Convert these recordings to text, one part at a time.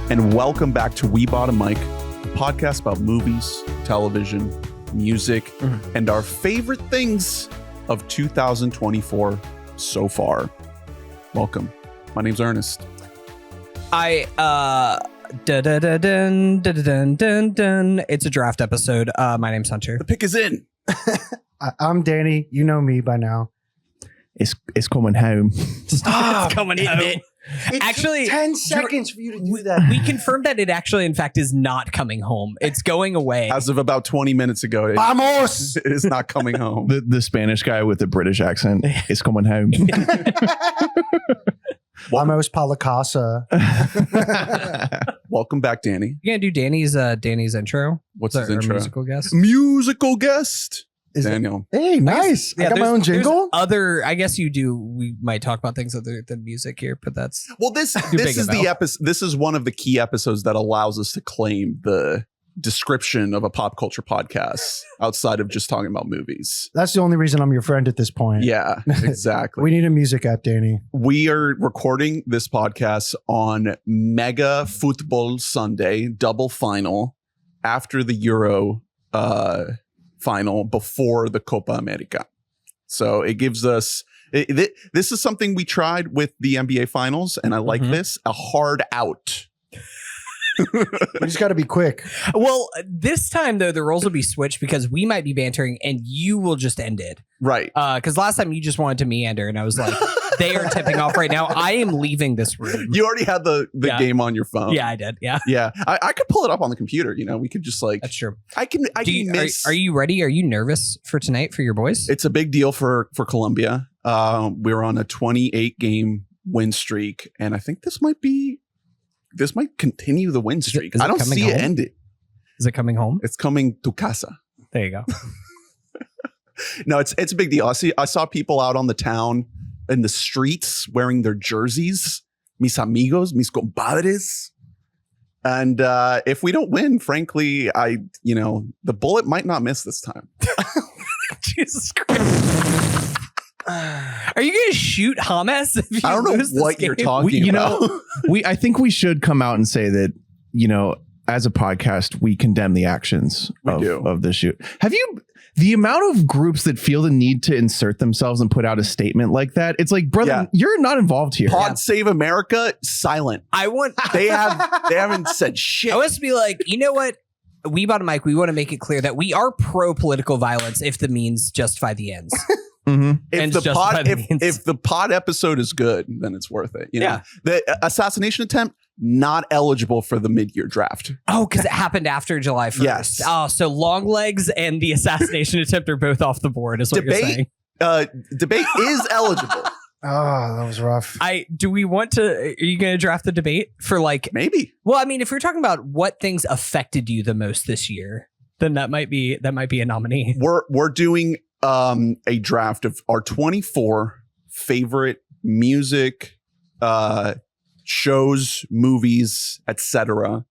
and welcome back to We Bought a Mic, a podcast about movies, television, music, and our favorite things of 2024 so far. Welcome. My name's Ernest. It's a draft episode. My name's Hunter. The pick is in. I'm Danny. You know me by now. It's coming home. Stop. It's coming home. It actually, took 10 seconds for you to do that. We confirmed that it actually, in fact, is not coming home. It's going away. As of about 20 minutes ago, Vamos! it is not coming home. The Spanish guy with the British accent is coming home. Vamos pa la casa. Welcome back, Danny. You gonna do Danny's intro? What's Our his intro? musical guest. Musical guest. Is it- Daniel. Hey, nice. I got my own jingle. Other, I guess you do. We might talk about things other than music here, but that's Well, this big is about. the episode. This is one of the key episodes that allows us to claim the description of a pop culture podcast outside of just talking about movies. That's the only reason I'm your friend at this point. Yeah, exactly. We need a music app, Danny. We are recording this podcast on Mega Football Sunday, double final after the Euro final before the Copa America. So it gives us, this is something we tried with the NBA finals, and I like this, a hard out. We just got to be quick. well. This time though, the roles will be switched because we might be bantering and you will just end it. Right. Because last time you just wanted to meander, and I was like, they are tipping off right now. I am leaving this room. You already had the Yeah. game on your phone. Yeah, I did. Yeah, Yeah. I could pull it up on the computer. You know, we could just like, that's true. I can miss. Are you ready? Are you nervous for tonight for your boys? It's a big deal for Colombia. We're on a 28 game win streak, and I think this might continue the win streak. is it I don't coming see home? it end it. Is it coming home? It's coming to casa. There you go. No, it's a big deal. I saw people out on the town in the streets wearing their jerseys. Mis amigos, mis compadres. And if we don't win, frankly, the bullet might not miss this time. Jesus Christ. Are you going to shoot James? If you I don't know lose this what you're game? talking about. I think we should come out and say that, as a podcast, we condemn the actions of the shoot. The amount of groups that feel the need to insert themselves and put out a statement like that, it's like, brother, you're not involved here. Pod Save America, silent. They haven't said shit. I want to be like, you know what? We Bought a Mic. We want to make it clear that we are pro political violence if the means justify the ends. If the pod episode is good, then it's worth it. Yeah. The assassination attempt, not eligible for the mid-year draft. Oh, because it happened after July 1st. Yes. Oh, so long legs and the assassination attempt are both off the board, is what you're saying. Debate is eligible. Oh, that was rough. Do we want to? Are you going to draft the debate for like? Maybe. Well, I mean, if we're talking about what things affected you the most this year, then that might be a nominee. We're doing a draft of our 24 favorite music, shows, movies, etc.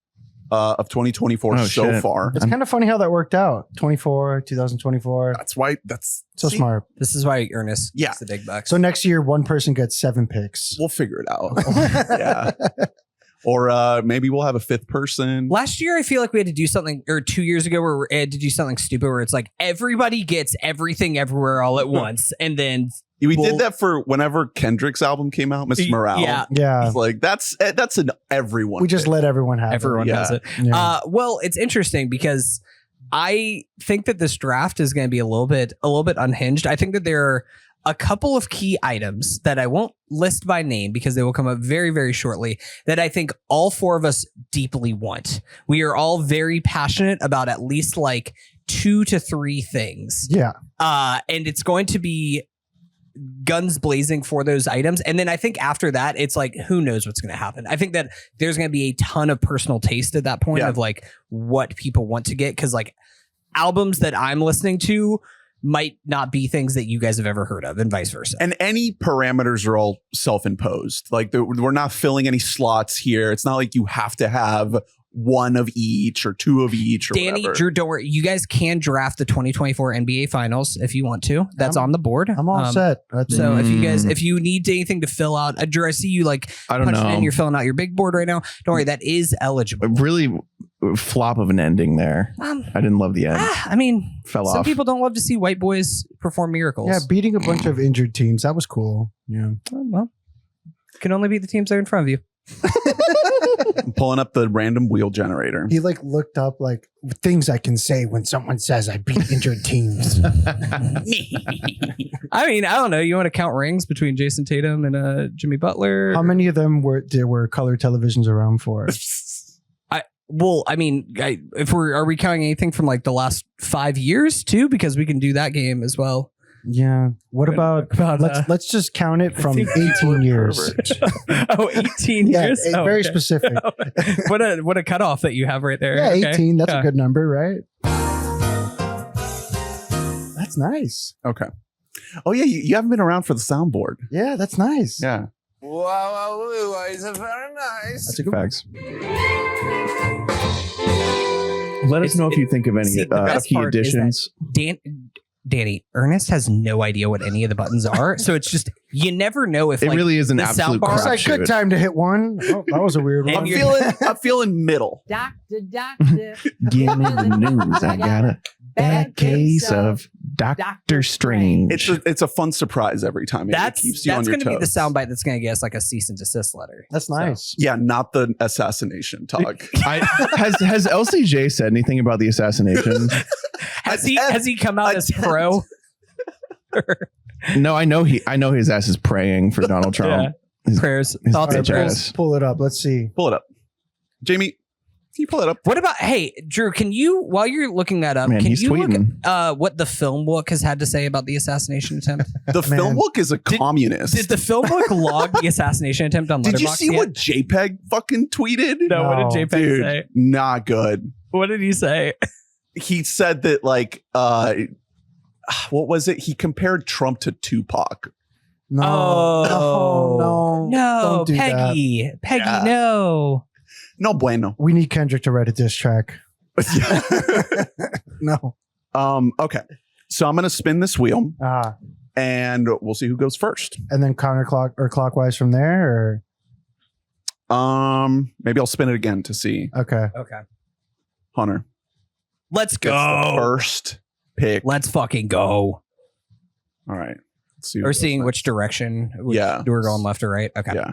Of 2024 so far. It's kind of funny how that worked out. 2024. That's why. So smart. This is why Ernest Yeah. gets the big bucks. So next year, one person gets 7 picks. We'll figure it out. Yeah. Or maybe we'll have a fifth person. Last year, I feel like we had to do something, or 2 years ago, where we had to do something stupid, where it's like everybody gets everything everywhere all at once, and then We did that for whenever Kendrick's album came out, Miss Morale. Yeah. It's like that's an everyone. We just let everyone have everyone it. has it. Yeah. Well, it's interesting because I think that this draft is going to be a little bit unhinged. I think that there are a couple of key items that I won't list by name because they will come up very, very shortly that I think all four of us deeply want. We are all very passionate about at least like 2 to 3 things. Yeah. And it's going to be guns blazing for those items. And then I think after that, it's like, who knows what's going to happen? I think that there's going to be a ton of personal taste at that point of like what people want to get. Cause like albums that I'm listening to might not be things that you guys have ever heard of and vice versa. And any parameters are all self-imposed. Like we're not filling any slots here. It's not like you have to have one of each or two of each or Danny, whatever. Drew, don't worry. You guys can draft the 2024 NBA Finals if you want to. That's on the board. I'm all set. So if you need anything to fill out, Drew, I see you like I don't punching know. in. You're filling out your big board right now. Don't worry, that is eligible. Really flop of an ending there. I didn't love the end. I mean, Fell some off. people don't love to see white boys perform miracles. Yeah, beating a bunch of injured teams. That was cool. Yeah. Well, can only beat the teams that are in front of you. I'm pulling up the random wheel generator. He like looked up like things I can say when someone says I beat injured teams. I mean, I don't know. You want to count rings between Jason Tatum and Jimmy Butler? How many of them there were color televisions around for? Are we counting anything from like the last 5 years too? Because we can do that game as well. Yeah. What about let's just count it from 18 years. 18 Yeah, years. very specific. What a cutoff that you have right there. Yeah, Okay. 18. That's Yeah. a good number, right? That's nice. Okay. Oh yeah, you haven't been around for the soundboard. Yeah, that's nice. Yeah. Wow, it's very nice. That's a good Facts. Let us know if you think of any See, the best key part is that additions. Danny, Ernest has no idea what any of the buttons are. So it's just, you never know if It really is an the absolute soundbar- It's like crapshoot. good time to hit one. Oh, that was a weird And one. I'm feeling middle. Doctor. Give me the news. I got a bad case of Doctor Strange. It's a fun surprise every time. It keeps you on that's your going to be the toes. soundbite that's going to get us like a cease and desist letter. That's nice. Yeah, not the assassination talk. Has LCJ said anything about the assassination? Has he come out as pro? No, I know his ass is praying for Donald Trump. His- Prayers, his thoughts, and bitch prayers. ass. Pull it up. Let's see. Pull it up. Jamie, can you pull it up? What about, hey, Drew, can you, while you're looking that up, Man, can he's you tweeting. look what the film book has had to say about the assassination attempt? The film book is a communist. Did the film book log the assassination attempt on Letterboxd Did you see yet? what JPEG fucking tweeted? No, what did No. JPEG Dude, say? not good. What did he say? He said that what was it? He compared Trump to Tupac. No. Oh. No. No, Don't do Peggy. Peggy, Yeah. no. No bueno. We need Kendrick to write a diss track. No. Okay. So I'm gonna spin this wheel Ah. and we'll see who goes first. And then clockwise from there, Maybe I'll spin it again to see. Okay. Okay. Hunter Let's gets the go. first pick. Let's fucking go. All right. Let's see. who We're goes seeing next. which direction. Yeah. We're going left or right. Okay. Yeah.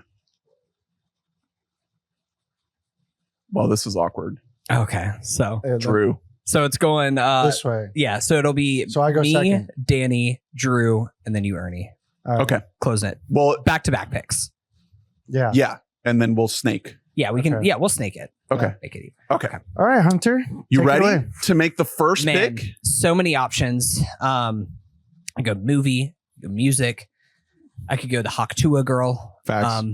Well, this is awkward. Okay. So Drew. it's going This way. yeah, so it'll be So I go me, second. Danny, Drew, and then you, Ernie. All right. Okay. Closing it. Well, Back to back picks. Yeah. yeah. And then we'll snake. Yeah, we can. Okay. Yeah, we'll snake it. Okay. Make it even. Okay. All right, Hunter. You Take it ready away. to make the first Man, pick? so many options. I go movie, go music. I could go the Haktua girl. Facts.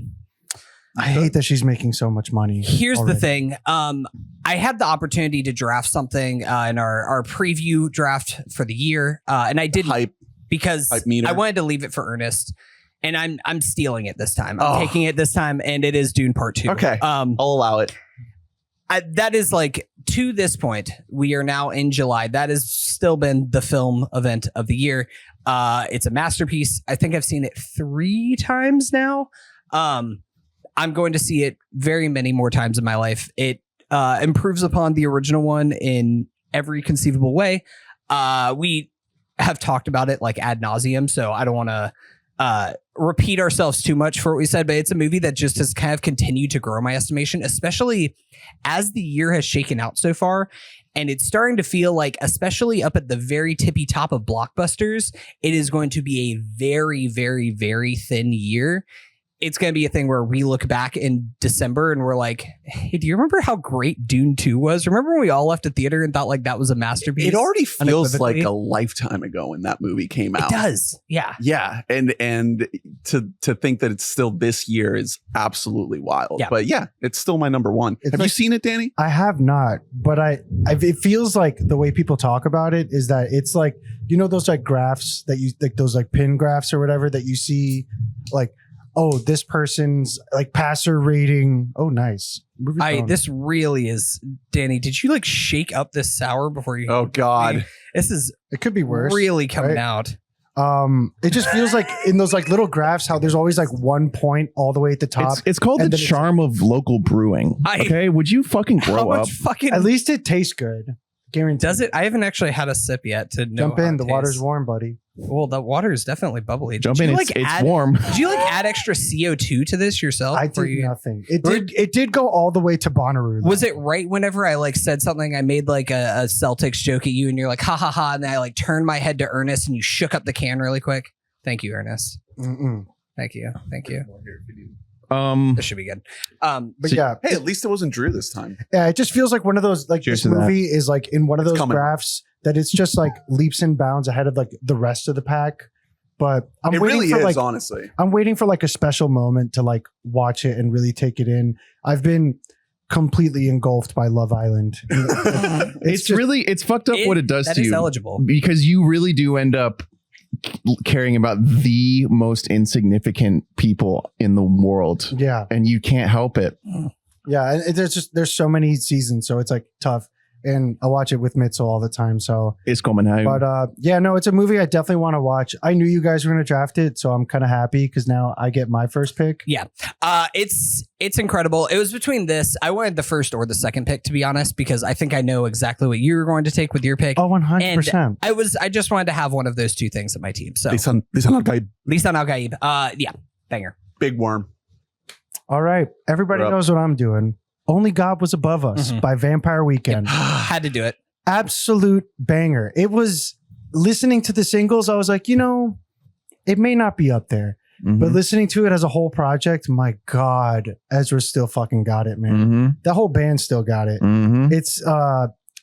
I hate that she's making so much money. Here's already. the thing. I had the opportunity to draft something in our preview draft for the year, and I didn't Hype. because Hype meter. I wanted to leave it for Ernest, and I'm stealing it this time. I'm Oh. taking it this time, and it is Dune Part 2. Okay. I'll allow it. That is like, to this point, we are now in July. That has still been the film event of the year. It's a masterpiece. I think I've seen it 3 times now. I'm going to see it very many more times in my life. It improves upon the original one in every conceivable way. We have talked about it like ad nauseum, so I don't want to repeat ourselves too much for what we said, but it's a movie that just has kind of continued to grow my estimation, especially as the year has shaken out so far. And it's starting to feel like, especially up at the very tippy top of blockbusters, it is going to be a very, very, very thin year. It's going to be a thing where we look back in December and we're like, hey, do you remember how great Dune 2 was? Remember when we all left the theater and thought like that was a masterpiece? It already feels like unequivocally? a lifetime ago when that movie came out. It does. Yeah. Yeah, and to think that it's still this year is absolutely wild. Yeah. But yeah, it's still my number one. It's Have you like- seen it, Danny? I have not, but it feels like the way people talk about it is that it's like, you know, those like graphs that you like, those like pin graphs or whatever that you see like, oh, this person's like passer rating. Oh, nice. This really is, Danny. Did you like shake up this sour before you? Oh God, this is it could be worse. Really coming right? out. It just feels like in those like little graphs how there's always like one point all the way at the top. It's called the charm of local brewing. Okay, would you fucking grow up? At least it tastes good. Guaranteed. Does it? I haven't actually had a sip yet to know. Jump in. The water's warm, buddy. Well, the water is definitely bubbly. Jump in. It's warm. Did you like add extra CO2 to this yourself? I did nothing. It did go all the way to Bonnaroo. Was it right whenever I like said something? I made like a Celtics joke at you, and you're like, ha ha ha, and then I like turned my head to Ernest, and you shook up the can really quick. Thank you, Ernest. Thank you. This should be good. But yeah, hey, at least it wasn't Drew this time. Yeah, it just feels like one of those like this movie is like in one of those graphs that it's just like leaps and bounds ahead of like the rest of the pack. But I'm waiting for like honestly. I'm waiting for like a special moment to like watch it and really take it in. I've been completely engulfed by Love Island. It's fucked up what it does to you. Eligible because you really do end up caring about the most insignificant people in the world. Yeah. And you can't help it. Yeah. And there's so many seasons. So it's like tough. And I watch it with Mitzel all the time. So it's coming out. But yeah, no, it's a movie I definitely want to watch. I knew you guys were going to draft it. So I'm kind of happy because now I get my first pick. Yeah. It's incredible. It was between this. I wanted the first or the second pick, to be honest, because I think I know exactly what you were going to take with your pick. Oh, 100%. And I just wanted to have one of those two things at my team. So Lisan Al-Gaib. Yeah. Banger. Big worm. All right. Everybody knows what I'm doing. Only God Was Above Us by Vampire Weekend. Had to do it. Absolute banger. It was listening to the singles. I was like, it may not be up there, but listening to it as a whole project, my God, Ezra still fucking got it, man. The whole band still got it. It's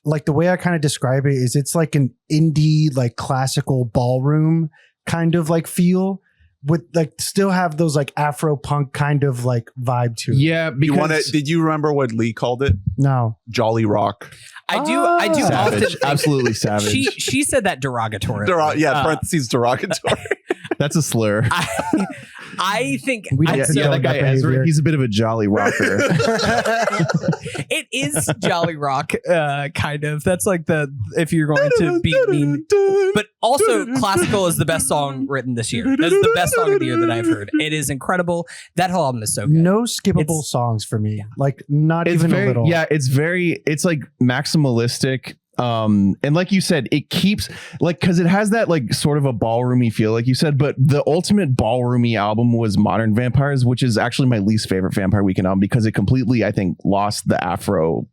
like the way I kind of describe it is it's like an indie, like classical ballroom kind of like feel. With like still have those like Afro punk kind of like vibe to it. Yeah, because did you remember what Lee called it? No. Jolly Rock. I do savage. often Absolutely savage. She said that derogatory. Parentheses derogatory. That's a slur. I think that guy Ezra, he's a bit of a jolly rocker. It is jolly rock, kind of. That's like if you're going to be mean, but also classical is the best song written this year. That's the best song of the year that I've heard. It is incredible. That whole album is so good. No skippable songs for me. Like not even a little. Yeah, it's like maximalistic. And like you said, it keeps like because it has that like sort of a ballroomy feel, like you said, but the ultimate ballroomy album was Modern Vampires, which is actually my least favorite Vampire Weekend album because it completely, I think, lost the Afro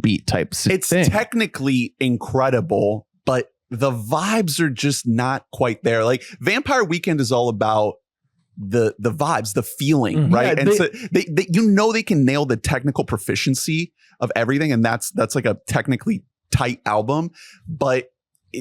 beat type it's thing. Technically incredible, but the vibes are just not quite there. Like Vampire Weekend is all about the vibes, the feeling, right? And so they they can nail the technical proficiency of everything, and that's like a technically tight album, but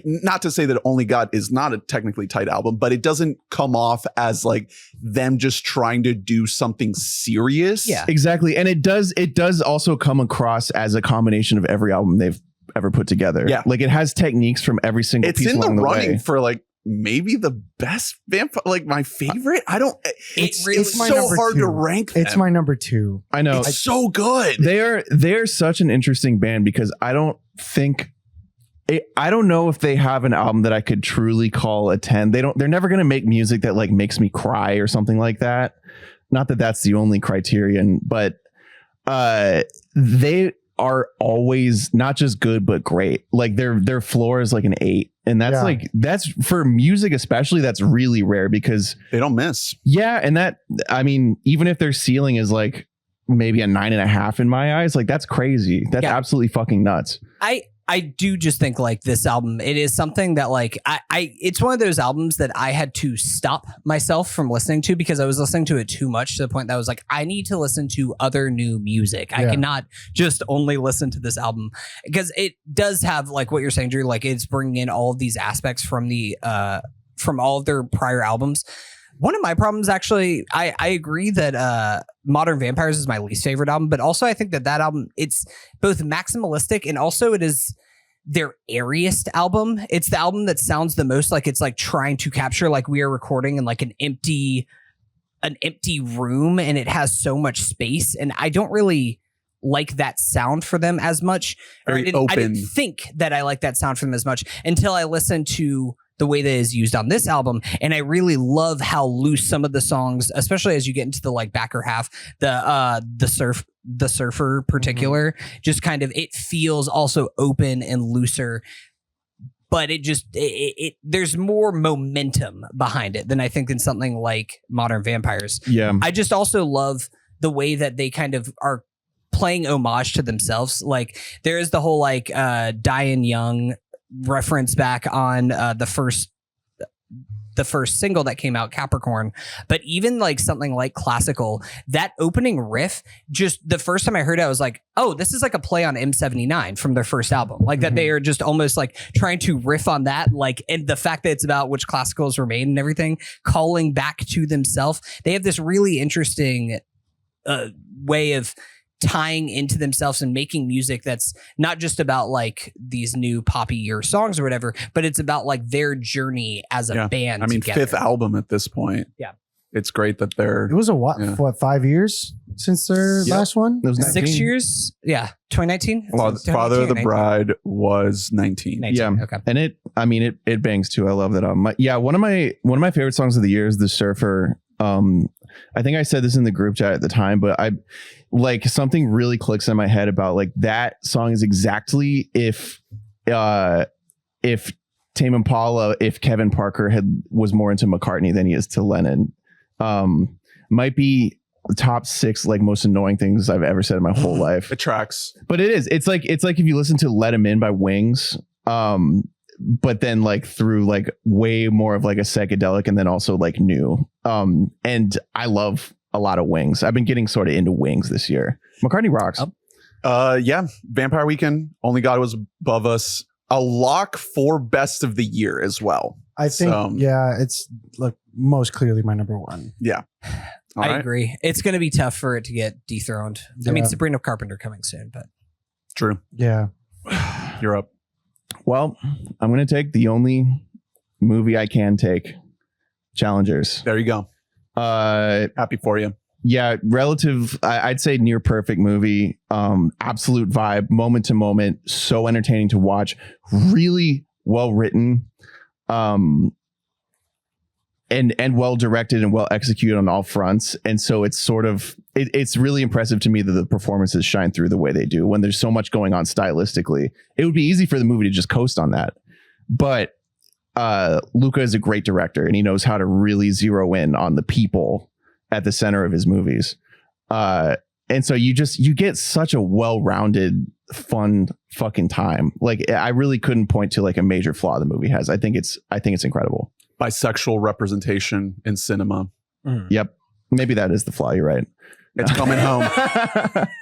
not to say that Only God is not a technically tight album, but it doesn't come off as like them just trying to do something serious. Yeah, exactly. And it does also come across as a combination of every album they've ever put together. Yeah, like it has techniques from every single piece along the way. It's in the running for like maybe the best vampire, like my favorite. I don't. It's so hard to rank them. It's my number 2. I know. It's so good. They're such an interesting band because I don't know if they have an album that I could truly call a 10. They're never going to make music that like makes me cry or something like that. Not that that's the only criterion, but they are always not just good but great. Like their floor is like an 8, and that's for music especially, that's really rare because they don't miss. Yeah, and that, I mean, even if their ceiling is like maybe a 9.5 in my eyes, like that's crazy. That's absolutely fucking nuts. I do just think like this album, it is something that like it's one of those albums that I had to stop myself from listening to because I was listening to it too much to the point that I was like, I need to listen to other new music. I cannot just only listen to this album because it does have like what you're saying, Drew, like it's bringing in all of these aspects from from all of their prior albums. One of my problems, actually, I agree that Modern Vampires is my least favorite album, but also I think that album, it's both maximalistic and also it is their airiest album. It's the album that sounds the most like it's like trying to capture like we are recording in like an empty an empty room and it has so much space, and I don't really like that sound for them as much. Very I open. didn't think that I liked that sound for them as much until I listened to the way that is used on this album, and I really love how loose some of the songs, especially as you get into the like backer half, the surfer particular, just kind of, it feels also open and looser, but it just there's more momentum behind it than I think in something like Modern Vampires. Yeah. I just also love the way that they kind of are playing homage to themselves. Like there is the whole like Diane Young reference back on the first single that came out, Capricorn. But even like something like Classical, that opening riff, just the first time I heard it, I was like, oh, this is like a play on M79 from their first album. Like that they are just almost like trying to riff on that, like, and the fact that it's about which classicals remain and everything, calling back to themselves. They have this really interesting way of tying into themselves and making music that's not just about like these new poppier songs or whatever, but it's about like their journey as a band. I mean, together. 5th album at this point. Yeah. It's great that they're... It was what 5 years since their last one? It was 6 19. years. Yeah. 2019. Well, Father of the Bride was 19. 19. Yeah. Okay. And it bangs too. I love that album. One of my favorite songs of the year is The Surfer. I think I said this in the group chat at the time, but I like something really clicks in my head about like that song is exactly if Tame Impala, if Kevin Parker was more into McCartney than he is to Lennon. Might be the top 6 like most annoying things I've ever said in my whole life. It tracks. But it is. It's like if you listen to Let 'Em In by Wings, but then like through like way more of like a psychedelic and then also like new. And I love a lot of Wings. I've been getting sort of into Wings this year. McCartney rocks. Yeah. Vampire Weekend, Only God Was Above Us. A lock for best of the year as well. I think, it's like most clearly my number one. Yeah. I agree. It's going to be tough for it to get dethroned. I mean, Yeah. Sabrina Carpenter coming soon, but True. Yeah. You're up. Well, I'm going to take the only movie I can take, Challengers. There you go. Happy for you. Yeah, I'd say near perfect movie. Absolute vibe, moment to moment, so entertaining to watch, really well written, and well directed and well executed on all fronts. And so it's sort of it's really impressive to me that the performances shine through the way they do when there's so much going on stylistically. It would be easy for the movie to just coast on that, but Luca is a great director and he knows how to really zero in on the people at the center of his movies. And so you get such a well-rounded, fun fucking time. Like I really couldn't point to like a major flaw the movie has. I think it's incredible. Bisexual representation in cinema. Yep. Maybe that is the flaw. You're right. It's coming home.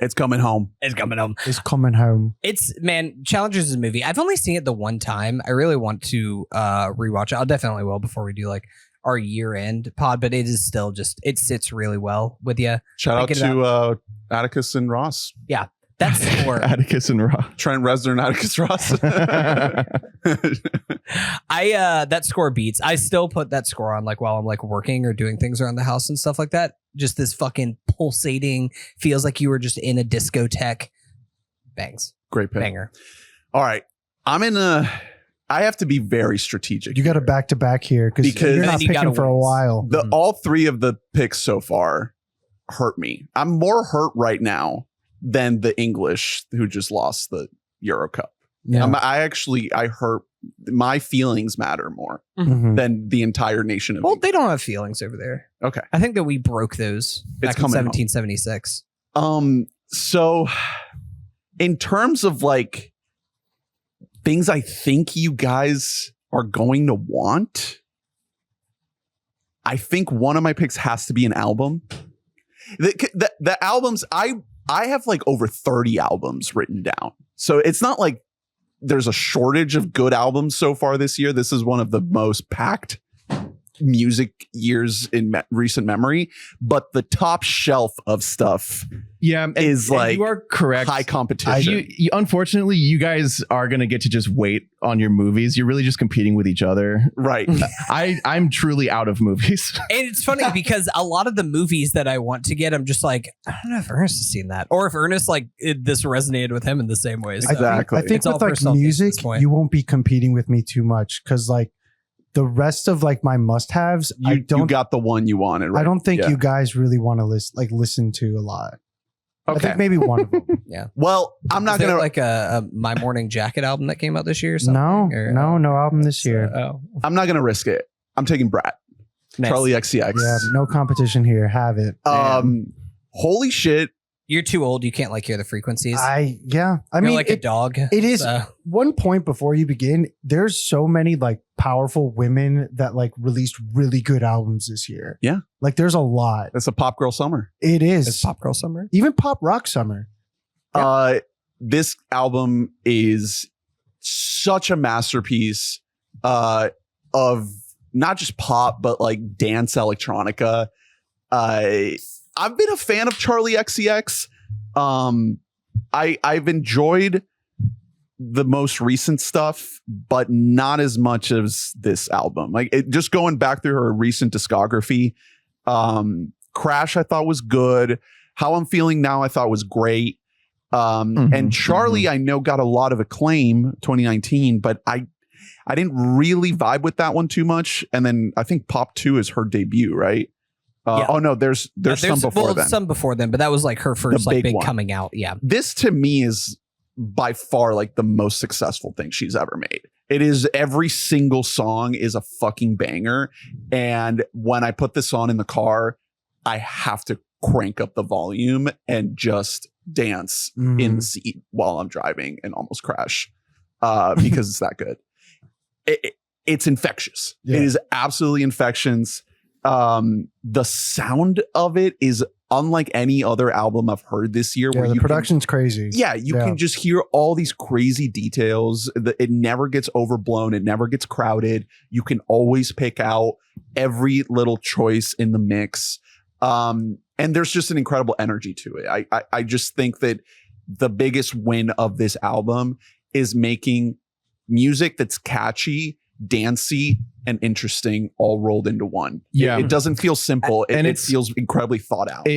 It's coming home. it's coming home. It's coming home. It's, man, Challengers is a movie. I've only seen it the one time. I really want to rewatch it. I'll definitely will before we do like our year-end pod, but it is still just, it sits really well with you. Shout out to Atticus and Ross. Yeah. That score. Atticus and Ross. Trent Reznor and Atticus Ross. That score beats. I still put that score on like while I'm like working or doing things around the house and stuff like that. Just this fucking pulsating, feels like you were just in a discotheque. Bangs. Great pick. Banger. All right. I have to be very strategic. You got a back to back here because you're not you gotta picking for a win. while. All 3 of the picks so far hurt me. I'm more hurt right now than the English who just lost the Euro Cup. Yeah. I hurt. My feelings matter more Mhm. than the entire nation of Well, England. they don't have feelings over there. Okay. I think that we broke those back in coming home. 1776. So in terms of like things I think you guys are going to want, I think one of my picks has to be an album. The albums, I have like over 30 albums written down. So it's not like there's a shortage of good albums so far this year. This is one of the most packed music years in recent memory, but the top shelf of stuff is like you are correct. High competition. Unfortunately, you guys are going to get to just wait on your movies. You're really just competing with each other. Right. I'm truly out of movies. And it's funny because a lot of the movies that I want to get, I'm just like, I don't know if Ernest has seen that, or if Ernest this resonated with him in the same way. So Exactly. I think It's all with like personal music, at this point. you won't be competing with me too much because like the rest of like my must-haves, you got the one you wanted. Right? I don't think you guys really want to listen to a lot. Okay. I think maybe one of them. Yeah. Well, I'm not gonna like a My Morning Jacket album that came out this year or something. No album this year. I'm not gonna risk it. I'm taking Brat. Nice. Charli XCX. Yeah, no competition here. Have it. Holy shit. You're too old. You can't like hear the frequencies. I You're mean, like a dog. It is so. one point before you begin. There's so many like powerful women that like released really good albums this year. Yeah. Like there's a lot. That's a pop girl summer. It is. It's Pop Girl Summer. Even pop rock summer. This album is such a masterpiece of not just pop, but like dance electronica. I've been a fan of Charli XCX. I've enjoyed the most recent stuff, but not as much as this album. Like just going back through her recent discography, Crash I thought was good. How I'm Feeling Now I thought was great. And Charli I know got a lot of acclaim 2019, but I didn't really vibe with that one too much. And then I think Pop 2 is her debut, right? Yeah. Oh no, there's some before then. Some before then, but that was like her first like big coming out. Yeah. This to me is by far like the most successful thing she's ever made. It is every single song is a fucking banger. And when I put this on in the car, I have to crank up the volume and just dance in the seat while I'm driving and almost crash because it's that good. It's infectious. Yeah. It is absolutely infectious. The sound of it is unlike any other album I've heard this year. Yeah, where the you production's crazy. Yeah, you can just hear all these crazy details. It never gets overblown. It never gets crowded. You can always pick out every little choice in the mix. And there's just an incredible energy to it. I just think that the biggest win of this album is making music that's catchy, dancey, and interesting all rolled into one. Yeah. It doesn't feel simple. And it feels incredibly thought out.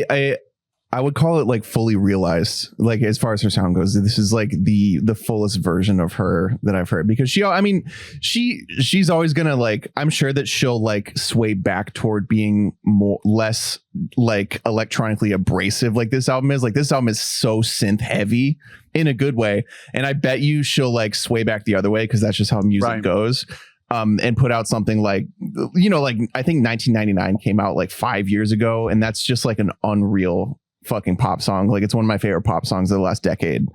I would call it like fully realized, like as far as her sound goes. This is like the fullest version of her that I've heard, because she's always gonna like, I'm sure that she'll like sway back toward being less like electronically abrasive like this album is. Like this album is so synth heavy in a good way, and I bet you she'll like sway back the other way because that's just how music goes. And put out something like, like I think 1999 came out like 5 years ago, and that's just like an unreal fucking pop song. Like it's one of my favorite pop songs of the last decade.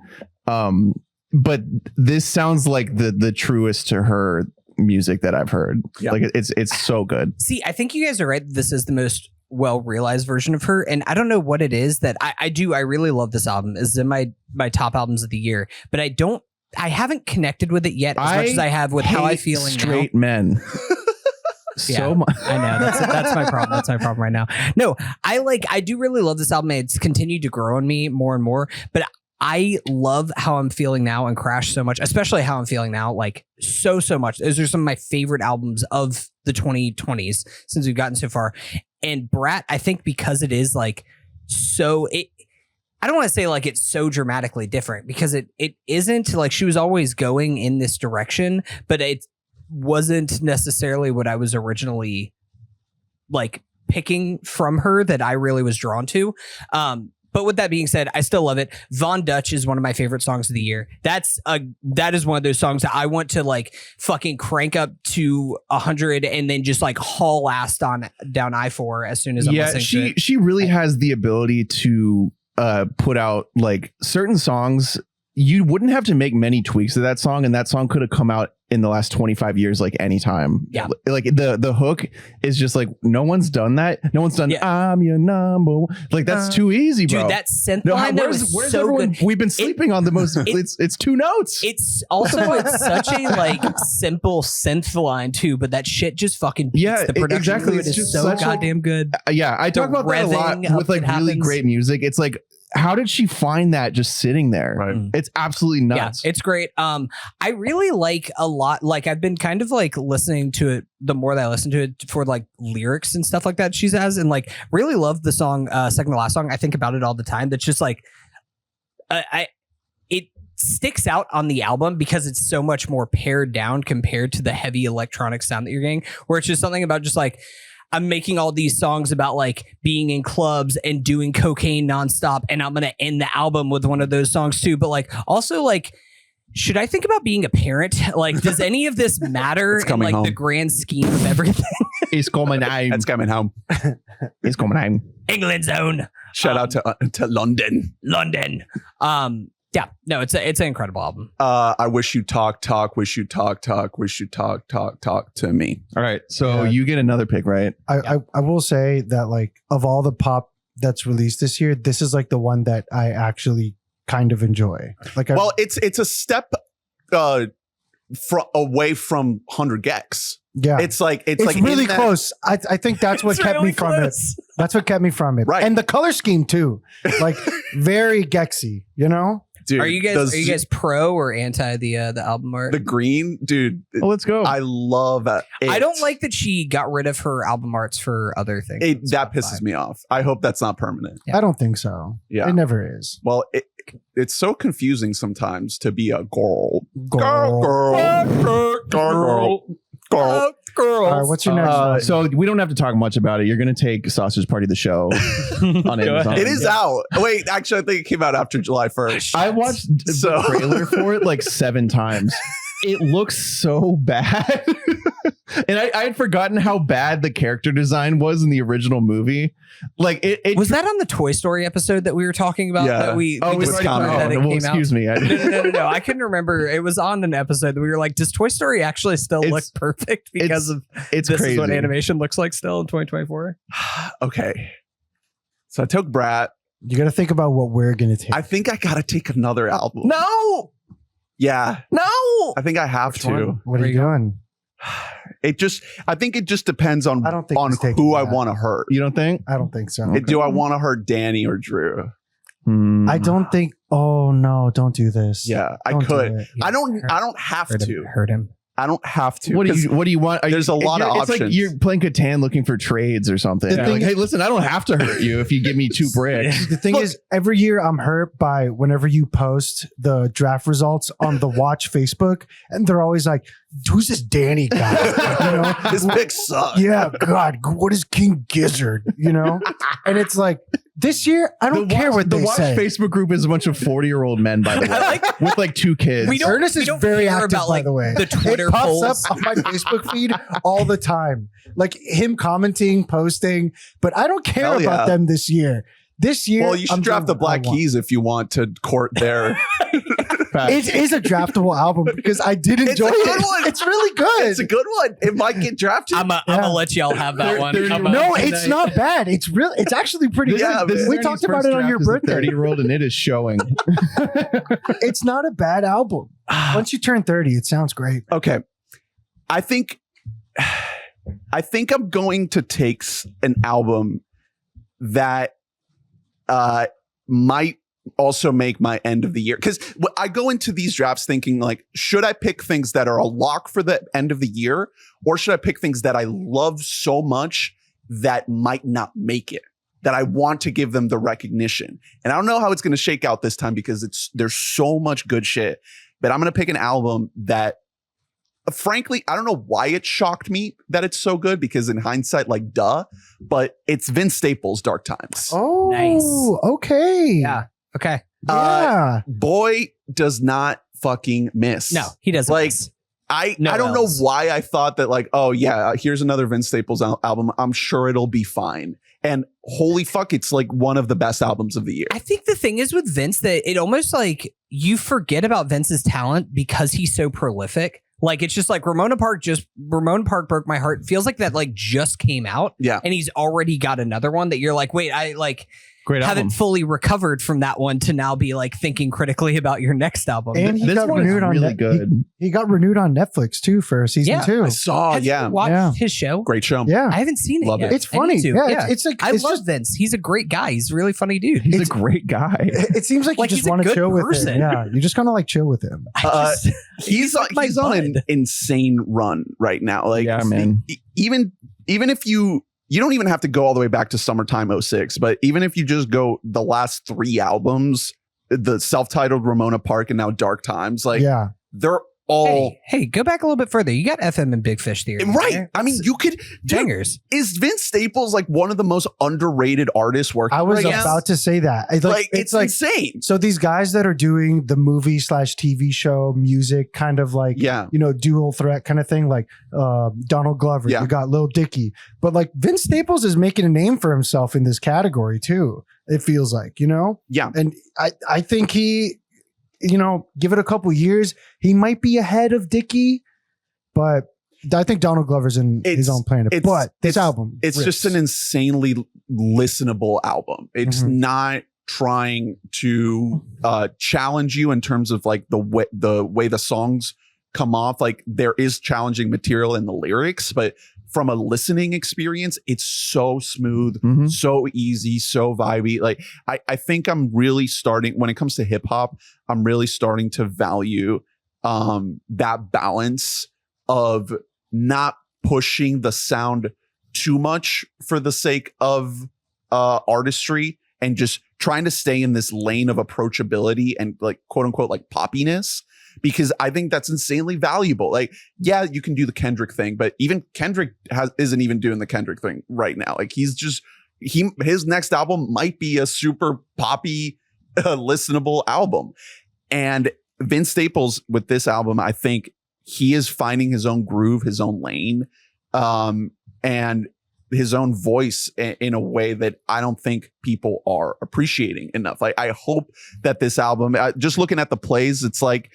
But this sounds like the truest to her music that I've heard. Yeah. Like it's so good. See, I think you guys are right. This is the most well-realized version of her. And I don't know what it is that I really love this album. It's in my top albums of the year, but I haven't connected with it yet as much as I have with How I Feel Straight men. So much. I know that's my problem. That's my problem right now. No, I do really love this album. It's continued to grow on me more and more, but I love How I'm Feeling Now and Crash so much, especially How I'm Feeling Now, like so much. Those are some of my favorite albums of the 2020s since we've gotten so far. And Brat, I think because it is like I don't want to say like it's so dramatically different, because it isn't. Like she was always going in this direction, but it wasn't necessarily what I was originally like picking from her that I really was drawn to. But with that being said, I still love it. Von Dutch is one of my favorite songs of the year. That is one of those songs that I want to like fucking crank up to 100 and then just like haul ass down I-4 as soon as I'm listening to it. She really has the ability to put out like certain songs you wouldn't have to make many tweaks to that song, and that song could have come out in the last 25 years, like anytime. Yeah. Like the hook is just like, no one's done that. No one's done, I'm your number one. Like, that's too easy, bro. Dude, that synth line that was where's so everyone? good. We've been sleeping on the most, it's two notes. It's also it's such a like simple synth line too, but that shit just fucking beats the production. Exactly. It's just so goddamn good. I talk about that a lot with like really great music. It's like, how did she find that just sitting there? Right. It's absolutely nuts. Yeah, it's great. I really like a lot. Like, I've been kind of like listening to it the more that I listen to it for like lyrics and stuff like that she has, and like really love the song second to last song. I think about it all the time. That's just like it sticks out on the album because it's so much more pared down compared to the heavy electronic sound that you're getting, where it's just something about just like, I'm making all these songs about like being in clubs and doing cocaine nonstop, and I'm going to end the album with one of those songs too. But like, also like, should I think about being a parent? Like, does any of this matter in like home. The grand scheme of everything? It's coming home. It's coming home. It's coming home. England's own. Shout out to London. Yeah, no, it's an incredible album. I wish you talk, wish you talk to me. All right, so you get another pick, right? I will say that, like, of all the pop that's released this year, this is like the one that I actually kind of enjoy. Like, it's a step away from 100 gex. Yeah, it's like really close. I think that's what kept me from it. That's what kept me from it. Right, and the color scheme too, like very Gexy. You know. Dude, are you guys pro or anti the album art? The green, dude. Well, let's go. I love it. I don't like that she got rid of her album arts for other things. That pisses me off. I hope that's not permanent. Yeah. I don't think so. Yeah, it never is. Well, it's so confusing sometimes to be a girl. All right, what's your next one? So we don't have to talk much about it. You're going to take Sausage Party the show on Amazon. It is out. Wait, actually, I think it came out after July 1st. I watched the trailer for it like 7 times. It looks so bad. And I had forgotten how bad the character design was in the original movie. Like it was that on the Toy Story episode that we were talking about? Yeah. That we excuse me. No. I couldn't remember. It was on an episode that we were like, does Toy Story actually still look perfect because this crazy. Is what animation looks like still in 2024? Okay. So I took Brat. You got to think about what we're going to take. I think I got to take another album. No. Yeah. No. I think I have to. What are you doing? I think it just depends on who I want to hurt. You don't think? I don't think so. Okay. Do I want to hurt Danny or Drew? I don't think. Oh no! Don't do this. Yeah, I could. I don't have to hurt him. I don't have to. What do you want? There's a lot of options. It's like you're playing Catan looking for trades or something. Like, hey, listen, I don't have to hurt you if you give me 2 bricks. The thing is, every year I'm hurt by whenever you post the draft results on the Watch Facebook, and they're always like, "Who's this Danny guy?" You know, this pick sucks. Yeah, God, what is King Gizzard? You know, and it's like, this year, I don't care what they say. The Watch Facebook group is a bunch of 40-year-old men, by the way, with like 2 kids. Ernest is very active, about, by the way. The Twitter it pops polls up on my Facebook feed all the time, like him commenting, posting. But I don't care about them this year. This year, well, you should draft the Black Keys if you want to court their. It is a draftable album because I did enjoy it. It's really good. It's a good one. It might get drafted. I'm gonna let y'all have that one. No, it's not bad. It's really. It's actually pretty good. We talked about it on your birthday. 30-year-old, and it is showing. It's not a bad album. Once you turn 30, it sounds great. Okay, I think I'm going to take an album that might also make my end of the year, because I go into these drafts thinking like, should I pick things that are a lock for the end of the year, or should I pick things that I love so much that might not make it, that I want to give them the recognition? And I don't know how it's going to shake out this time because there's so much good shit, but I'm going to pick an album that, frankly, I don't know why it shocked me that it's so good, because in hindsight, like, duh, but it's Vince Staples' Dark Times. Oh, nice. Okay. Yeah. Okay. Yeah. Boy does not fucking miss. No, he doesn't. Like, miss. I don't know why I thought that like, oh yeah, here's another Vince Staples album. I'm sure it'll be fine. And holy fuck, it's like one of the best albums of the year. I think the thing is with Vince that it almost like you forget about Vince's talent because he's so prolific. Like it's just like Ramona Park broke my heart. Feels like that like just came out. Yeah. And he's already got another one that you're like, wait, I like Great haven't album. fully recovered from that one to now be like thinking critically about your next album. And he This got one is renewed on really good. He got renewed on Netflix too for season Yeah, 2. I saw, Have you watched his show? Great show. Yeah. I haven't seen it Love yet. it. It's funny. I need to. Yeah, it's like I it's love just, Vince. He's a great guy. He's a really funny dude. He's a great guy. it seems like, Like, you he's just a want to good chill with person. him. Yeah, you just kind of like chill with him. He's on an insane run right now. Like, Yeah, man. Even if you don't even have to go all the way back to summertime 06, but even if you just go the last 3 albums, the self-titled Ramona Park and now Dark Times, like Yeah. they're all Hey, go back a little bit further. You got FM and Big Fish Theory. right. there. I mean, you could Bangers. Is Vince Staples like one of the most underrated artists working? I was right now? about to say that. It's like insane. so these guys that are doing the movie / TV show music kind of like, Yeah. dual threat kind of thing, like Donald Glover, Yeah. you got Lil Dicky, but like Vince Staples is making a name for himself in this category too. It feels like, Yeah. and I think he, give it a couple years, he might be ahead of Dicky, but I think Donald Glover's in his own planet. But this album, it's rips. just an insanely listenable album. It's Mhm. not trying to challenge you in terms of like the way the songs come off. Like there is challenging material in the lyrics, but from a listening experience, it's so smooth, Mhm. so easy, so vibey. Like I think I'm really starting, when it comes to hip hop, I'm really starting to value that balance of not pushing the sound too much for the sake of artistry and just trying to stay in this lane of approachability and like quote unquote like poppiness, because I think that's insanely valuable. Like, yeah, you can do the Kendrick thing, but even Kendrick isn't even doing the Kendrick thing right now. Like his next album might be a super poppy, listenable album. And Vince Staples with this album, I think he is finding his own groove, his own lane, and his own voice in a way that I don't think people are appreciating enough. Like, I hope that this album, just looking at the plays, it's like,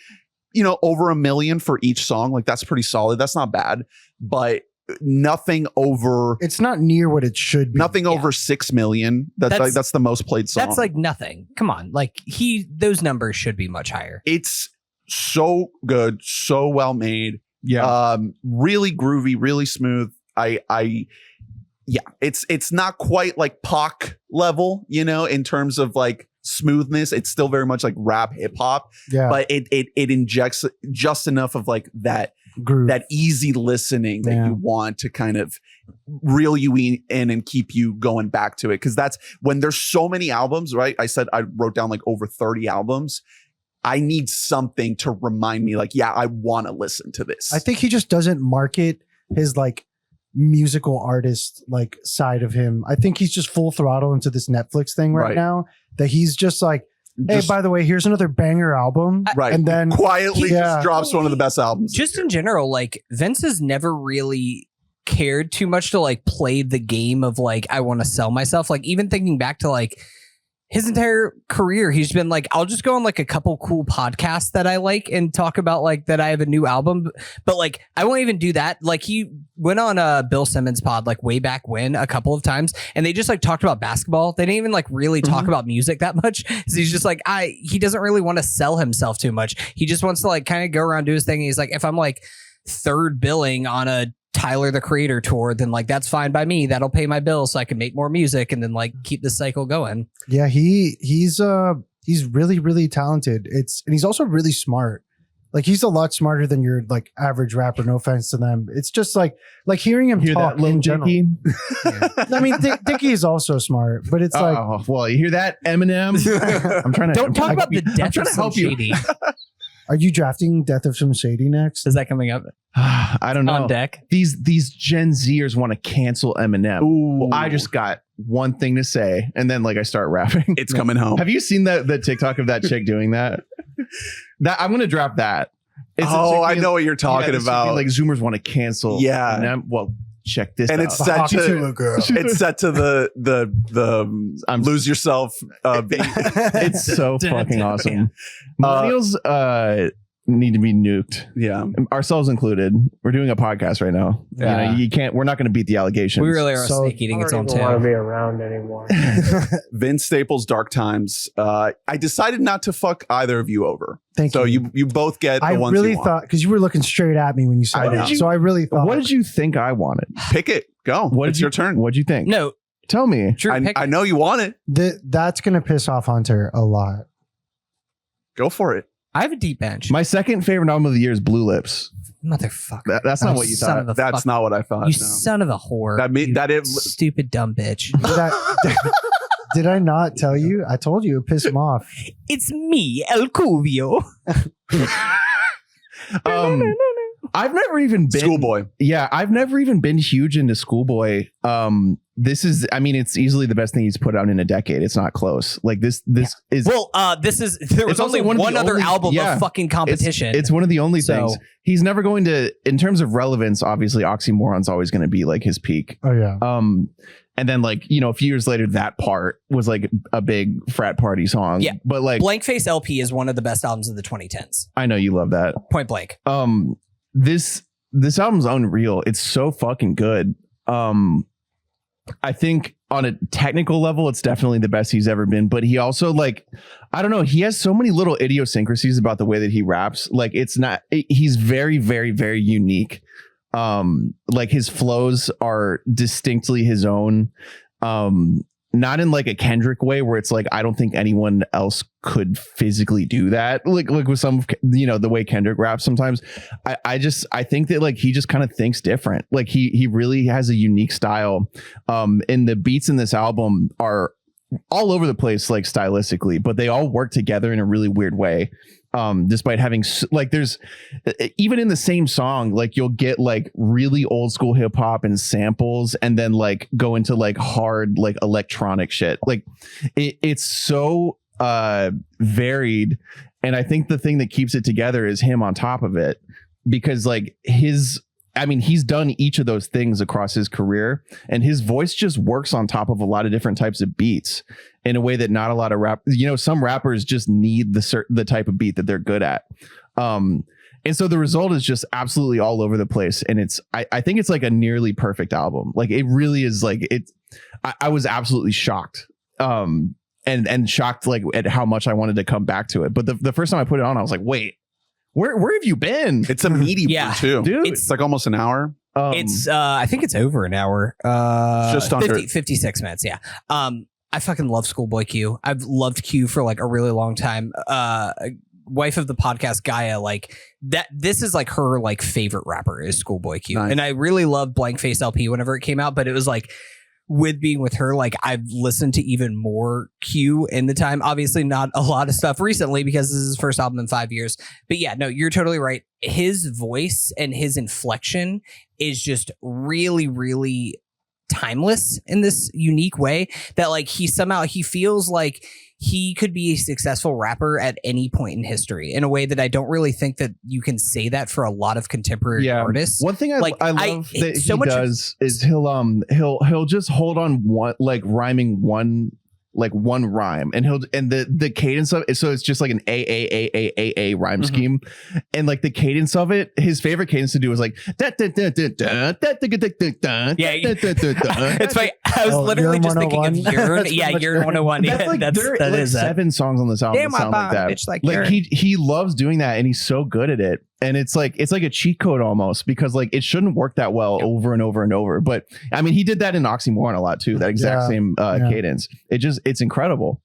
over 1 million for each song. Like, that's pretty solid. That's not bad, but nothing over. It's not near what it should be. Nothing over 6 million. That's the most played song. That's like nothing. Come on. Like those numbers should be much higher. It's so good, so well made. Yeah. Really groovy, really smooth. Yeah, it's not quite like Pac level, in terms of like smoothness. It's still very much like rap hip hop, Yeah. but it injects just enough of like that Groove. that easy listening that you want to kind of reel you in and keep you going back to it. Because that's when there's so many albums, right? I said I wrote down like over 30 albums. I need something to remind me, like, yeah, I want to listen to this. I think he just doesn't market his like musical artist like side of him. I think he's just full throttle into this Netflix thing right now, that he's just like, hey, by the way, here's another banger album. Right. And then quietly just drops one of the best albums. Just in general, like Vince has never really cared too much to like play the game of like, I want to sell myself. Like even thinking back to like his entire career, he's been like, I'll just go on like a couple cool podcasts that I like and talk about like that I have a new album, but like I won't even do that. Like he went on a Bill Simmons pod like way back when a couple of times, and they just like talked about basketball. They didn't even like really talk about music that much. So he's just like, he doesn't really want to sell himself too much. He just wants to like kind of go around, do his thing. And he's like, if I'm like third billing on a Tyler the Creator tour, then like that's fine by me. That'll pay my bills so I can make more music and then like keep the cycle going. Yeah, he's really, really talented. And he's also really smart. Like he's a lot smarter than your like average rapper. No offense to them. It's just like hearing him talk in general. Dicky? I mean, Dicky is also smart, but it's like, Oh, well, you hear that, Eminem? I'm trying to Don't talk about the I'm death trying of to Slim help you. Shady. are you drafting Death of Some Shady next? Is that coming up I don't know. on deck? These Gen Zers want to cancel Eminem. Ooh. Well, I just got one thing to say, and then like I start rapping. It's coming home. Have you seen the TikTok of that chick doing that? That I'm gonna drop that. I know what you're talking about. Like Zoomers want to cancel. Yeah. Well, check this and out. it's set to it's set to the lose yourself beat. It's so fucking awesome. Millennials need to be nuked. Yeah, ourselves included. We're doing a podcast right now. Yeah. You can't. We're not going to beat the allegations. We really are snake eating its own tail. I don't want to be around anymore. Vince Staples' Dark Times. I decided not to fuck either of you over. Thank you. So you both get the I ones really you want. thought, because you were looking straight at me when you said that. So I really thought. What did you think I wanted? Pick it. Go. It's your turn. What'd you think? No, tell me. Drew, I know you want it. That's going to piss off Hunter a lot. Go for it. I have a deep bench. My second favorite album of the year is Blue Lips. Motherfucker. That's not what you son thought. of a That's fuck. not what I thought. You no. son of a whore. That stupid dumb bitch. Did I not tell you? I told you it pissed him off. It's me, El Cuvio. I've never even been Schoolboy. Yeah, I've never even been huge into Schoolboy. This is, I mean, it's easily the best thing he's put out in a decade. It's not close. Like this is. Well, there was only one other album of fucking competition. It's one of the only So- things. He's never going to, in terms of relevance, obviously Oxymoron's always going to be like his peak. Oh yeah. And then like, a few years later, That Part was like a big frat party song. Yeah. But like, Blank Face LP is one of the best albums of the 2010s. I know you love that. Point blank. This album's unreal. It's so fucking good. I think on a technical level, it's definitely the best he's ever been. But he also I don't know. He has so many little idiosyncrasies about the way that he raps. Like he's very, very, very unique. Like his flows are distinctly his own. Not in like a Kendrick way where it's like, I don't think anyone else could physically do that. Like with some, the way Kendrick raps sometimes. I think that like, he just kind of thinks different. Like he really has a unique style. And the beats in this album are all over the place, like stylistically, but they all work together in a really weird way. Despite having there's even in the same song, like you'll get like really old school hip hop and samples and then like go into like hard, like electronic shit. Like it's so varied. And I think the thing that keeps it together is him on top of it, because like he's done each of those things across his career, and his voice just works on top of a lot of different types of beats in a way that not a lot of some rappers just need the type of beat that they're good at. And so the result is just absolutely all over the place. And I think it's like a nearly perfect album. Like it really is like it. I was absolutely shocked. And shocked like at how much I wanted to come back to it. But the first time I put it on, I was like, wait, where have you been? It's a meaty one too. Dude. It's like almost an hour. It's I think it's over an hour. Just under 56 minutes. Yeah. I fucking love Schoolboy Q. I've loved Q for like a really long time. Wife of the podcast, Gaia, like that. This is like her like favorite rapper is Schoolboy Q, Nice. and I really loved Blank Face LP whenever it came out. But it was like with being with her, like I've listened to even more Q in the time. Obviously, not a lot of stuff recently because this is his first album in 5 years. But yeah, no, you're totally right. His voice and his inflection is just really, really timeless in this unique way that like he feels like he could be a successful rapper at any point in history in a way that I don't really think that you can say that for a lot of contemporary artists. One thing I love that he does is he'll just hold on one, like rhyming one rhyme, and the cadence of it, so it's just like an a rhyme scheme, and like the cadence of it, his favorite cadence to do is like yeah. It's funny. I was literally just thinking of Urine. Yeah, Urine 101. That's like, there are like 7 songs on this album that sound like that. Bitch, like he loves doing that, and he's so good at it. And it's like a cheat code almost, because like it shouldn't work that well over and over and over. But I mean, he did that in Oxymoron a lot too. That exact same cadence. It's incredible.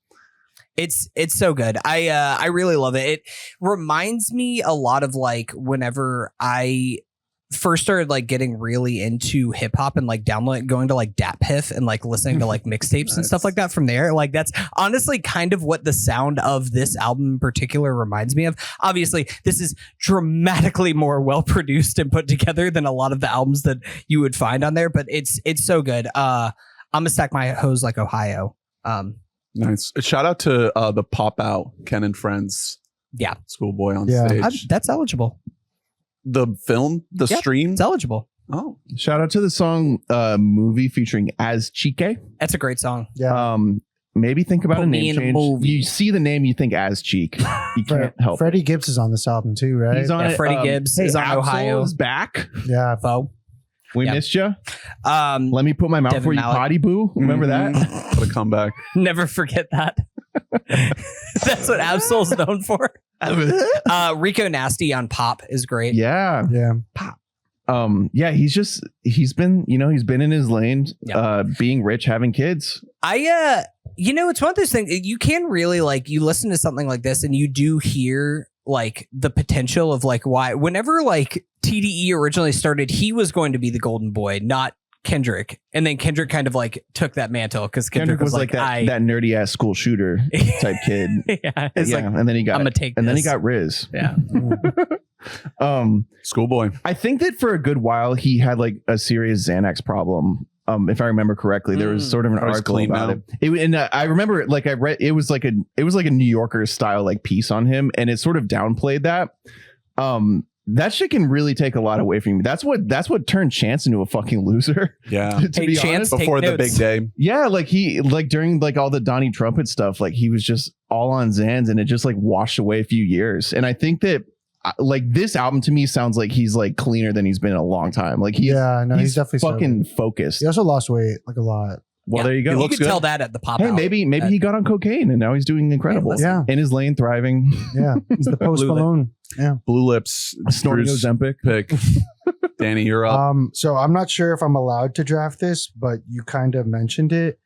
It's so good. I really love it. It reminds me a lot of like whenever I first started like getting really into hip hop and like going to like DatPiff and like listening to like mixtapes and stuff like that from there. Like that's honestly kind of what the sound of this album in particular reminds me of. Obviously, this is dramatically more well produced and put together than a lot of the albums that you would find on there, but it's so good. I'm gonna stack my hose like Ohio. Nice. Shout out to the Pop Out Ken and Friends. Yeah. Schoolboy on stage. That's eligible. the film, the stream? It's eligible. Oh, Shout out to the song movie featuring As Chique. That's a great song. Yeah. Maybe think about Put a me name in a change. movie. You see the name, you think As Cheek. You can't help it. Freddie Gibbs is on this album too, right? He's on Yeah, it. Freddie Gibbs is on Absol Ohio. is back. Yeah. Faux. We Yeah. missed you. Um, Let me put my mouth Devin where you Malik. potty boo. Remember that? what a comeback. never forget that. That's what Absol's known for. Rico Nasty on Pop is great. Yeah. Yeah. Yeah, he's been in his lane, Yeah. being rich, having kids. It's one of those things you can really like. You listen to something like this, and you do hear like the potential of like why. Whenever like TDE originally started, he was going to be the golden boy, not Kendrick, and then Kendrick kind of like took that mantle because Kendrick was like that nerdy ass school shooter type kid. Yeah, it's like and then he got I'm gonna take and then he this. got Riz. Yeah. Schoolboy. I think that for a good while he had like a serious Xanax problem. If I remember correctly, there was sort of an I was article clean about now. it. And I remember, like, I read it was like a New Yorker style like piece on him, and it sort of downplayed that. That shit can really take a lot away from you. That's what turned Chance into a fucking loser. Yeah. to Hey, be Chance, honest. Before the notes. big day. Yeah, like he during like all the Donnie Trumpet stuff, like he was just all on Xans, and it just like washed away a few years. And I think that like this album to me sounds like he's like cleaner than he's been in a long time. Like he's definitely fucking sober. focused. He also lost weight like a lot. Well, Yeah. there you go. You could tell that at the Pop Hey, out. maybe he got on cocaine and now he's doing incredible. Yeah. In his lane, thriving, Yeah, he's the Post Blue Lip. Malone. Yeah. Blue Lips. snorting Drew's Ozempic. pick. Danny, you're up. So I'm not sure if I'm allowed to draft this, but you kind of mentioned it.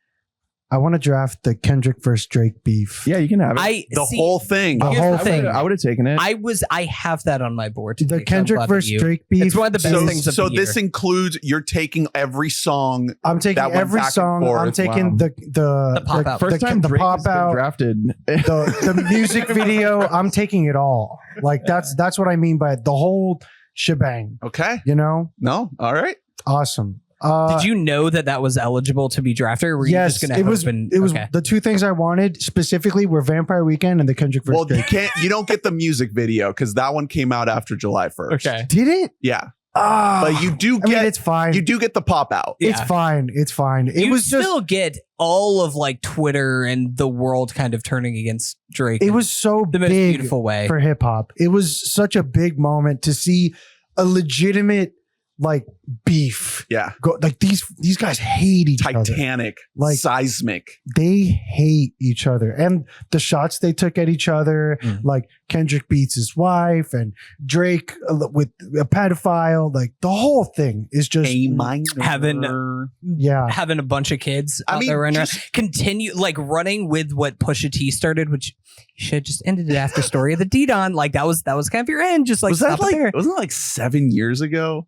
I want to draft the Kendrick versus Drake beef. Yeah, you can have it. The whole thing. The Here's whole the thing. I would have taken it. I have that on my board. The today, so I'm Kendrick glad that versus you- Drake beef. It's one of the best things of So the year. this includes you're taking every song. I'm taking that went every back and song. I'm forth. taking Wow. the pop out. First time the Drake pop has been out, drafted. the music video. I'm taking it all. Like that's what I mean by the whole shebang. Okay. You know, No. All right. awesome. Did you know that was eligible to be drafted? Or were you Yes, just gonna it was. hope and- It was okay. the two things I wanted specifically were Vampire Weekend and the Kendrick versus Well, Drake. you don't get the music video because that one came out after July 1st. Okay. Did it? Yeah. Ah, But you do I get mean, it's fine. you do get the pop out. It's Yeah. fine. It's fine. It You was just. still get all of like Twitter and the world kind of turning against Drake. It in was so the most big beautiful way. for hip hop. It was such a big moment to see a legitimate like beef. Yeah. Go like these guys hate each other. Titanic. Like- Seismic. They hate each other, and the shots they took at each other. Mhm. Like Kendrick beats his wife, and Drake with a pedophile. Like the whole thing is just A minor. yeah. Having a bunch of kids I out mean, there running just- around. Continue like running with what Pusha T started, which you should have just ended it after Story of the D-Don. Like that was kind of your end. Just like was that stop it like there. wasn't it like 7 years ago?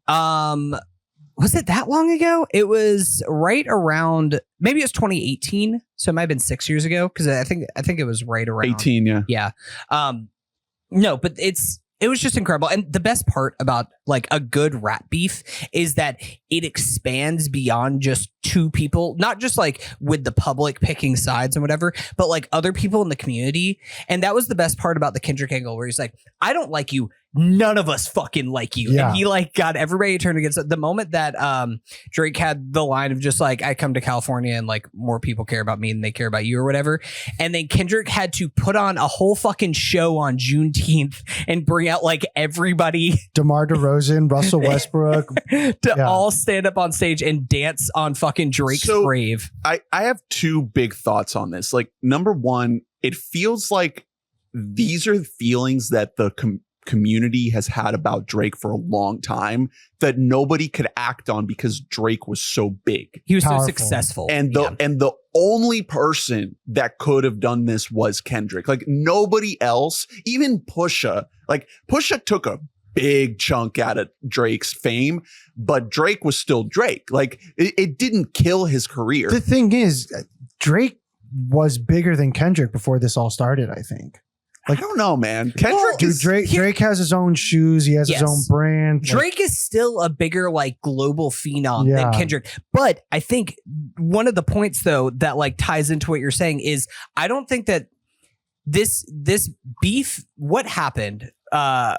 Was it that long ago? It was right around, maybe it was 2018. So it might have been 6 years ago. Cause I think it was right around 18, yeah. Yeah. No, but it was just incredible. And the best part about like a good rap beef is that it expands beyond just two people, not just like with the public picking sides and whatever, but like other people in the community. And that was the best part about the Kendrick angle where he's like, I don't like you. None of us fucking like you. Yeah. And he like got everybody turned against it. The moment that Drake had the line of just like, I come to California and like more people care about me than they care about you or whatever. And then Kendrick had to put on a whole fucking show on Juneteenth and bring out like everybody DeMar DeRozan, Russell Westbrook. to all stand up on stage and dance on fucking Drake's So- grave. I have two big thoughts on this. Like, number one, it feels like these are feelings that the community has had about Drake for a long time that nobody could act on because Drake was so big. He was so Powerful. successful. And the only person that could have done this was Kendrick. Like nobody else, even Pusha. Like Pusha took a big chunk out of Drake's fame, but Drake was still Drake. Like it didn't kill his career. The thing is, Drake was bigger than Kendrick before this all started, I think. I don't know, man. Kendrick Dude, is Drake has his own shoes. He has his Yes. own brand. Like, Drake is still a bigger like global phenom than Yeah. Kendrick. But I think one of the points though that like ties into what you're saying is I don't think that this beef, what happened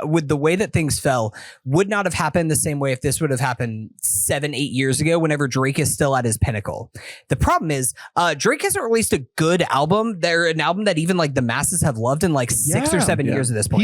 with the way that things fell, would not have happened the same way if this would have happened 7-8 years ago, whenever Drake is still at his pinnacle. The problem is Drake hasn't released a good album. They're an album that even like the masses have loved in like 6 or 7 years at this point.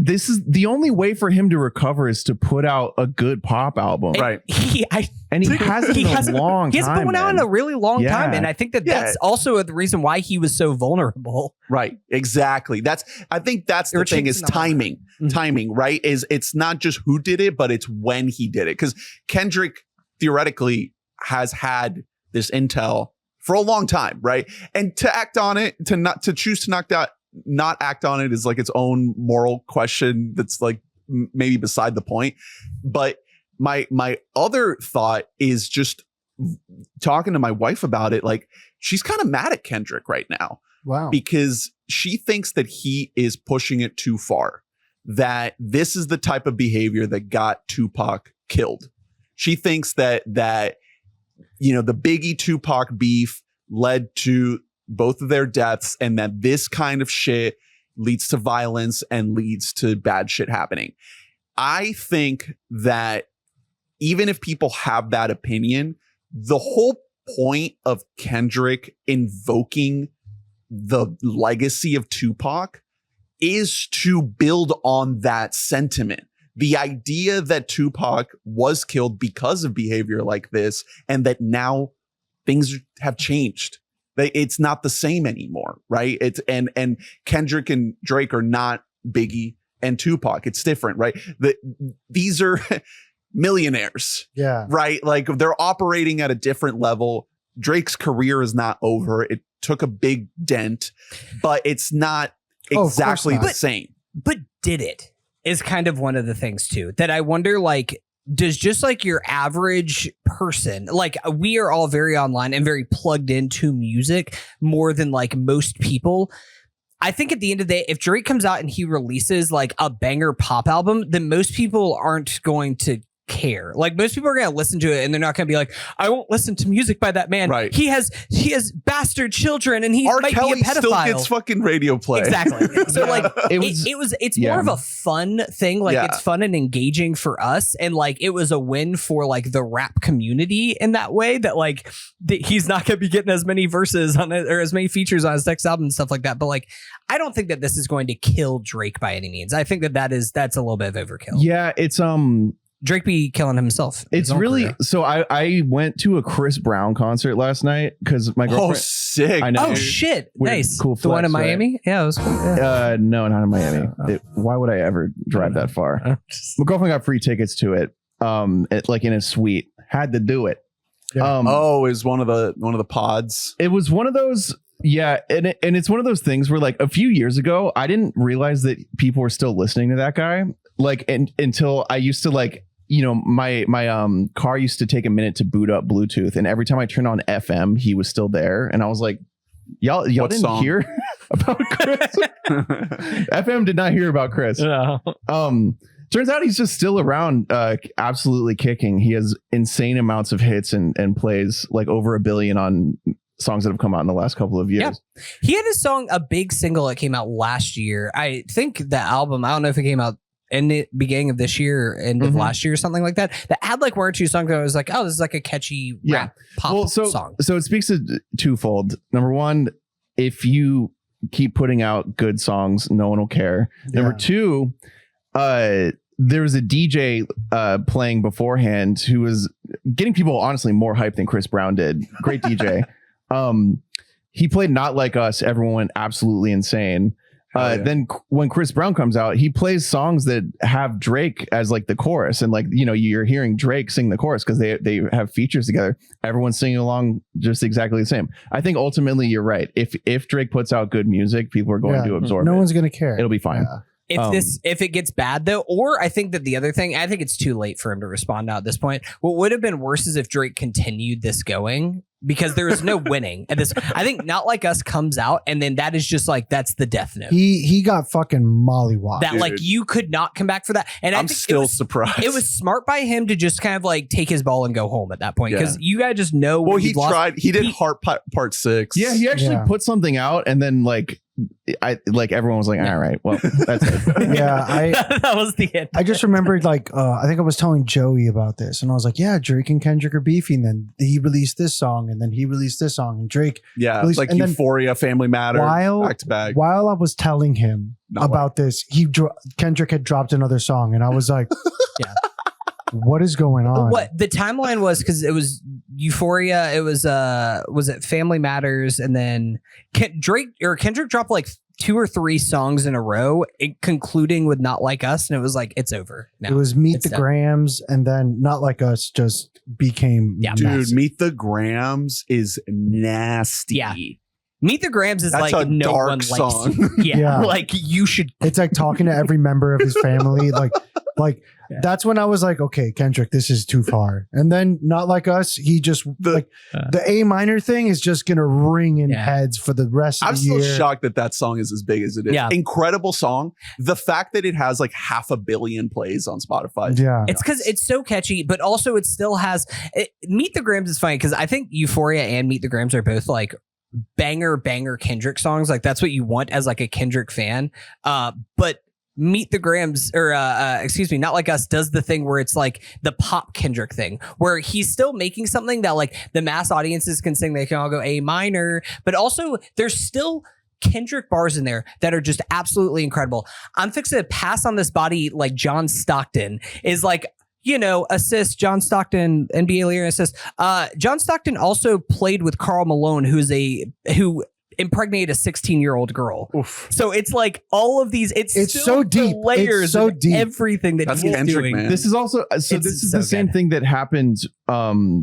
This is the only way for him to recover is to put out a good pop album. Right. He hasn't in a long time. He hasn't put one out in a really long time. And I think that Yeah. that's also the reason why he was so vulnerable. Right. Exactly. I think that's the thing is timing. Mm-hmm. Timing, right? It's not just who did it, but it's when he did it. Because Kendrick theoretically has had this intel for a long time, right? And to act on it, to choose to not act on it is like its own moral question that's like maybe beside the point. But my other thought is just talking to my wife about it. Like, she's kind of mad at Kendrick right now. Wow. Because she thinks that he is pushing it too far, that this is the type of behavior that got Tupac killed. She thinks that the Biggie Tupac beef led to both of their deaths, and that this kind of shit leads to violence and leads to bad shit happening. I think that even if people have that opinion, the whole point of Kendrick invoking the legacy of Tupac is to build on that sentiment. The idea that Tupac was killed because of behavior like this, and that now things have changed. It's not the same anymore, right? And Kendrick and Drake are not Biggie and Tupac. It's different, right? These are millionaires, right? Like, they're operating at a different level. Drake's career is not over. It took a big dent, but it's not exactly the same. But did it is kind of one of the things too that I wonder, like, does just like your average person, like, we are all very online and very plugged into music more than like most people. I think at the end of the day, if Drake comes out and he releases like a banger pop album, then most people aren't going to care. Like, most people are going to listen to it and they're not going to be like, I won't listen to music by that man. Right. He has bastard children and he might Kelly be a pedophile. still gets fucking radio play. Exactly. So like it's more of a fun thing. Like, it's fun and engaging for us. And like, it was a win for like the rap community in that way, that like he's not going to be getting as many verses on it or as many features on his next album and stuff like that. But like, I don't think that this is going to kill Drake by any means. I think that's a little bit of overkill. Yeah. It's, Drake be killing himself. It's really career. So I went to a Chris Brown concert last night because my girlfriend. Oh, sick! I know. Oh shit! Nice. Cool. The one in Miami. Right? Yeah, it was cool. Yeah. No, not in Miami. Why would I ever drive that far? My girlfriend got free tickets to it. Like in a suite. Had to do it. Yeah. It was one of the pods. It was one of those. Yeah, and it's one of those things where like a few years ago, I didn't realize that people were still listening to that guy. Like, until I used to like. My car used to take a minute to boot up Bluetooth, and every time I turned on FM, he was still there, and I was like, "Y'all didn't hear about Chris?" FM did not hear about Chris. No. Turns out he's just still around, absolutely kicking. He has insane amounts of hits and plays, like over 1 billion on songs that have come out in the last couple of years. Yeah. He had a big single that came out last year. I think the album, I don't know if it came out in the beginning of this year, end of last year, or something like that had like 1 or 2 songs that I was like, oh, this is like a catchy rap pop song. So it speaks to twofold. Number one, if you keep putting out good songs, no one will care. Yeah. Number two, there was a DJ playing beforehand who was getting people honestly more hype than Chris Brown did. Great DJ. He played Not Like Us. Everyone went absolutely insane. Then when Chris Brown comes out, he plays songs that have Drake as like the chorus, and like, you're hearing Drake sing the chorus because they have features together. Everyone's singing along just exactly the same. I think ultimately you're right. If Drake puts out good music, people are going to absorb it. No one's going to care. It'll be fine. Yeah. If it gets bad though, or I think that the other thing, I think it's too late for him to respond now at this point. What would have been worse is if Drake continued this going, because there is no winning. And this, I think, Not Like Us comes out, and then that is just like that's the death note. He got fucking mollywopped. That like you could not come back for that. And I'm still surprised. It was smart by him to just kind of like take his ball and go home at that point, because you guys just know. Well, he tried. He did Heart Part 6. Yeah, he actually put something out, and then like everyone was like, all right, well, that's it. Yeah, that was the end. I just remembered I think I was telling Joey about this, and I was like, yeah, Drake and Kendrick are beefing. Then he released this song, and then he released this song, and Drake released, like and Euphoria, Family Matters, back to back. While I was telling him about this, Kendrick had dropped another song, and I was like, what is going on? What the timeline was, because it was Euphoria, it was it Family Matters, and then Kendrick dropped like 2 or 3 songs in a row, concluding with Not Like Us, and it was like, it's over now. It was Meet the Grams, and then Not Like Us just became dude, Meet the Grams is nasty. Yeah. Meet the Grams is that's like a no dark one song. likes. Yeah, like you should. It's like talking to every member of his family. That's when I was like, okay, Kendrick, this is too far. And then Not Like Us, he just the A minor thing is just gonna ring in heads for the rest of the year. I'm still shocked that song is as big as it is. Yeah. Incredible song. The fact that it has like 500 million plays on Spotify. Yeah. It's because it's so catchy, but also it still has Meet the Grams is funny because I think Euphoria and Meet the Grams are both like banger Kendrick songs. Like that's what you want as like a Kendrick fan. But Meet the Grams, or Not Like Us, does the thing where it's like the pop Kendrick thing, where he's still making something that like the mass audiences can sing. They can all go A minor, but also there's still Kendrick bars in there that are just absolutely incredible. I'm fixing to pass on this body like John Stockton is like, assist John Stockton, NBA leader assist. John Stockton also played with Karl Malone, who impregnated a 16-year-old girl. Oof. So it's like all of these. It's so deep. Layers it's so deep. Everything that he's doing. Man. This is also this is the same thing that happened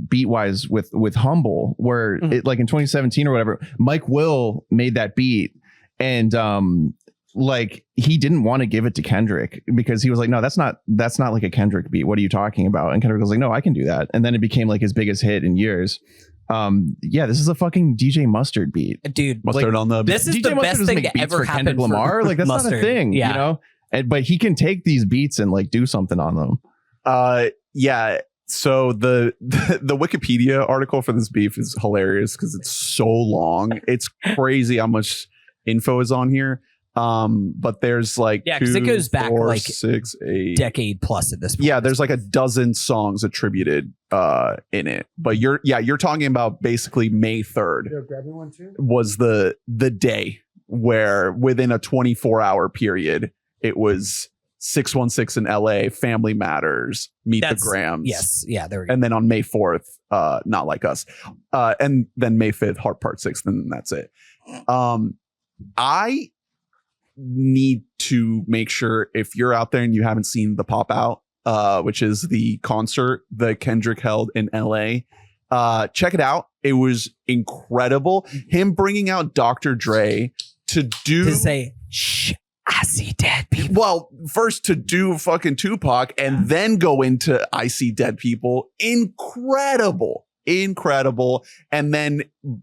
beat wise with Humble, where it like in 2017 or whatever, Mike Will made that beat, and like he didn't want to give it to Kendrick because he was like, no, that's not like a Kendrick beat. What are you talking about? And Kendrick was like, no, I can do that. And then it became like his biggest hit in years. This is a fucking DJ Mustard beat, dude. Mustard on the. This is DJ the best thing to ever happen Kendrick Lamar. Like that's Mustard. Not a thing, but he can take these beats and like do something on them. So the Wikipedia article for this beef is hilarious because it's so long. It's crazy how much info is on here. But there's like because it goes back 4, like 6, 8 decade plus at this point. Yeah, there's like a dozen songs attributed in it. But you're talking about basically May 3rd was the day where within a 24-hour period it was 616 in LA, Family Matters, Meet the Grams. Yes, yeah, there we go. And then on May 4th, Not Like Us. And then May 5th, Heart Part 6, and that's it. I need to make sure if you're out there and you haven't seen the Pop Out, which is the concert that Kendrick held in LA, check it out. It was incredible. Him bringing out Dr. Dre to say, shh, I see dead people. Well, first to do fucking Tupac and then go into I see dead people. Incredible. And then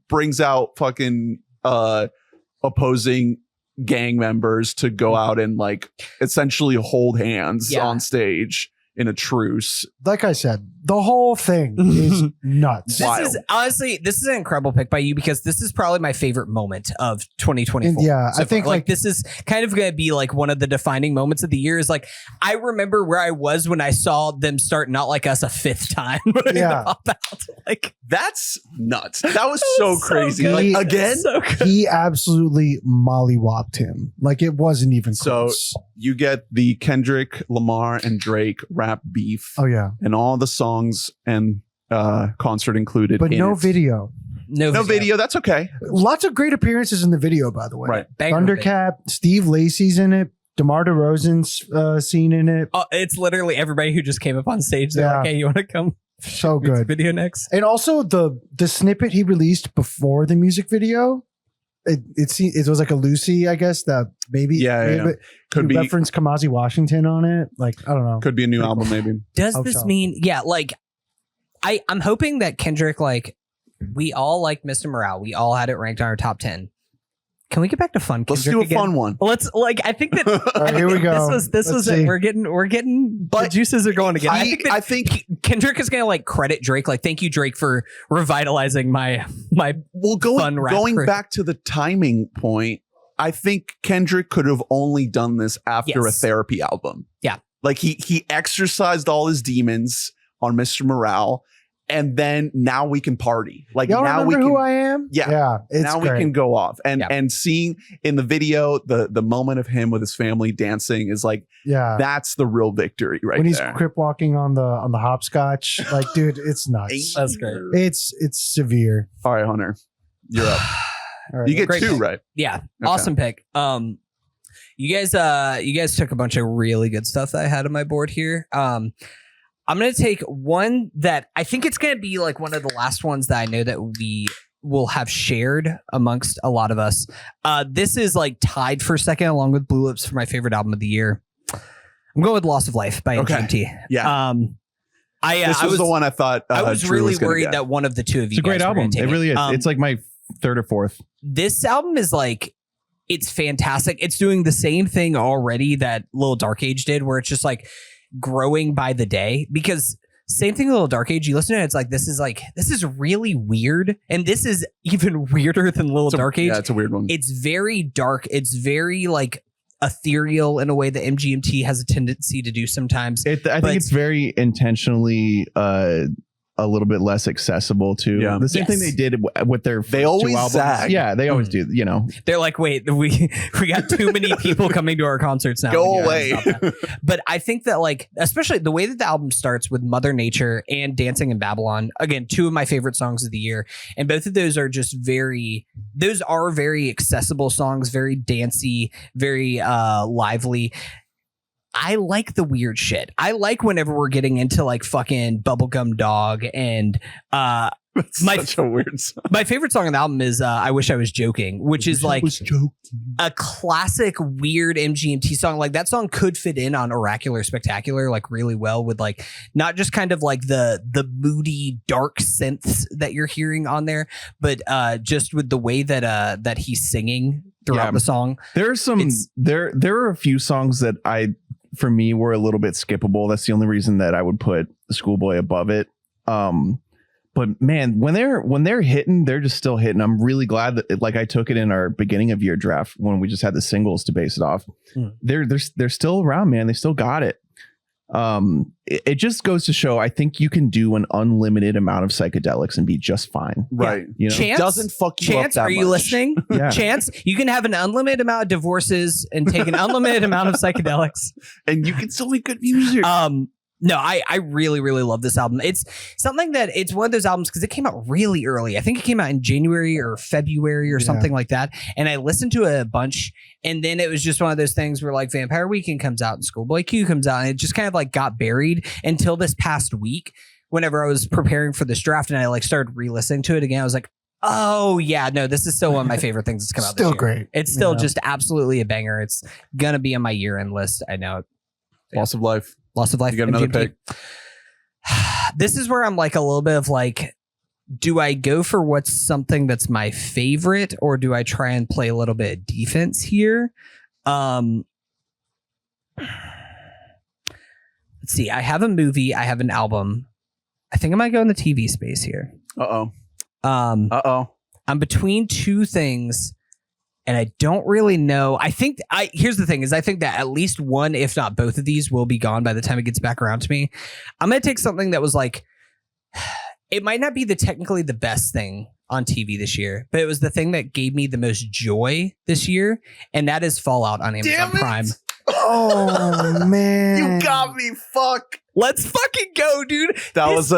brings out fucking opposing gang members to go out and like essentially hold hands on stage in a truce. Like I said, the whole thing is nuts. This is an incredible pick by you because this is probably my favorite moment of 2024. And I think like this is kind of going to be like one of the defining moments of the year. Is like I remember where I was when I saw them start Not Like Us a 5th time. Like that's nuts. That was so crazy. Like again, he absolutely mollywopped him. Like it wasn't even close. So you get the Kendrick, Lamar, and Drake rap beef. Oh yeah, and all the songs and concert included, but no video. No video. That's okay. Lots of great appearances in the video, by the way. Right. Thundercat, Steve Lacy's in it. DeMar DeRozan's scene in it. Oh, it's literally everybody who just came up on stage. They're like, hey, you want to come? So good. Video next. And also the snippet he released before the music video. It was like a Lucy, I guess, that maybe could be reference Kamasi Washington on it. Like, I don't know. Could be a new album, maybe. Does this mean, like, I'm hoping that Kendrick, like, We all like Mr. Morale. We all had it ranked on our top 10. Can we get back to fun? Let's Kendrick do a again? fun one. Let's I think that All right, here we go. This was it. We're getting the juices are going again. I think Kendrick is gonna like credit Drake. Like, thank you, Drake, for revitalizing my fun rap going career. back to the timing point. I think Kendrick could have only done this after a therapy album. Yeah, like he exercised all his demons on Mr. Morale. And then now we can party. Like Y'all now remember we can, who I am? Yeah. It's now great. we can go off. And seeing in the video the moment of him with his family dancing is like, that's the real victory right when he's there. crip walking on the hopscotch. Like, dude, it's nuts. That's great. It's severe. All right, Hunter, you're up. All right. You get Great 2 pick. right. Yeah, Okay. awesome pick. You guys took a bunch of really good stuff that I had on my board here. I'm going to take one that I think it's going to be like one of the last ones that I know that we will have shared amongst a lot of us. This is like tied for second along with Blue Lips for my favorite album of the year. I'm going with Loss of Life by MGMT. Yeah. This was the one I thought I was Drew really was gonna worried get. that one of the two of you It's a great guys were gonna album. take It really is. Um, It's like my third or fourth. This album is like, it's fantastic. It's doing the same thing already that Little Dark Age did, where it's just like growing by the day. Because same thing with Little Dark Age, you listen to it, it's like this is really weird, and this is even weirder than Little Dark Age. Yeah, it's a weird one. It's very dark. It's very like ethereal in a way that MGMT has a tendency to do sometimes. I think it's very intentionally a little bit less accessible to the same thing they did with their they always 2 albums. zag. Yeah, they always do. You know, They're like, wait, we got too many people coming to our concerts now. Go We gotta away. stop that. But I think that like, especially the way that the album starts with Mother Nature and Dancing in Babylon, again, 2 of my favorite songs of the year. And both of those are just very accessible songs, very dancey, very lively. I like the weird shit. I like whenever we're getting into like fucking Bubblegum Dog and Such a weird song. my favorite song on the album is I Wish I Was Joking, which is like a classic weird MGMT song. Like that song could fit in on Oracular Spectacular like really well with like not just kind of like the moody dark synths that you're hearing on there, but just with the way that he's singing throughout the song. there are some there are a few songs that for me were a little bit skippable. That's the only reason that I would put Schoolboy above it. But man, when they're hitting, they're just still hitting. I'm really glad that like I took it in our beginning of year draft when we just had the singles to base it off. They're still around, man. They still got it. It just goes to show, I think you can do an unlimited amount of psychedelics and be just fine. Right. You know? Chance, doesn't fuck you Chance, up that are you much. listening? Yeah. Chance, you can have an unlimited amount of divorces and take an unlimited amount of psychedelics. And you can still make good music. No, I really, really love this album. It's something that it's one of those albums because it came out really early. I think it came out in January or February or something like that. And I listened to it a bunch. And then it was just one of those things where like Vampire Weekend comes out and Schoolboy Q comes out. And it just kind of like got buried until this past week whenever I was preparing for this draft and I like started re-listening to it again. I was like, oh yeah, no, this is still one of my favorite things that's come out this year. Still great. It's still just absolutely a banger. It's going to be on my year-end list. I know it. Loss of Life. Loss of Life. You got another MGMT. pick. This is where I'm like a little bit of like, do I go for what's something that's my favorite or do I try and play a little bit of defense here? Let's see. I have a movie. I have an album. I think I might go in the TV space here. I'm between 2 things. And I don't really know. Here's the thing is I think that at least one, if not both of these will be gone by the time it gets back around to me. I'm going to take something that was like, it might not be technically the best thing on TV this year, but it was the thing that gave me the most joy this year. And that is Fallout on Amazon Prime. Oh man, You got me. Fuck. Let's fucking go, dude. That was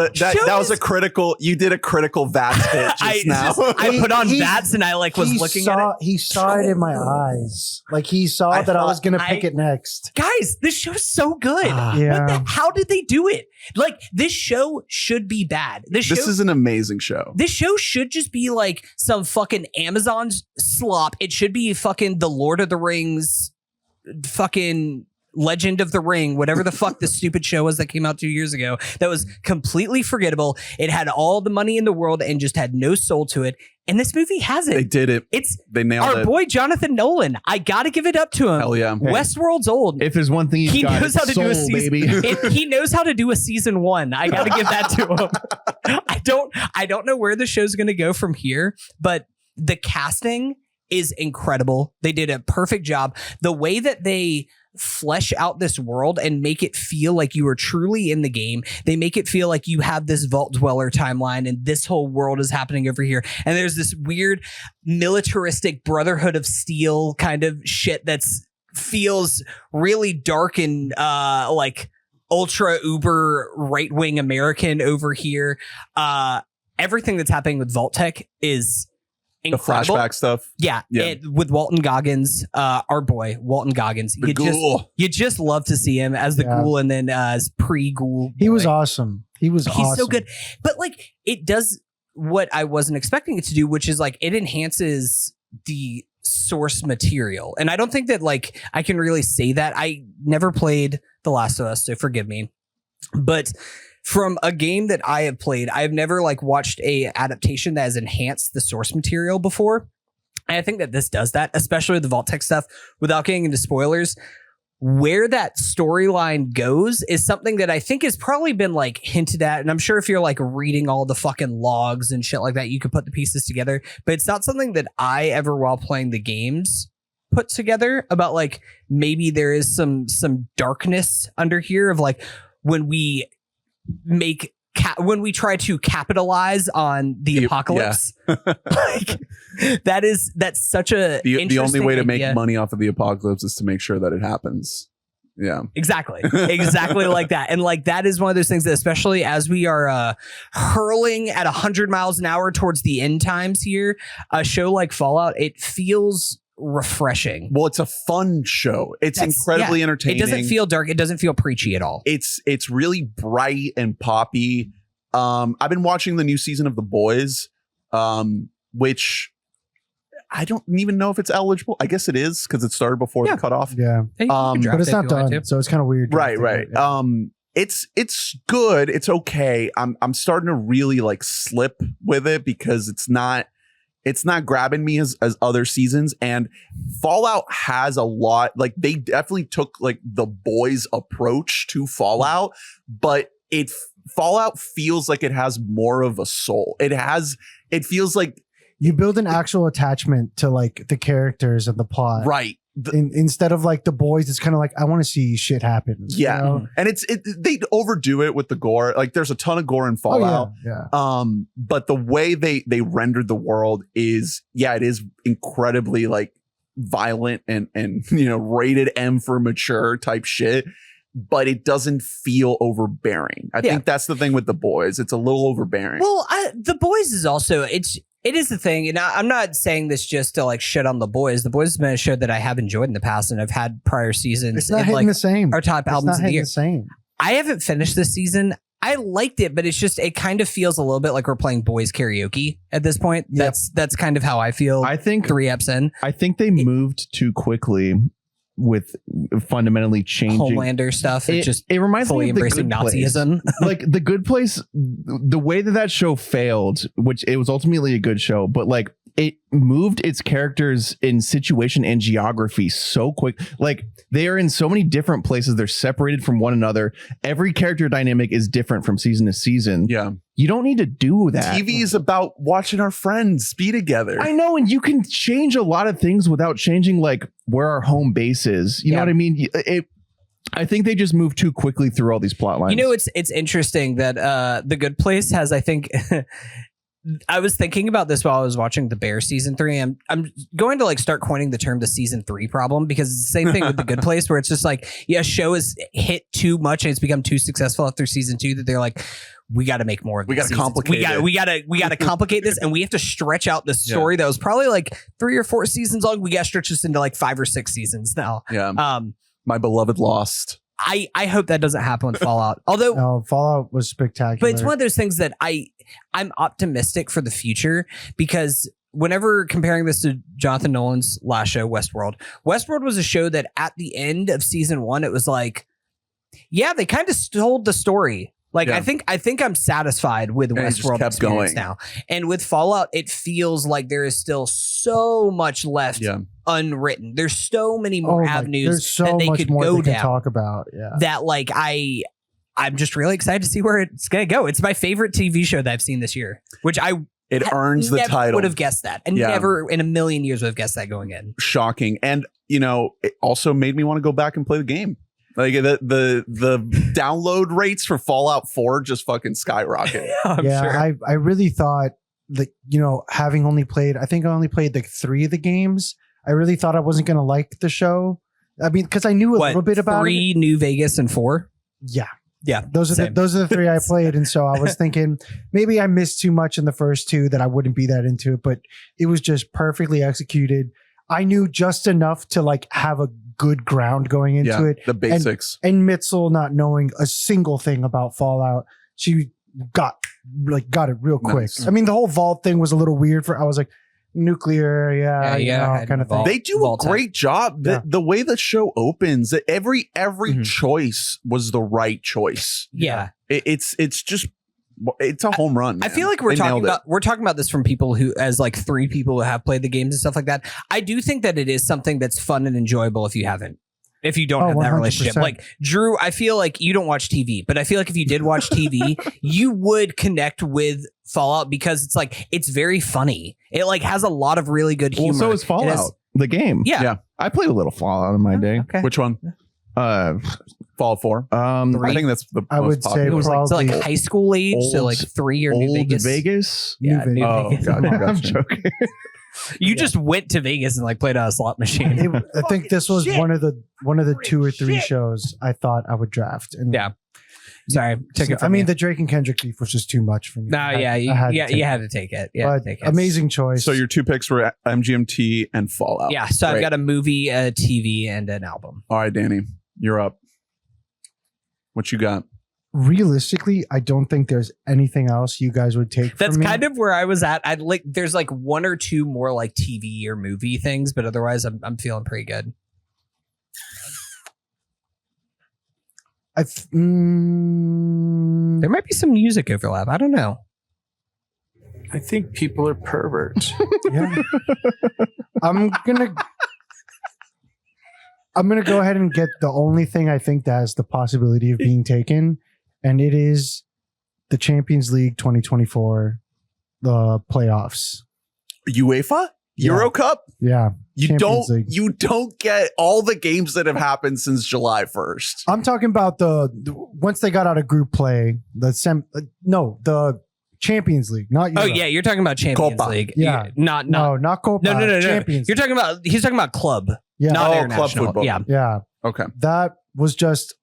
a critical. You did a critical VATS hit just now. I put on He- VATS and I like was looking at it. He saw it in my eyes. Like he saw that I was gonna pick it next. Guys, this show's so good. Yeah. How did they do it? Like this show should be bad. This is an amazing show. This show should just be like some fucking Amazon slop. It should be fucking the Lord of the Rings fucking Legend of the Ring, whatever the fuck the stupid show was that came out 2 years ago, that was completely forgettable. It had all the money in the world and just had no soul to it. And this movie has it. They did it. They nailed our it. boy Jonathan Nolan. I gotta give it up to him. Hell yeah. Westworld's old. If there's one thing he knows how to do a season, baby. he knows how to do a season 1. I gotta give that to him. I don't know where the show's gonna go from here, but the casting is incredible. They did a perfect job. The way that they flesh out this world and make it feel like you are truly in the game. They make it feel like you have this Vault Dweller timeline and this whole world is happening over here. And there's this weird militaristic Brotherhood of Steel kind of shit that's feels really dark and like ultra uber right-wing American over here. Everything that's happening with Vault Tech is incredible. The flashback stuff. Yeah. With Walton Goggins, our boy, Walton Goggins. You just love to see him as the ghoul and then as pre-ghoul. He was awesome. He's so good. But like it does what I wasn't expecting it to do, which is like it enhances the source material. And I don't think that like I can really say that. I never played The Last of Us, so forgive me. But from a game that I have played, I have never like watched a adaptation that has enhanced the source material before. And I think that this does that, especially with the Vault Tech stuff. Without getting into spoilers, where that storyline goes is something that I think has probably been like hinted at. And I'm sure if you're like reading all the fucking logs and shit like that, you could put the pieces together. But it's not something that I ever, while playing the games, put together about like maybe there is some darkness under here of like when we when we try to capitalize on the apocalypse. Like that's such a the only way to idea. make money off of the apocalypse is to make sure that it happens. Yeah, exactly like that. And like that is one of those things that, especially as we are hurling at 100 miles an hour towards the end times here, a show like Fallout, it feels refreshing. Well, it's a fun show. It's incredibly entertaining. It doesn't feel dark. It doesn't feel preachy at all. It's really bright and poppy. I've been watching the new season of The Boys, which I don't even know if it's eligible. I guess it is because it started before the cutoff. Yeah, but it's not done, so it's kind of weird. Right. It's good. It's okay. I'm starting to really like slip with it because it's not grabbing me as other seasons. And Fallout has a lot, like they definitely took like the Boys approach to Fallout, but Fallout feels like it has more of a soul. It feels like you build an actual attachment to like the characters and the plot. Right. Instead of like The Boys, it's kind of like, I want to see shit happen. Yeah. You know? And they overdo it with the gore. Like there's a ton of gore in Fallout. But the way they rendered the world is, it is incredibly like violent and rated M for mature type shit, but it doesn't feel overbearing. I think that's the thing with The Boys. It's a little overbearing. Well, The Boys is also, it is the thing, and I'm not saying this just to like shit on The Boys. The Boys has been a show that I have enjoyed in the past, and I've had prior seasons. It's not hitting the same. Our top albums of the year. The same. I haven't finished this season. I liked it, but it's just it kind of feels a little bit like we're playing boys karaoke at this point. Yep. That's kind of how I feel. I think 3 eps in. I think they moved too quickly with fundamentally changing Homelander stuff. It reminds fully me of embracing The Good Place. Nazism. Like The Good Place, the way that show failed, which it was ultimately a good show, but like it moved its characters in situation and geography so quick. Like they are in so many different places. They're separated from one another. Every character dynamic is different from season to season. Yeah. You don't need to do that. TV is about watching our friends be together. I know. And you can change a lot of things without changing like where our home base is. You know what I mean? I think they just moved too quickly through all these plot lines. You know, it's interesting that The Good Place has, I think, I was thinking about this while I was watching The Bear season 3. I'm going to like start coining the term the season 3 problem, because it's the same thing with The Good Place, where it's just like, show has hit too much and it's become too successful after season 2 that they're like, we got to make more of we got to complicate we got to complicate this, and we have to stretch out the story that was probably like 3 or 4 seasons long. We got to stretch this into like 5 or 6 seasons now. Yeah. My beloved Lost. I hope that doesn't happen with Fallout. Although Fallout was spectacular. But it's one of those things that I'm optimistic for the future, because whenever comparing this to Jonathan Nolan's last show, Westworld was a show that at the end of season 1, it was like, yeah, they kind of told the story. Like, I think I'm satisfied with Westworld experience now. And with Fallout, it feels like there is still so much left unwritten. There's so many more avenues that they could go down. Talk about that. Like I'm just really excited to see where it's gonna go. It's my favorite TV show that I've seen this year, which it earns the title. Would have guessed that, and never in a million years would have guessed that going in. Shocking, and it also made me want to go back and play the game. Like the download rates for Fallout 4 just fucking skyrocket. Sure. I really thought that, having only played, I think I only played like 3 of the games. I really thought I wasn't going to like the show. I mean, because I knew a little bit about 3 New Vegas and 4. Yeah. Yeah. Those are the 3 I played. And so I was thinking maybe I missed too much in the first 2 that I wouldn't be that into it, but it was just perfectly executed. I knew just enough to like have a good ground going into it. The basics. And Mitzel not knowing a single thing about Fallout, she got it real quick. Nice. I mean, the whole vault thing was a little weird I was like, nuclear, kind of thing. They do a great job. The way the show opens, every choice was the right choice. Yeah. It's a home run, man. I feel like we're talking about this from people who, as like 3 people who have played the games and stuff like that. I do think that it is something that's fun and enjoyable if you don't have that 100%. relationship. Like Drew, I feel like you don't watch TV, but I feel like if you did watch TV, you would connect with Fallout because it's like, it's very funny. It like has a lot lot good humor. So is Fallout, the game. Yeah. I played a little Fallout in my day. Okay. Which one? Fallout 4. I think that's the I most would popular. say it was probably like high school age, so like 3 or New Vegas. Vegas. Yeah, New Oh, Vegas. God, I'm joking. You just went to Vegas and like played on a slot machine. I think this was one of the 2 or 3 shows I thought I would draft. And Sorry, took it. I mean, the Drake and Kendrick beef was just too much for me. No, you had to take it. Yeah, amazing choice. So your 2 picks were MGMT and Fallout. Yeah, so Great. I've got a movie, a TV, and an album. All right, Danny, you're up. What you got? Realistically, I don't think there's anything else you guys would take. That's from me. kind of where I was at. There's like 1 or 2 more like TV or movie things, but otherwise, I'm feeling pretty good. There might be some music overlap. I don't know. I think people are perverts. Yeah. I'm gonna go ahead and get the only thing I think that has the possibility of being taken, and it is the Champions League 2024, the playoffs. UEFA? Euro Cup? Yeah. You don't get all the games that have happened since July 1st. I'm talking about the once they got out of group play, the Champions League, not Euro. Oh yeah, you're talking about Champions Copa. League. Yeah. Not Copa. No. Champions. He's talking about club. Yeah. Not club international. football. Yeah. Yeah. Okay. That was just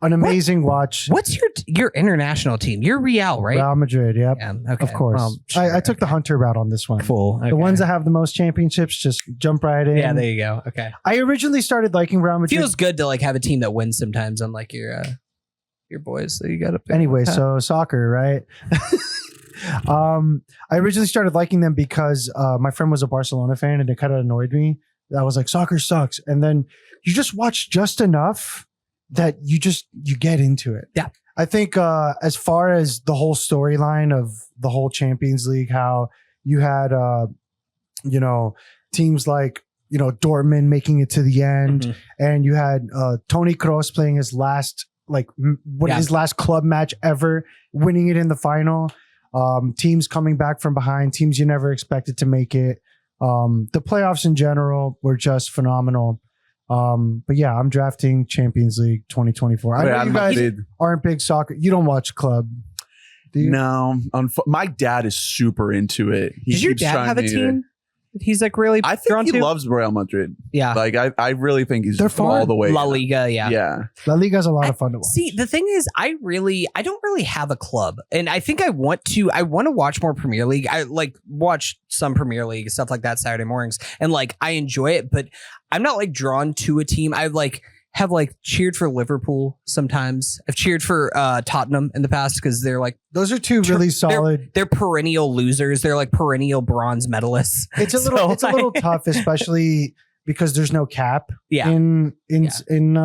an amazing watch. What's your international team? You're Real, right? Real Madrid. Yep. Yeah, okay. Of course. Well, sure, I took the Hunter route on this one. Cool. Okay. The ones that have the most championships just jump right in. Yeah, there you go. Okay. I originally started liking Real Madrid. Feels good to like have a team that wins sometimes, unlike your boys. So you got to pick. Anyway, so soccer, right? I originally started liking them because my friend was a Barcelona fan and it kind of annoyed me. I was like, soccer sucks. And then you just watch just enough that you get into it. Yeah. I think as far as the whole storyline of the whole Champions League, how you had, teams like, Dortmund making it to the end, and you had Toni Kroos playing his last, his last club match ever, winning it in the final. Teams coming back from behind, teams you never expected to make it. The playoffs in general were just phenomenal. But yeah, I'm drafting Champions League 2024. I know you guys aren't big soccer. You don't watch club, do you? No. My dad is super into it. Does your dad have a team? He's like really I think he loves Real Madrid. Yeah. Like I really think he's They're all the way. La Liga, yeah. Yeah. La Liga's a lot of fun to watch. See, the thing is, I don't really have a club. And I think I want to watch more Premier League. I watch some Premier League, stuff like that Saturday mornings. And I enjoy it, but I'm not drawn to a team. have like cheered for Liverpool sometimes. I've cheered for Tottenham in the past because they're like Those are two really solid. They're perennial losers. They're like perennial bronze medalists. It's a little tough, especially because there's no cap in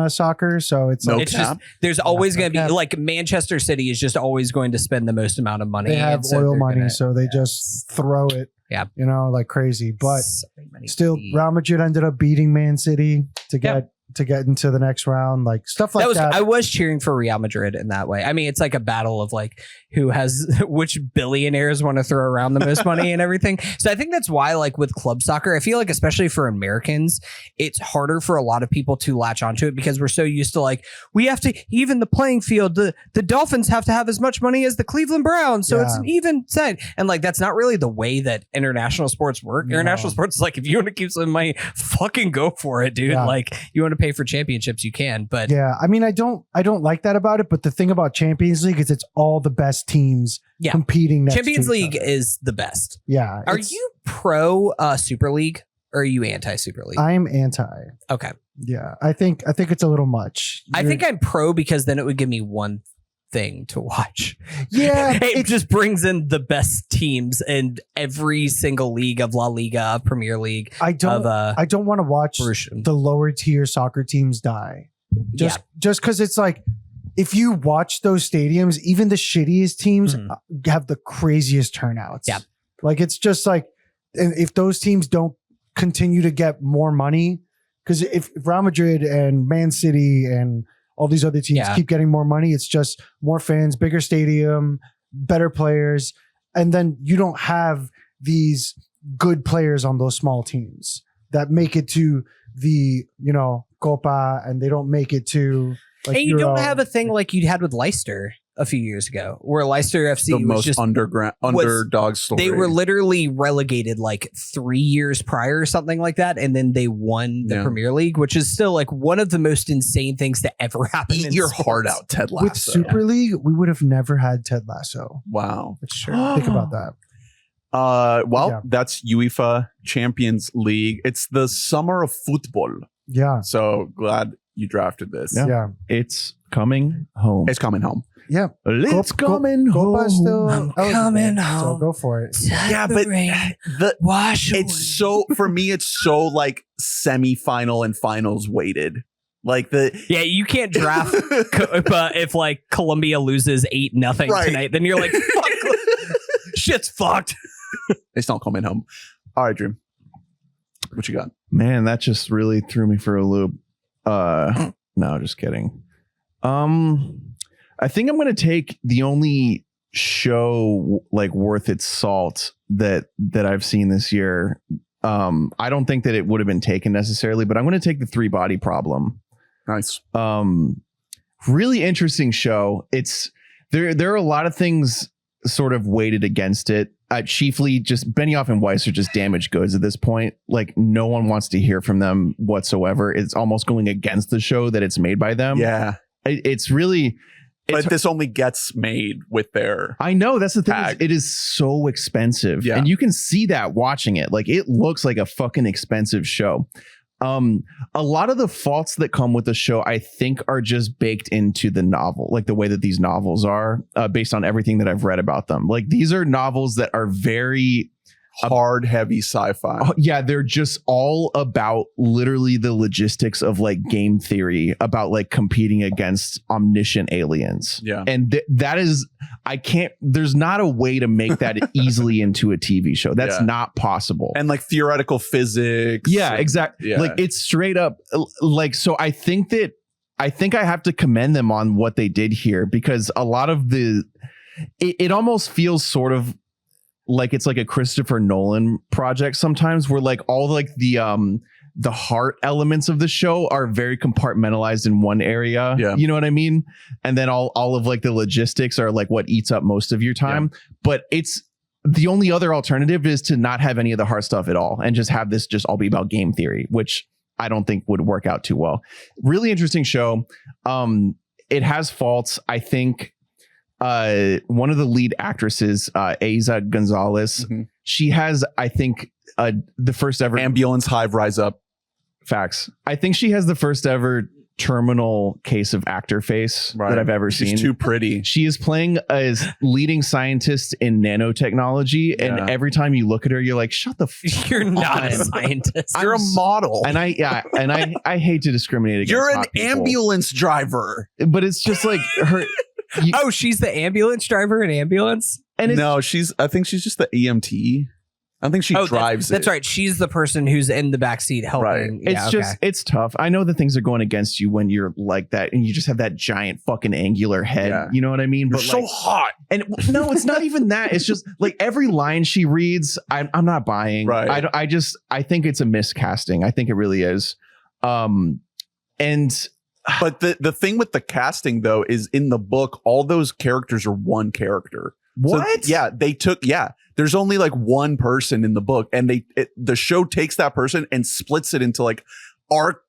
soccer. So it's No like, it's just there's always going to be like Manchester City is just always going to spend the most amount of money. they have and so oil they're money, gonna- so they just throw it. Yeah. Like crazy. But so many still, money. Real Madrid ended up beating Man City to get into the next round. Like stuff like that. I was cheering for Real Madrid in that way. I mean, it's like a battle of like who has which billionaires want to throw around the most money and everything. So I think that's why, like with club soccer, I feel like especially for Americans, it's harder for a lot of people to latch onto it because we're so used to like we have to even the playing field. The Dolphins have to have as much money as the Cleveland Browns, so it's an even side. And like that's not really the way that international sports work. International sports is like if you want to keep some money, fucking go for it, dude. Like you want to pay for championships, you can. But I mean, I don't like that about it. But the thing about Champions League is it's all the best teams competing. Next Champions to each League other. is the best. Yeah. Are you pro Super League or are you anti Super League? I'm anti. Okay. Yeah. I think it's a little much. I think I'm pro because then it would give me one thing to watch. Yeah. It just brings in the best teams in every single league of La Liga, Premier League. I don't want to watch the lower tier soccer teams die. Just because it's like if you watch those stadiums, even the shittiest teams have the craziest turnouts. Yeah. Like it's just like if those teams don't continue to get more money, because if Real Madrid and Man City and all these other teams keep getting more money, it's just more fans, bigger stadium, better players. And then you don't have these good players on those small teams that make it to the, Copa, and they don't make it to like and you don't have a thing like you had with Leicester a few years ago, where Leicester FC the was most just underdog story. They were literally relegated like 3 years prior or something like that, and then they won the Premier League, which is still like one of the most insane things to ever happen. Eat your heart out, Ted Lasso. With Super League, we would have never had Ted Lasso. Wow. Think about that. That's UEFA Champions League. It's the summer of football. Yeah. So glad you drafted this. Yeah. It's coming home. It's coming home. Yeah. It's coming home. I'm coming home. So go for it. Yeah, but it's so for me, it's so like semi-final and finals weighted. Like you can't draft if like Colombia loses 8-0 tonight, then you're like, fuck, shit's fucked. It's not coming home. All right, Dream. What you got? Man, that just really threw me for a loop. No, just kidding. I think I'm going to take the only show like worth its salt that I've seen this year. I don't think that it would have been taken necessarily, but I'm going to take the 3 Body Problem. Nice. Really interesting show. It's there are a lot of things sort of weighted against it. Chiefly just Benioff and Weiss are just damaged goods at this point. Like no one wants to hear from them whatsoever. It's almost going against the show that it's made by them. Yeah. It's really... But this only gets made with their... I know. That's the thing. It is so expensive. Yeah. And you can see that watching it. Like it looks like a fucking expensive show. A lot of the faults that come with the show, I think, are just baked into the novel, like the way that these novels are based on everything that I've read about them. Like these are novels that are very hard, heavy sci-fi. Yeah, they're just all about literally the logistics of like game theory, about like competing against omniscient aliens. Yeah. And that is, there's not a way to make that easily into a TV show. That's not possible. And like theoretical physics. Yeah, exactly. Yeah. Like it's straight up like, so I think I have to commend them on what they did here, because a lot of it almost feels sort of like it's like a Christopher Nolan project sometimes, where like all like the heart elements of the show are very compartmentalized in one area. Yeah. You know what I mean? And then all of like the logistics are like what eats up most of your time. Yeah. But it's the only other alternative is to not have any of the heart stuff at all and just have this just all be about game theory, which I don't think would work out too well. Really interesting show. It has faults. I think one of the lead actresses, Eiza Gonzalez, she has, I think, the first ever ambulance hive rise up. Facts. I think she has the first ever terminal case of actor face that I've ever seen. She's too pretty. She is playing as leading scientist in nanotechnology, and every time you look at her, you're like, "Shut the fuck You're not up. a scientist. You're a model, And I hate to discriminate against. you're an hot people, ambulance driver. but it's just like her. Oh, she's the ambulance driver in ambulance? And it's, No, I think she's just the EMT. I think she drives That's it. right. She's the person who's in the backseat helping. Right. Yeah, it's tough. I know that things are going against you when you're like that, and you just have that giant fucking angular head. Yeah. You know what I mean? You're But so like, hot. and no, it's not even that. It's just like every line she reads, I'm not buying. Right. I think it's a miscasting. I think it really is. And But the thing with the casting though is in the book, all those characters are one character. what? So, there's only like one person in the book, and the show takes that person and splits it into like our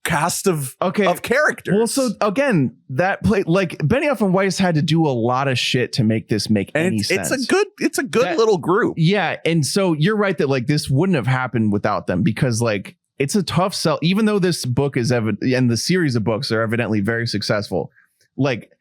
cast of characters. Well, so again, that play like Benioff and Weiss had to do a lot of shit to make this make any sense. It's a good little group. Yeah, and so you're right that like this wouldn't have happened without them, because like it's a tough sell. Even though this book is and the series of books are evidently very successful, like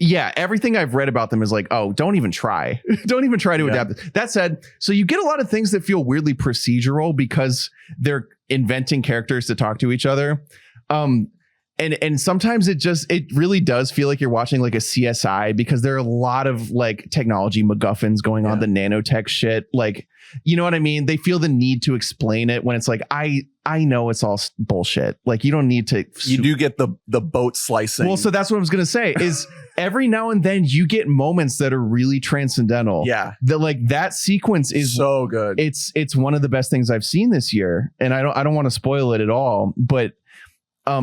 yeah, everything I've read about them is like, oh, don't even try. Don't even try to adapt this. That said, so you get a lot of things that feel weirdly procedural because they're inventing characters to talk to each other. And sometimes it really does feel like you're watching like a CSI, because there are a lot of like technology MacGuffins going on, the nanotech shit. Like, you know what I mean? They feel the need to explain it when it's like, I know it's all bullshit. Like, you don't need to. You do get the boat slicing. Well, so that's what I was going to say is every now and then you get moments that are really transcendental. Yeah. That sequence is so good. It's one of the best things I've seen this year. And I don't want to spoil it at all, but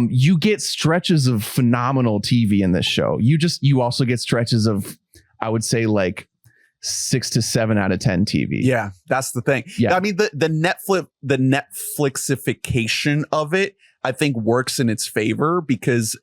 you get stretches of phenomenal TV in this show. You also get stretches of, I would say, like 6 to 7 out of 10 TV. Yeah, that's the thing. Yeah. I mean, the Netflixification of it, I think, works in its favor, because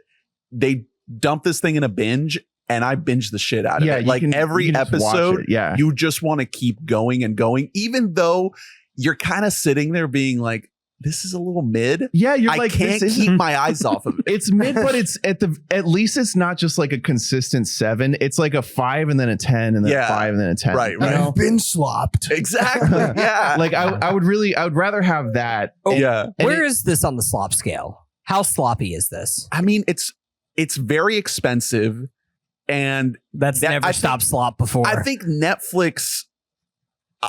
they dump this thing in a binge, and I binge the shit out of it. Like every episode, you just want to keep going and going, even though you're kind of sitting there being like, this is a little mid. Yeah, you're I like, can't keep my eyes off of it. It's mid, but it's at least it's not just like a consistent 7. It's like a 5 and then a 10 and then a 5 and then a 10. Right. You know? I've been slopped. Exactly. Yeah. Like I would rather have that. Oh, yeah. Where is this on the slop scale? How sloppy is this? I mean, it's very expensive, and That's never stopped slop before. I think Netflix,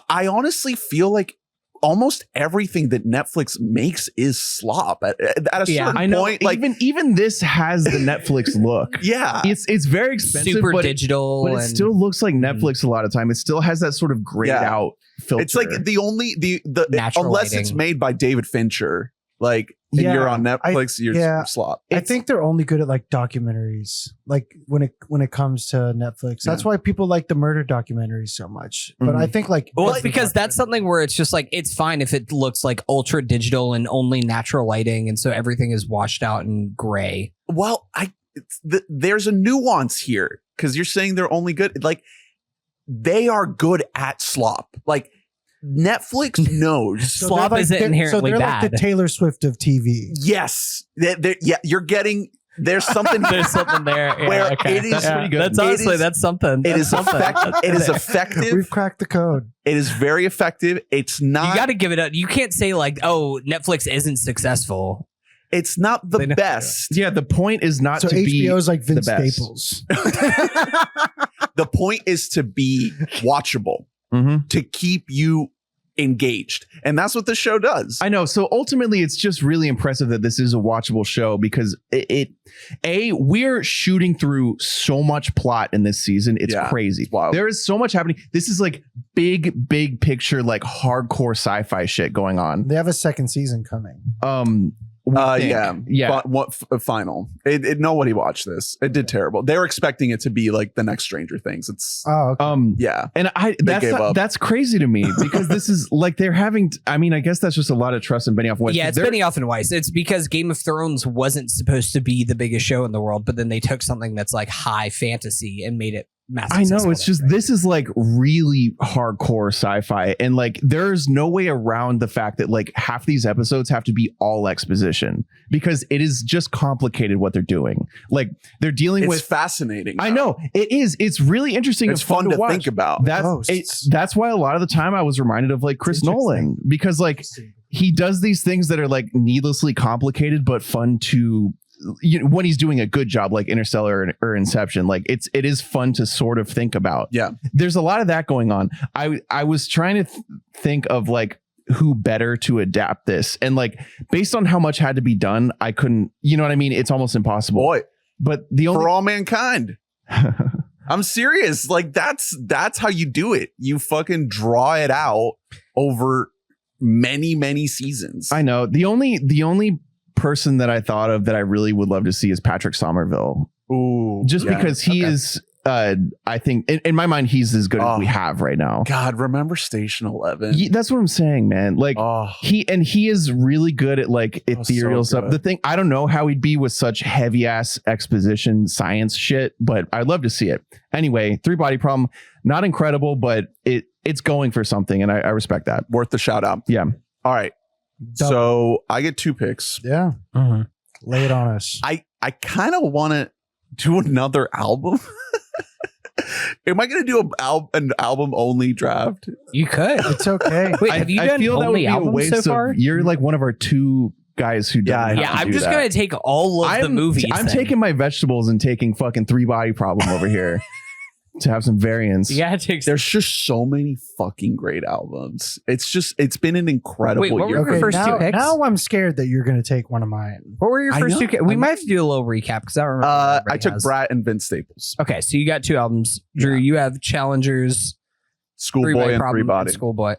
I honestly feel like almost everything that Netflix makes is slop at a certain point. Like even this has the Netflix look. Yeah, it's very expensive, super but digital, but it still looks like Netflix a lot of time. It still has that sort of grayed out filter. It's like the Natural unless lighting. it's made by David Fincher, like and you're on Netflix, you're slop. I think they're only good at like documentaries, like when it comes to Netflix. That's why people like the murder documentaries so much. But I think like, well, it's because that's something where it's just like, it's fine if it looks like ultra digital and only natural lighting, and so everything is washed out and gray. Well, there's a nuance here, because you're saying they're only good. Like, they are good at slop. Like, Netflix knows. Slop isn't inherently they're bad. like the Taylor Swift of TV. Yes. You're getting, there's something There's something there. Yeah, where okay. it is pretty good. That's honestly, that's something. It is effective. We've cracked the code. It is very effective. It's not. You got to give it up. You can't say like, oh, Netflix isn't successful. It's not the best. Yeah, the point is not So to be HBO is like Vince the best. Staples. The point is to be watchable, to keep you engaged, and that's what the show does. I know. So ultimately, it's just really impressive that this is a watchable show, because we're shooting through so much plot in this season. It's crazy. Wow. There is so much happening. This is like big picture, like hardcore sci-fi shit going on. They have a second season coming. Final. Nobody watched this. It did terrible. They were expecting it to be like the next Stranger Things. It's yeah, and that's crazy to me, because this is like they're having. I mean, I guess that's just a lot of trust in Benioff and Weiss. Yeah, it's Benioff and Weiss. It's because Game of Thrones wasn't supposed to be the biggest show in the world, but then they took something that's like high fantasy and made it massive. I know, it's just this is like really hardcore sci-fi, and like there's no way around the fact that like half these episodes have to be all exposition because it is just complicated what they're doing. Like they're dealing with fascinating. I know it is. It's really interesting. It's fun to think about. That's why a lot of the time I was reminded of like Chris Nolan, because like he does these things that are like needlessly complicated but fun to, when he's doing a good job, like Interstellar or Inception. Like it is fun to sort of think about. Yeah, there's a lot of that going on. I was trying to think of like who better to adapt this, and like based on how much had to be done, I couldn't. You know what I mean? It's almost impossible. Boy, but the only For All Mankind. I'm serious. Like that's how you do it. You fucking draw it out over many seasons. I know. The only person that I thought of that I really would love to see is Patrick Somerville. Ooh, just because he is I think in my mind he's as good as we have right now. God, remember Station 11? That's what I'm saying, man. Like he is really good at like ethereal stuff. The thing, I don't know how he'd be with such heavy ass exposition science shit, but I'd love to see it. Anyway, Three Body Problem, not incredible, but it's going for something, and I respect that. Worth the shout out. Yeah. All right. So I get 2 picks. Yeah. Lay it on us. I kind of want to do another album. Am I going to do an album only draft? You could. It's okay. Wait, have you done only albums so far? You're like one of our 2 guys who don't. Yeah, I'm just going to take all of the movies. I'm taking my vegetables and taking fucking Three Body Problem over here to have some variance. Yeah, there's just so many fucking great albums. It's been an incredible year. What were your first 2 picks? Now I'm scared that you're going to take one of mine. What were your first 2 picks? We might have to do a little recap because I don't remember. I took Brat and Vince Staples. Okay, so you got 2 albums. Drew, you have Challengers, Schoolboy, and Three Body. Schoolboy.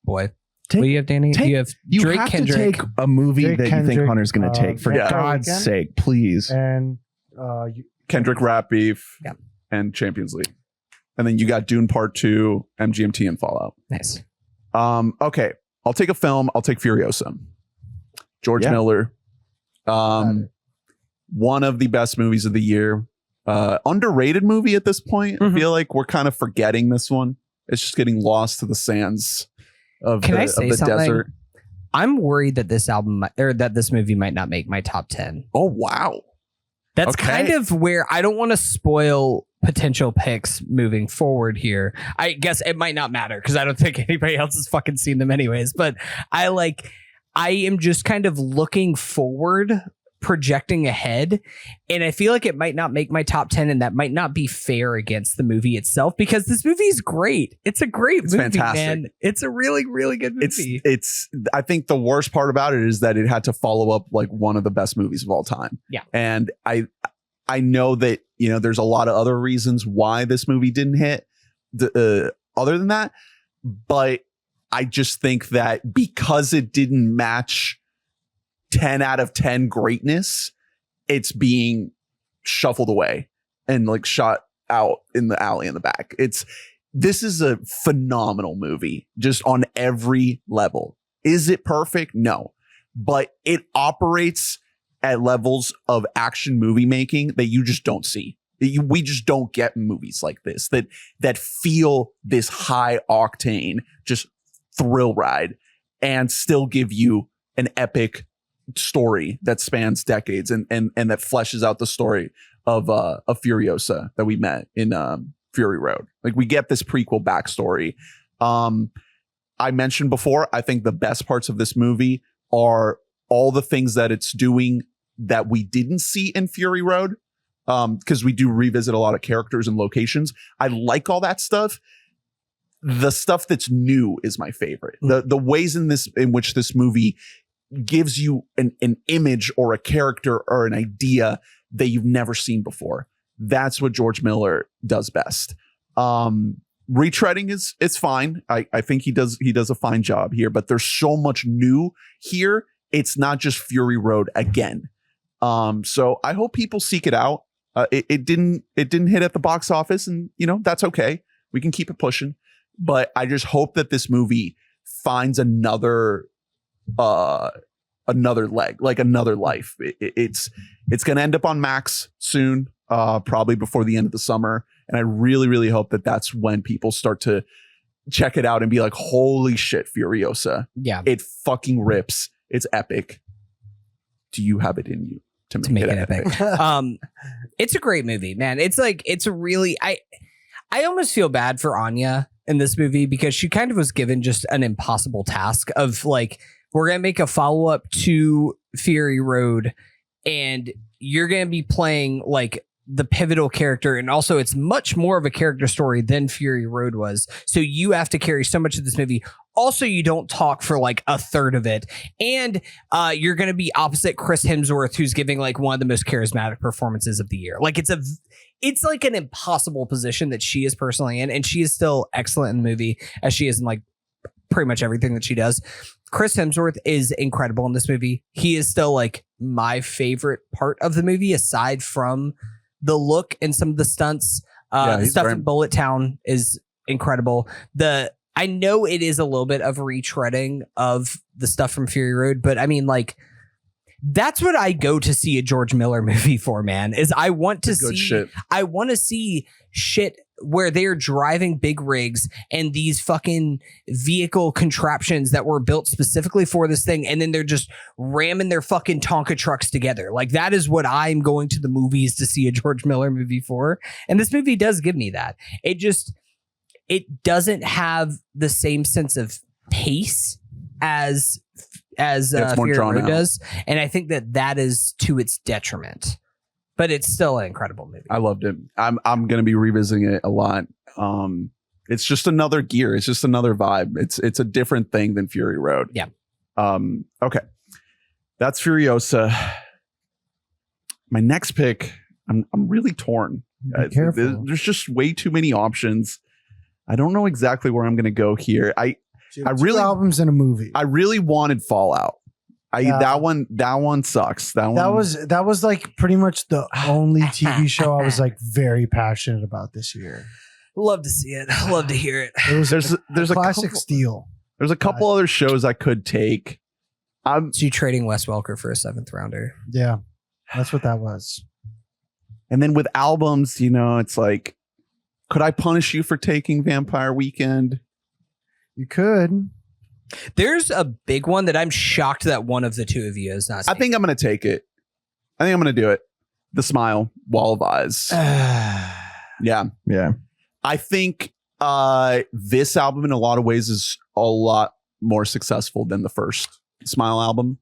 What do you have, Danny? You have Drake, have Kendrick. to take a movie Drake, that Kendrick, you think Hunter's going to take. For God's sake, please. And Kendrick Rap Beef and Champions League. And then you got Dune Part 2, MGMT, and Fallout. Nice. Okay. I'll take a film. I'll take Furiosa. George Miller. One of the best movies of the year. Underrated movie at this point. I feel like we're kind of forgetting this one. It's just getting lost to the sands of the desert. I'm worried that this album or that this movie might not make my top 10. Oh, wow. That's kind of where I don't want to spoil potential picks moving forward here. I guess it might not matter because I don't think anybody else has fucking seen them anyways. But I am just kind of looking forward, projecting ahead, and I feel like it might not make my top 10, and that might not be fair against the movie itself because this movie is great. It's a great movie, fantastic. Man. It's a really, really good movie. It's I think the worst part about it is that it had to follow up like one of the best movies of all time. Yeah. And I know that, there's a lot of other reasons why this movie didn't hit other than that. But I just think that because it didn't match 10 out of 10 greatness, it's being shuffled away and like shot out in the alley in the back. This is a phenomenal movie just on every level. Is it perfect? No, but it operates at levels of action movie making that you just don't see. We just don't get movies like this that feel this high octane, just thrill ride and still give you an epic story that spans decades and that fleshes out the story of Furiosa that we met in Fury Road. Like we get this prequel backstory. I mentioned before, I think the best parts of this movie are all the things that it's doing that we didn't see in Fury Road. Because we do revisit a lot of characters and locations. I like all that stuff. The stuff that's new is my favorite. The ways in which this movie gives you an image or a character or an idea that you've never seen before. That's what George Miller does best. Retreading is fine. I think he does a fine job here, but there's so much new here. It's not just Fury Road again. So I hope people seek it out. It didn't hit at the box office, and that's okay. We can keep it pushing, but I just hope that this movie finds another leg, like another life. It's going to end up on Max soon, probably before the end of the summer, And I really, really hope that that's when people start to check it out and be like, holy shit, Furiosa. Yeah. It fucking rips. It's epic. Do you have it in you to make it epic? It's a great movie, man. It's like, it's a really, I almost feel bad for Anya in this movie because she kind of was given just an impossible task of like, we're going to make a follow-up to Fury Road and you're going to be playing like the pivotal character. And also it's much more of a character story than Fury Road was. So you have to carry so much of this movie. Also, you don't talk for like a third of it. And you're going to be opposite Chris Hemsworth, who's giving like one of the most charismatic performances of the year. Like it's like an impossible position that she is personally in. And she is still excellent in the movie as she is in like pretty much everything that she does. Chris Hemsworth is incredible in this movie. He is still like my favorite part of the movie, aside from the look and some of the stunts. The stuff in Bullet Town is incredible. I know it is a little bit of retreading of the stuff from Fury Road, but I mean, like, that's what I go to see a George Miller movie for, man, is I want to see shit where they're driving big rigs and these fucking vehicle contraptions that were built specifically for this thing. And then they're just ramming their fucking Tonka trucks together. Like, that is what I'm going to the movies to see a George Miller movie for. And this movie does give me that. It doesn't have the same sense of pace as Fury Road does. And I think that is to its detriment. But it's still an incredible movie. I loved it. I'm going to be revisiting it a lot. It's just another gear. It's just another vibe. It's a different thing than Fury Road. Yeah. Okay. That's Furiosa. My next pick, I'm really torn. Be careful. There's just way too many options. I don't know exactly where I'm going to go here. I really albums in a movie. I really wanted Fallout. That one sucks. That was like pretty much the only TV show I was like very passionate about this year. Love to see it. Love to hear it. There's a classic steal. There's a couple other shows I could take. So you trading Wes Welker for a 7th rounder? Yeah, that's what that was. And then with albums, it's like, could I punish you for taking Vampire Weekend? You could. There's a big one that I'm shocked that one of the two of you is not. I think I'm going to take it. I think I'm going to do it. The Smile, Wall of Eyes. Yeah. I think this album in a lot of ways is a lot more successful than the first Smile album.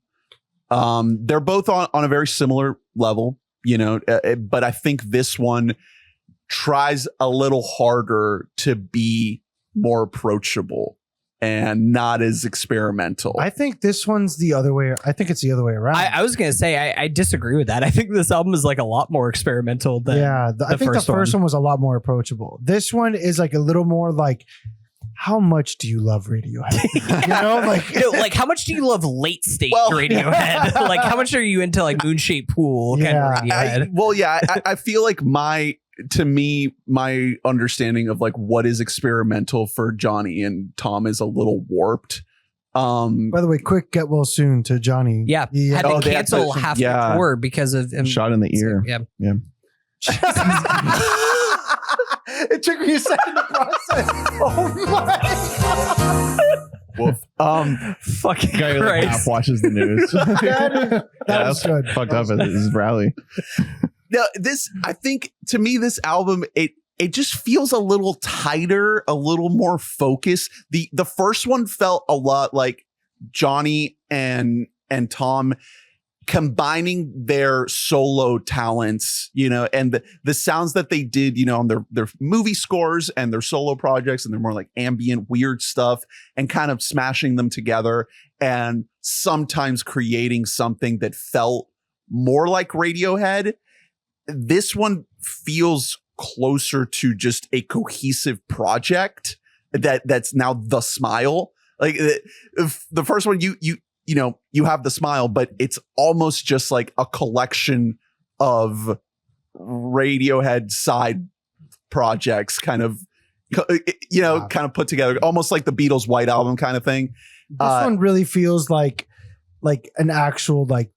They're both on a very similar level, but I think this one tries a little harder to be more approachable and not as experimental. I think this one's the other way. I think it's the other way around. I was going to say, I disagree with that. I think this album is like a lot more experimental than I think the first one was a lot more approachable. This one is like a little more like, how much do you love Radiohead? Like how much do you love late stage Radiohead? Like how much are you into like Moonshaped Pool kind of Radiohead? I feel like my understanding of like what is experimental for Johnny and Tom is a little warped. By the way, quick get well soon to Johnny. Yeah, had to cancel half the tour because of him. Shot in the ear. Yeah. It took me a second to process. Oh my god. Woof. Fucking guy who like half watches the news. that was good. Fucked up at his rally. Now, I think to me, this album, it just feels a little tighter, a little more focused. The first one felt a lot like Johnny and Tom combining their solo talents, and the sounds that they did, on their movie scores and their solo projects, and they're more like ambient, weird stuff, and kind of smashing them together and sometimes creating something that felt more like Radiohead. This one feels closer to just a cohesive project that's now The Smile. Like the first one, you have The Smile, but it's almost just like a collection of Radiohead side projects kind of put together, almost like the Beatles' White Album kind of thing. This one really feels like an actual, like,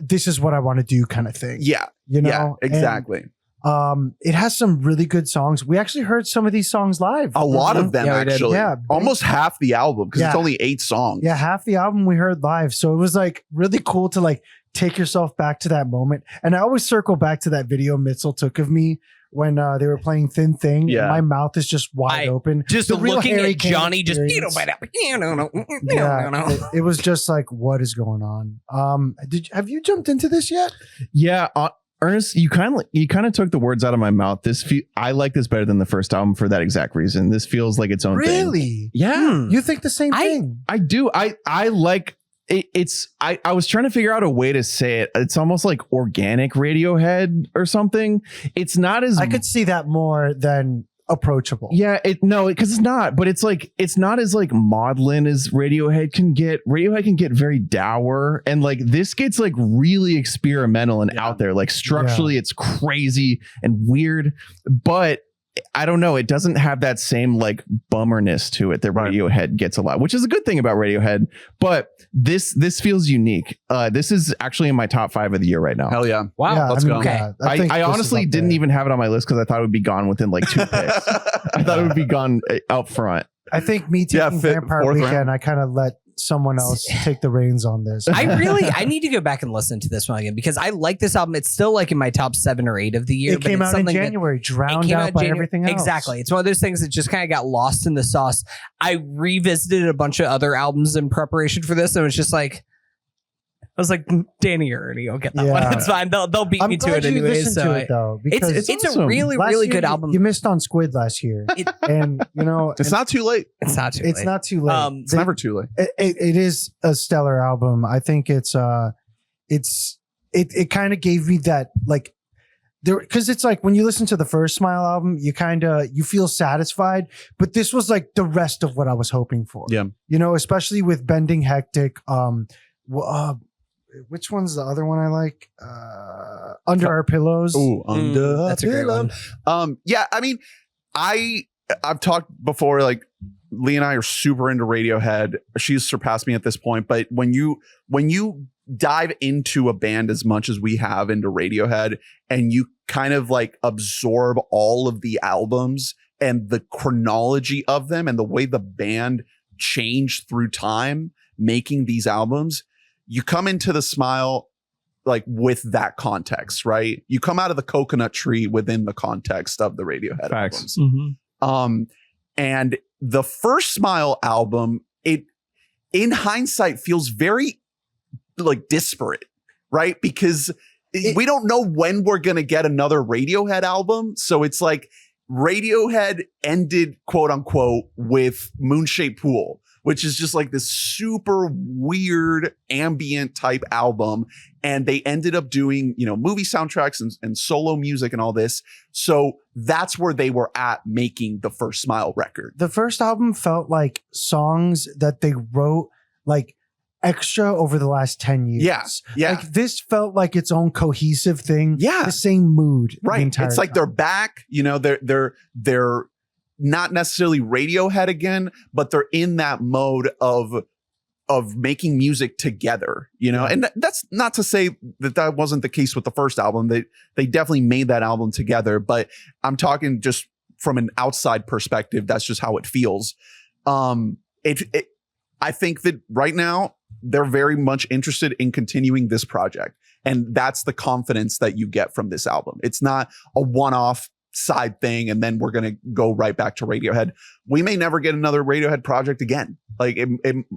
this is what I want to do kind of thing. Yeah. You know? Yeah, exactly. It has some really good songs. We actually heard some of these songs live. A lot of them, Yeah, we did. actually. Yeah. Almost half the album, because it's Yeah. only 8 songs. Yeah, half the album we heard live. So it was like really cool to like take yourself back to that moment. And I always circle back to that video Mitchell took of me when they were playing Thin Thing. Yeah. And my mouth is just wide open. Just The real looking Harry at Kane Johnny, just experience. It was just like, what is going on? Have you jumped into this yet? Yeah, Ernest, you kind of took the words out of my mouth. I like this better than the first album for that exact reason. This feels like its own thing. Really? Yeah, You think the same thing? I do. I like it. I was trying to figure out a way to say it. It's almost like organic Radiohead or something. It's not as I could see that more than approachable. Yeah, because it's not, but it's not as like maudlin as Radiohead can get. Radiohead can get very dour, and like this gets like really experimental and out there. Like structurally, it's crazy and weird, but I don't know. It doesn't have that same like bummerness to it that Radiohead gets a lot, which is a good thing about Radiohead. But this feels unique. This is actually in my top 5 of the year right now. Hell yeah. Wow. Yeah, Let's go. Okay. yeah, I think this honestly is up didn't there. even have it on my list because I thought it would be gone within like 2 picks. I thought it would be gone out front. I think me taking Vampire fourth Weekend, round. I kind of let someone else take the reins on this. I need to go back and listen to this one again because I like this album. It's still like in my top 7 or 8 of the year. It came but it's out in something that- January, it drowned came out by January- everything else. Exactly. It's one of those things that just kind of got lost in the sauce. I revisited a bunch of other albums in preparation for this, and it was just like, I was like, Danny already, I'll get that Yeah. one. It's fine. They'll beat I'm me to glad it you anyways. listened So to it though, because it's a awesome. really, last really year good album. You missed on Squid last year, and you know It's not too late. It's not too it's late. not too late. It's never too late. It is a stellar album. I think it kind of gave me that like there, because it's like when you listen to the first Smile album, you feel satisfied, but this was like the rest of what I was hoping for. Yeah. You know, especially with Bending Hectic. Which one's the other one I like? Under Our Pillows. Ooh, under that's a great pillow. one. Yeah, I mean, I've talked before, like Lee and I are super into Radiohead. She's surpassed me at this point, but when you dive into a band as much as we have into Radiohead and you kind of like absorb all of the albums and the chronology of them and the way the band changed through time making these albums, you come into the Smile like with that context, right? You come out of the coconut tree within the context of the Radiohead Facts. albums. And the first Smile album, it in hindsight feels very like disparate, right? Because we don't know when we're going to get another Radiohead album. So it's like Radiohead ended, quote unquote, with Moonshaped Pool, which is just like this super weird ambient type album. And they ended up doing, you know, movie soundtracks and solo music and all this. So that's where they were at making the first Smile record. The first album felt like songs that they wrote like extra over the last 10 years. Yeah. Like this felt like its own cohesive thing. Yeah. The same mood. the Right. entire It's like time. they're back, you know, they're not necessarily Radiohead again, but they're in that mode of making music together, you know. And that's not to say that wasn't the case with the first album. They definitely made that album together, but I'm talking just from an outside perspective. That's just how it feels. I think that right now they're very much interested in continuing this project, and that's the confidence that you get from this album. It's not a one-off side thing and then we're going to go right back to Radiohead. We may never get another Radiohead project again. Like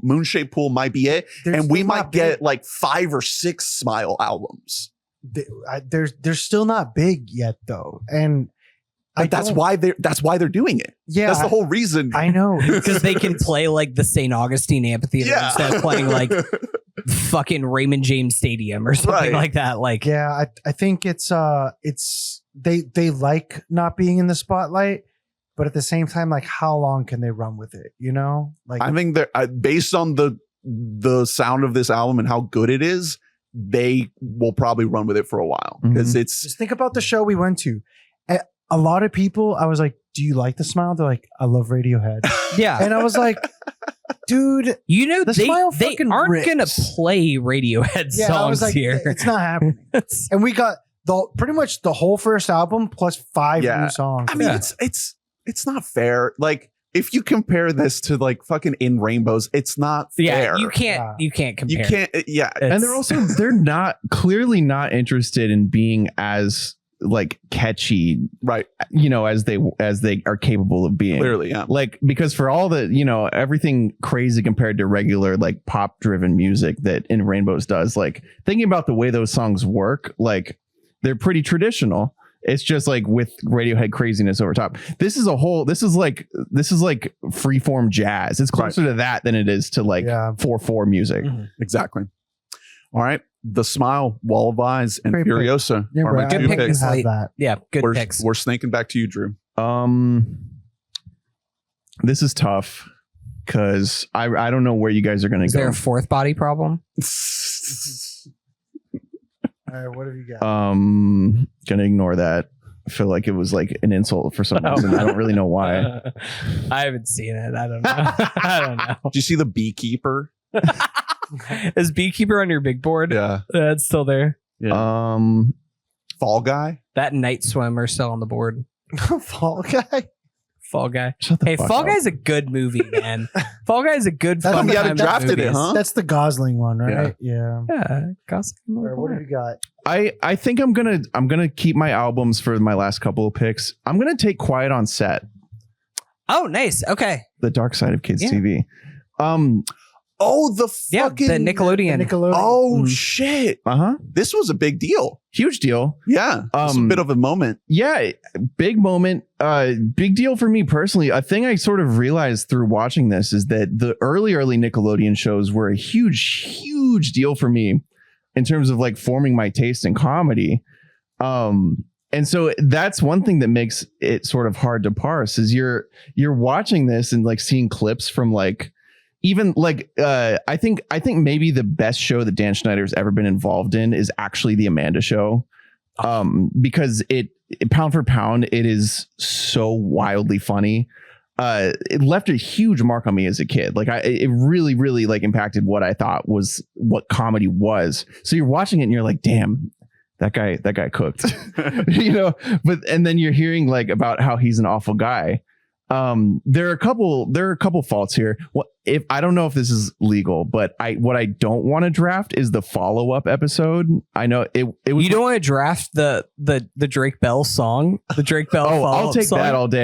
Moonshaped Pool might be it. They're And we still might not get big. like 5 or 6 Smile albums. They're still not big yet though. And But that's why they're doing it. Yeah. That's the whole reason. I know. Because they can play like the St. Augustine Amphitheater Yeah. instead of playing like fucking Raymond James Stadium or something Right. like that. Like, Yeah, I think it's they like not being in the spotlight, but at the same time, like how long can they run with it? You know, like I think that based on the sound of this album and how good it is, they will probably run with it for a while because it's just think about the show we went to. A lot of people, I was like, "Do you like the Smile?" They're like, "I love Radiohead," yeah. and I was like, "Dude, You know, The they Smile they fucking aren't rips. going to play Radiohead yeah." I was songs like, here. "It's not happening." And we got pretty much the whole first album plus 5 new songs. I mean, it's not fair. Like, if you compare this to like fucking In Rainbows, it's not fair. You can't compare. You can't. And they're not clearly not interested in being as like catchy, right? As they are capable of being. Clearly, yeah. Like, because for all the everything crazy compared to regular like pop driven music that In Rainbows does, like thinking about the way those songs work, like they're pretty traditional. It's just like with Radiohead craziness over top. This is like freeform jazz. It's closer to that than it is to like 4/4 music. Mm-hmm. Exactly. All right. The Smile, Wall of Eyes, and Great Furiosa pick. are my good two pick. picks. Yeah, good picks. We're snaking back to you, Drew. This is tough because I don't know where you guys are going to go. Is there a fourth body problem? All right, what have you got? Gonna ignore that. I feel like it was like an insult for some reason. I don't really know why. I haven't seen it. I don't know. I don't know. Did you see The Beekeeper? Is Beekeeper on your big board? Yeah. It's still there. Yeah. Fall Guy? That Night Swimmer still on the board. Fall Guy? Fall Guy. Shut the Hey, fuck Fall up. Guy's a good movie, man. Fall Guy's a good fun. You got time drafted it, movies. huh? That's the Gosling one, right? Yeah. Yeah. Gossip. All right, what have you got? I think I'm gonna keep my albums for my last couple of picks. I'm gonna take Quiet on Set, Oh, nice. Okay. The Dark Side of Kids TV. Oh, the fucking... The Nickelodeon. Oh, shit. Uh-huh. This was a big deal. Huge deal. Yeah. It's a bit of a moment. Yeah, big moment. Big deal for me personally. A thing I sort of realized through watching this is that the early Nickelodeon shows were a huge deal for me in terms of like forming my taste in comedy. And so that's one thing that makes it sort of hard to parse is you're watching this and like seeing clips from like even like I think maybe the best show that Dan Schneider's ever been involved in is actually the Amanda Show, because it pound for pound it is so wildly funny. It left a huge mark on me as a kid. Like it really like impacted what I thought was what comedy was. So you're watching it and you're like, damn, that guy cooked, but and then you're hearing like about how he's an awful guy. There are a couple faults here. If I don't know if this is legal, but what I don't want to draft is the follow-up episode. I know it was. You don't want to draft the Drake Bell song, the Drake Bell. I'll take song? that all day.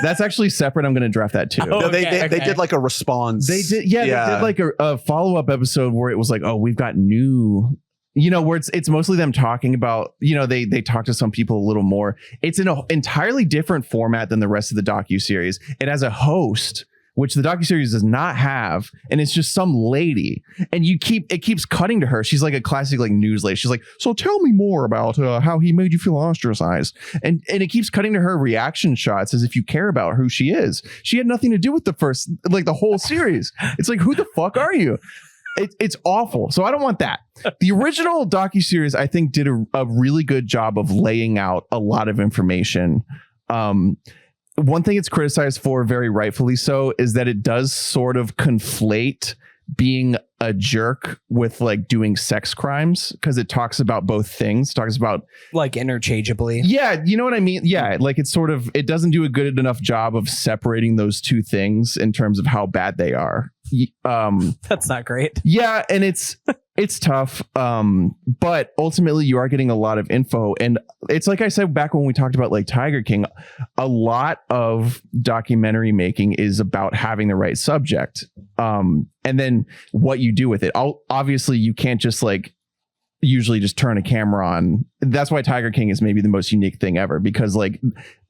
That's actually separate. I'm going to draft that too. Oh, No, they did like a response. They did like a follow-up episode where it was like, oh, we've got new. Where it's mostly them talking about, they talk to some people a little more. It's in an entirely different format than the rest of the docuseries. It has a host, which the docuseries does not have, and it's just some lady. And it keeps cutting to her. She's like a classic like news lady. She's like, so tell me more about how he made you feel ostracized. And it keeps cutting to her reaction shots as if you care about who she is. She had nothing to do with the whole series. It's like, who the fuck are you? It's awful. So I don't want that. The original docuseries, I think, did a really good job of laying out a lot of information. One thing it's criticized for, very rightfully so, is that it does sort of conflate being a jerk with like doing sex crimes, because it talks about both things. It talks about like interchangeably. Yeah, you know what I mean? Yeah, like it doesn't do a good enough job of separating those two things in terms of how bad they are. That's not great. Yeah, and it's tough. But ultimately you are getting a lot of info. And it's like I said back when we talked about like Tiger King, a lot of documentary making is about having the right subject. And then what you do with it. Obviously you can't just like usually just turn a camera on. That's why Tiger King is maybe the most unique thing ever, because like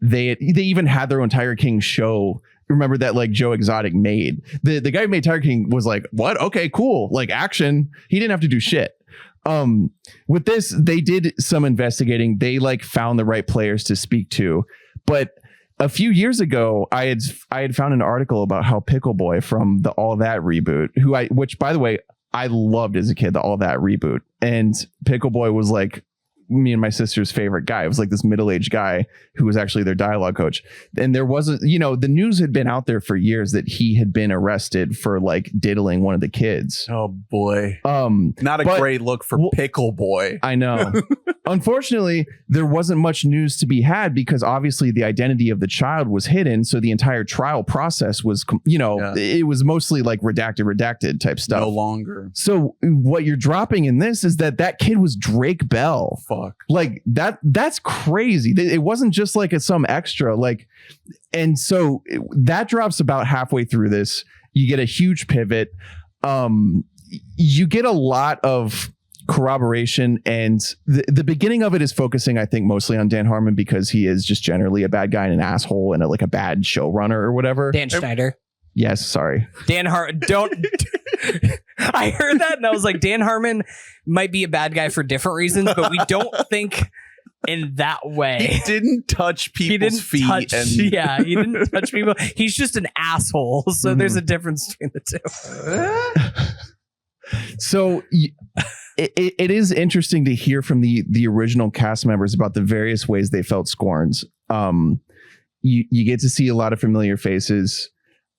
they even had their own Tiger King show. Remember that like Joe Exotic made. The guy who made Tiger King was like, what? Okay, cool. Like action. He didn't have to do shit. With this, they did some investigating. They like found the right players to speak to. But a few years ago, I had found an article about how Schoolboy from the All That reboot, which by the way, I loved as a kid, the All That reboot. And Schoolboy was like me and my sister's favorite guy. It was like this middle-aged guy who was actually their dialogue coach. And there wasn't, the news had been out there for years that he had been arrested for like diddling one of the kids. Oh boy. Not a great look for Pickle Boy. I know. unfortunately, there wasn't much news to be had because obviously the identity of the child was hidden. So the entire trial process was, it was mostly like redacted type stuff. No longer. So what you're dropping in this is that kid was Drake Bell. Fuck. Like that's crazy. It wasn't just like some extra, like, and so that drops about halfway through this. You get a huge pivot. You get a lot of corroboration, and the beginning of it is focusing, I think, mostly on Dan Harmon because he is just generally a bad guy and an asshole and a bad showrunner or whatever. Dan Schneider. Yes, sorry. Don't. I heard that and I was like, Dan Harmon might be a bad guy for different reasons, but we don't think in that way. He didn't touch people's feet. He didn't touch people. He's just an asshole. So there's a difference between the two. So it is interesting to hear from the original cast members about the various ways they felt scorned. You get to see a lot of familiar faces.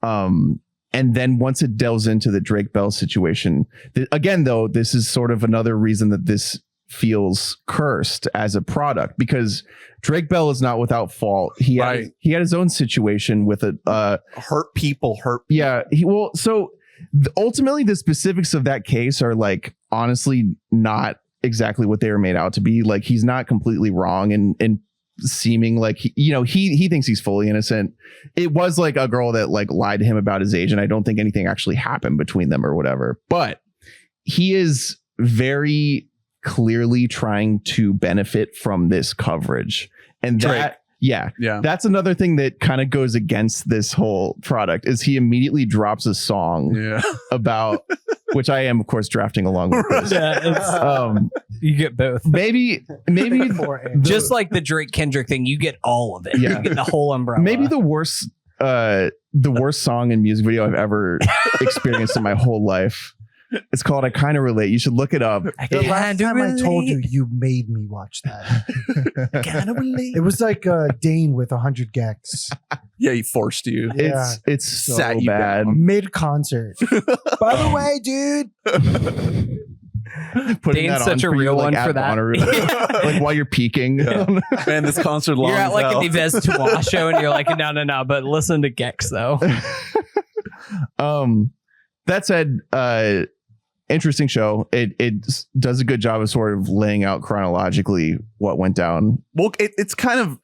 And then once it delves into the Drake Bell situation, again, though, this is sort of another reason that this feels cursed as a product, because Drake Bell is not without fault. He had his own situation with hurt people. Yeah. Ultimately, the specifics of that case are like honestly not exactly what they were made out to be. Like, he's not completely wrong and seeming like he thinks he's fully innocent. It was like a girl that like lied to him about his age, and I don't think anything actually happened between them or whatever. But he is very clearly trying to benefit from this coverage, and Drake. Yeah. That's another thing that kind of goes against this whole product is he immediately drops a song about, which I am, of course, drafting along with this. You get both. Maybe just like the Drake Kendrick thing, you get all of it. Yeah. You get the whole umbrella. Maybe the worst song and music video I've ever experienced in my whole life. It's called "I Kind of Relate." You should look it up. The last time I told you, you made me watch that. Kind of relate. It was like Dane with 100 gex. Yeah, he forced you. Yeah. It's so Sat you bad. down. Mid-concert. By the way, dude. Putting Dane's that such on a for you, real like, one at for that. Bonnaroo. Like while you're peaking. Yeah. Man, this concert long You're at as like hell. an Yves Tois show and you're like, no, but listen to Gex though. That said, interesting show. It does a good job of sort of laying out chronologically what went down. Well, it's kind of,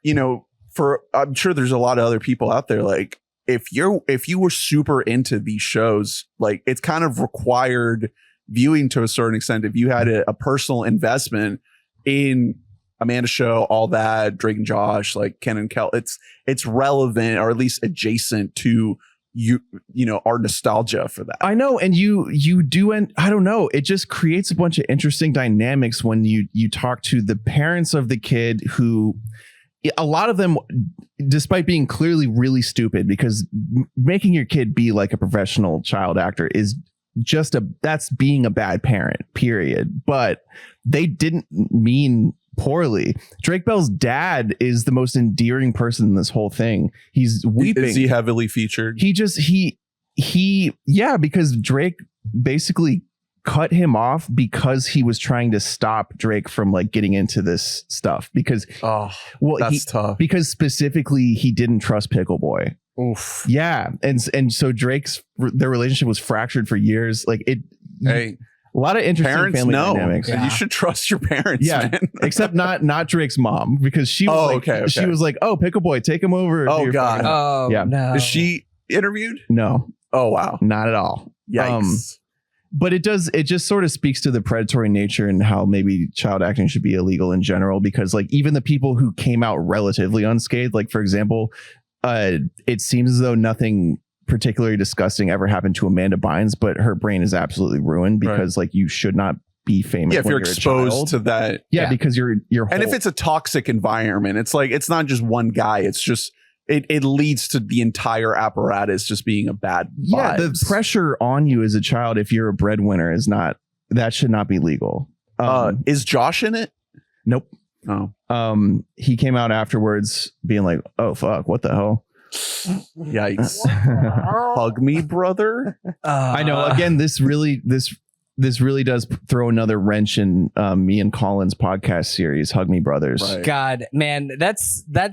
I'm sure there's a lot of other people out there. Like, if you were super into these shows, like, it's kind of required viewing to a certain extent. If you had a personal investment in Amanda's show, all that, Drake and Josh, like Ken and Kel, it's relevant, or at least adjacent to our nostalgia for that. I know, and you do, and I don't know, it just creates a bunch of interesting dynamics when you talk to the parents of the kid, who a lot of them, despite being clearly really stupid, because making your kid be like a professional child actor is just that's being a bad parent, period. But they didn't mean poorly. Drake Bell's dad is the most endearing person in this whole thing. He's weeping. Is he heavily featured? Because Drake basically cut him off because he was trying to stop Drake from like getting into this stuff, because that's tough. Because specifically he didn't trust Pickle Boy. Oof. Yeah, and so their relationship was fractured for years. Like a lot of interesting parents family dynamics. Yeah. You should trust your parents. Yeah, man. except not Drake's mom, because she was she was like, "Oh, Pickle Boy, take him over." Oh God. Oh yeah. no. Is she interviewed? No. Oh wow. Not at all. Yikes. But it just sort of speaks to the predatory nature and how maybe child acting should be illegal in general, because like even the people who came out relatively unscathed, like for example, it seems as though nothing particularly disgusting ever happened to Amanda Bynes, but her brain is absolutely ruined because like you should not be famous. Yeah, if you're exposed to that. Yeah, because you're and if it's a toxic environment, it's like it's not just one guy. It's just it leads to the entire apparatus just being a bad vibes. Yeah, the pressure on you as a child, if you're a breadwinner, that should not be legal. Is Josh in it? Nope. Oh. He came out afterwards being like, "Oh fuck, what the hell?" Yikes. Hug me, brother. I know. Again, this this really does throw another wrench in me and Colin's podcast series, Hug Me Brothers. Right. God, man, that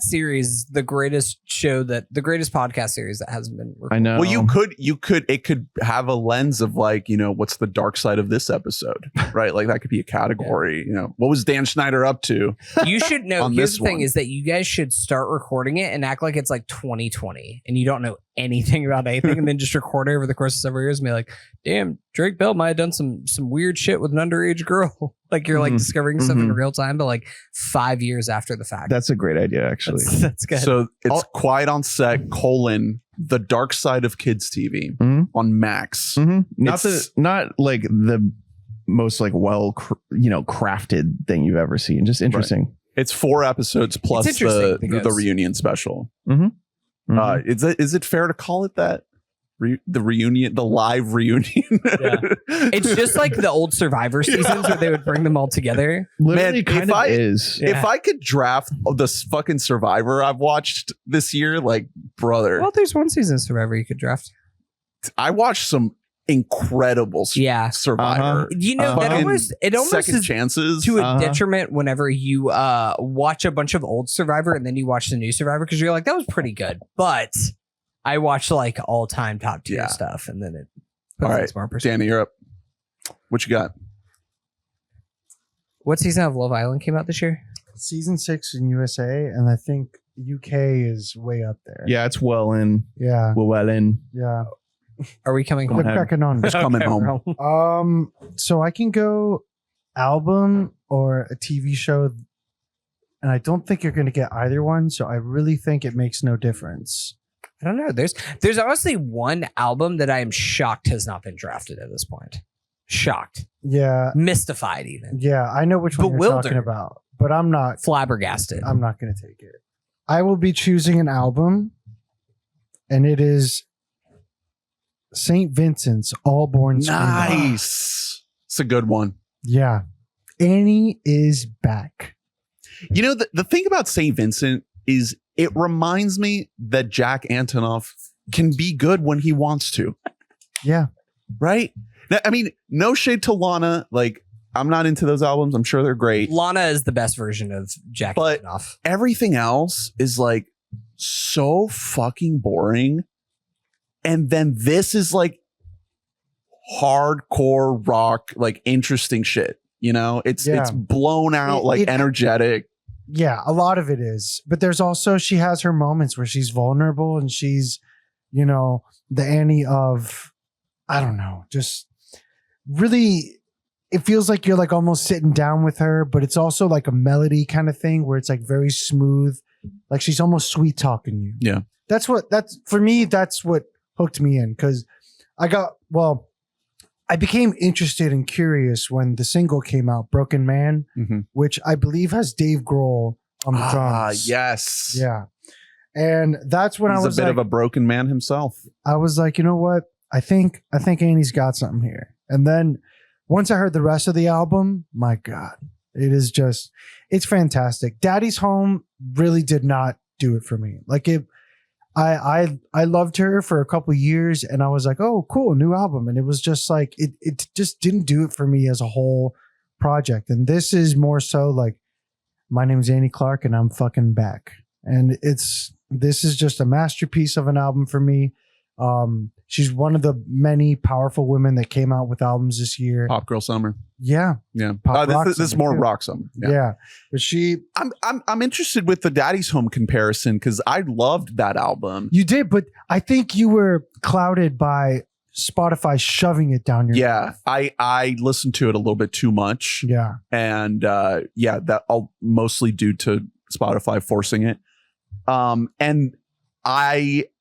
series, the greatest podcast series that hasn't been recorded. I know. Well, it could have a lens of like, what's the dark side of this episode, right? Like that could be a category. What was Dan Schneider up to? You should know. On Here's this the thing: one. is that you guys should start recording it and act like it's like 2020 and you don't know anything about anything, and then just record it over the course of several years and be like, "Damn, Drake Bell might have done some weird shit with an underage girl." Like you're like discovering stuff in real time, but like 5 years after the fact. That's a great idea, actually. That's good. So it's Quiet on Set: The Dark Side of Kids TV on Max. Not like the most like crafted thing you've ever seen. Just interesting. Right. It's 4 episodes plus the reunion special. Is it fair to call it that? The reunion, the live reunion. Yeah. It's just like the old Survivor seasons where they would bring them all together. Literally, kind of is. If I could draft this fucking Survivor I've watched this year, like, brother. Well, there's one season of Survivor you could draft. I watched some incredible Survivor. It almost second is chances to a detriment whenever you watch a bunch of old Survivor and then you watch the new Survivor because you're like, that was pretty good, but I watched like all-time top tier stuff, and then it puts all right, more perspective. Danny, you're up. What you got? What season of Love Island came out this year? Season 6 in USA, and I think UK is way up there. Yeah, it's well in. Yeah. Well in. Yeah. Are we coming They're home? cracking on. Just coming home. So I can go album or a TV show, and I don't think you're going to get either one. So I really think it makes no difference. I don't know. There's honestly one album that I am shocked has not been drafted at this point. Shocked. Yeah. Mystified even. Yeah, I know which one you're talking about, but I'm not. Flabbergasted. I'm not going to take it. I will be choosing an album, and it is St. Vincent's All Born Screaming. Nice. It's a good one. Yeah. Annie is back. The thing about St. Vincent is it reminds me that Jack Antonoff can be good when he wants to. Yeah. Right? I mean, no shade to Lana. Like, I'm not into those albums. I'm sure they're great. Lana is the best version of Jack Antonoff. Everything else is like so fucking boring. And then this is like hardcore rock, like interesting shit. It's blown out, energetic. Yeah, a lot of it is. But there's also, she has her moments where she's vulnerable and she's, the Annie of, I don't know, just really, it feels like you're like almost sitting down with her, but it's also like a melody kind of thing where it's like very smooth. Like she's almost sweet talking you. Yeah. That's what hooked me in, because I became interested and curious when the single came out, Broken Man, which I believe has Dave Grohl on the drums. Yes. Yeah. And that's when He's I was a bit of a broken man himself. I was like, you know what? I think Annie's got something here. And then once I heard the rest of the album, my God, it's fantastic. Daddy's Home really did not do it for me. Like I loved her for a couple of years and I was like, oh, cool, new album. And it was just like, it just didn't do it for me as a whole project. And this is more so like, my name's Annie Clark and I'm fucking back. And this is just a masterpiece of an album for me. She's one of the many powerful women that came out with albums this year. Pop Girl Summer. Yeah. Yeah. This is more too. Rock Summer. Yeah. But I'm interested with the Daddy's Home comparison because I loved that album. You did, but I think you were clouded by Spotify shoving it down your mouth. I listened to it a little bit too much. Yeah. And that all mostly due to Spotify forcing it. And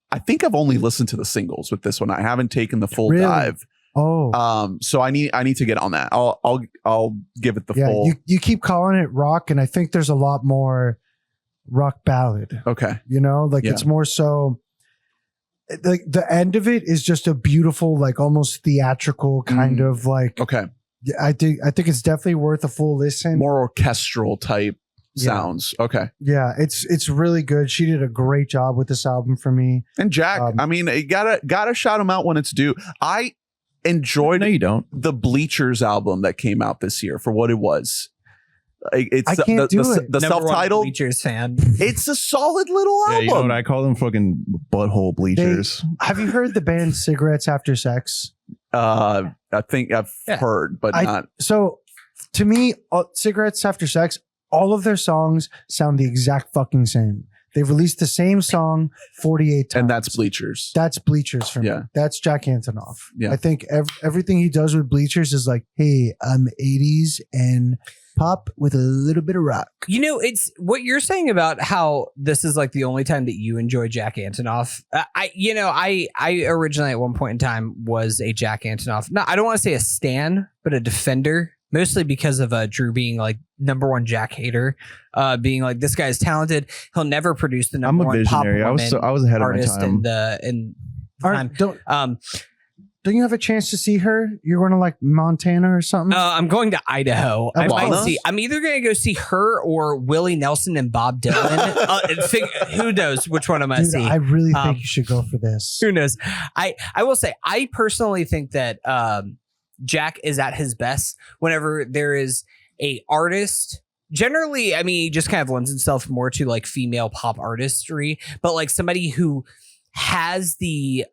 I think I've only listened to the singles with this one. I haven't taken the full dive. Oh. So I need to get on that. I'll give it the full. You keep calling it rock, and I think there's a lot more rock ballad. Okay. It's more so like the end of it is just a beautiful, like almost theatrical kind of like. Okay. I think it's definitely worth a full listen. More orchestral type sounds. Okay. Yeah, it's really good. She did a great job with this album for me. And Jack, I mean, you gotta shout him out when it's due. enjoyed No, you don't. the Bleachers album that came out this year for what it was. It's I can't do it. the Number one self-titled. Bleachers fan. It's a solid little Yeah, album. you know what I call them? Fucking butthole bleachers. Have you heard the band Cigarettes After Sex? I think I've heard, but not. So to me, Cigarettes After Sex, all of their songs sound the exact fucking same. They've released the same song 48 times. And that's Bleachers. That's Bleachers for me. Yeah. That's Jack Antonoff. Yeah. I think everything he does with Bleachers is like, hey, I'm 80s and pop with a little bit of rock. You know, it's what you're saying about how this is like the only time that you enjoy Jack Antonoff. I originally at one point in time was a Jack Antonoff. No, I don't want to say a stan, but a defender. Mostly because of Drew being like number one Jack hater, being like, this guy's talented. He'll never produce the number one pop visionary. woman I was ahead of my artist time. in time. Don't you have a chance to see her? You're going to like Montana or something? I'm going to Idaho. I might Atlanta? see. I'm either going to go see her or Willie Nelson and Bob Dylan. Who knows which one I'm going to Dude, see? I really think you should go for this. Who knows? I will say, I personally think that Jack is at his best whenever there is a artist. Generally, I mean, he just kind of lends himself more to like female pop artistry, but like somebody who has the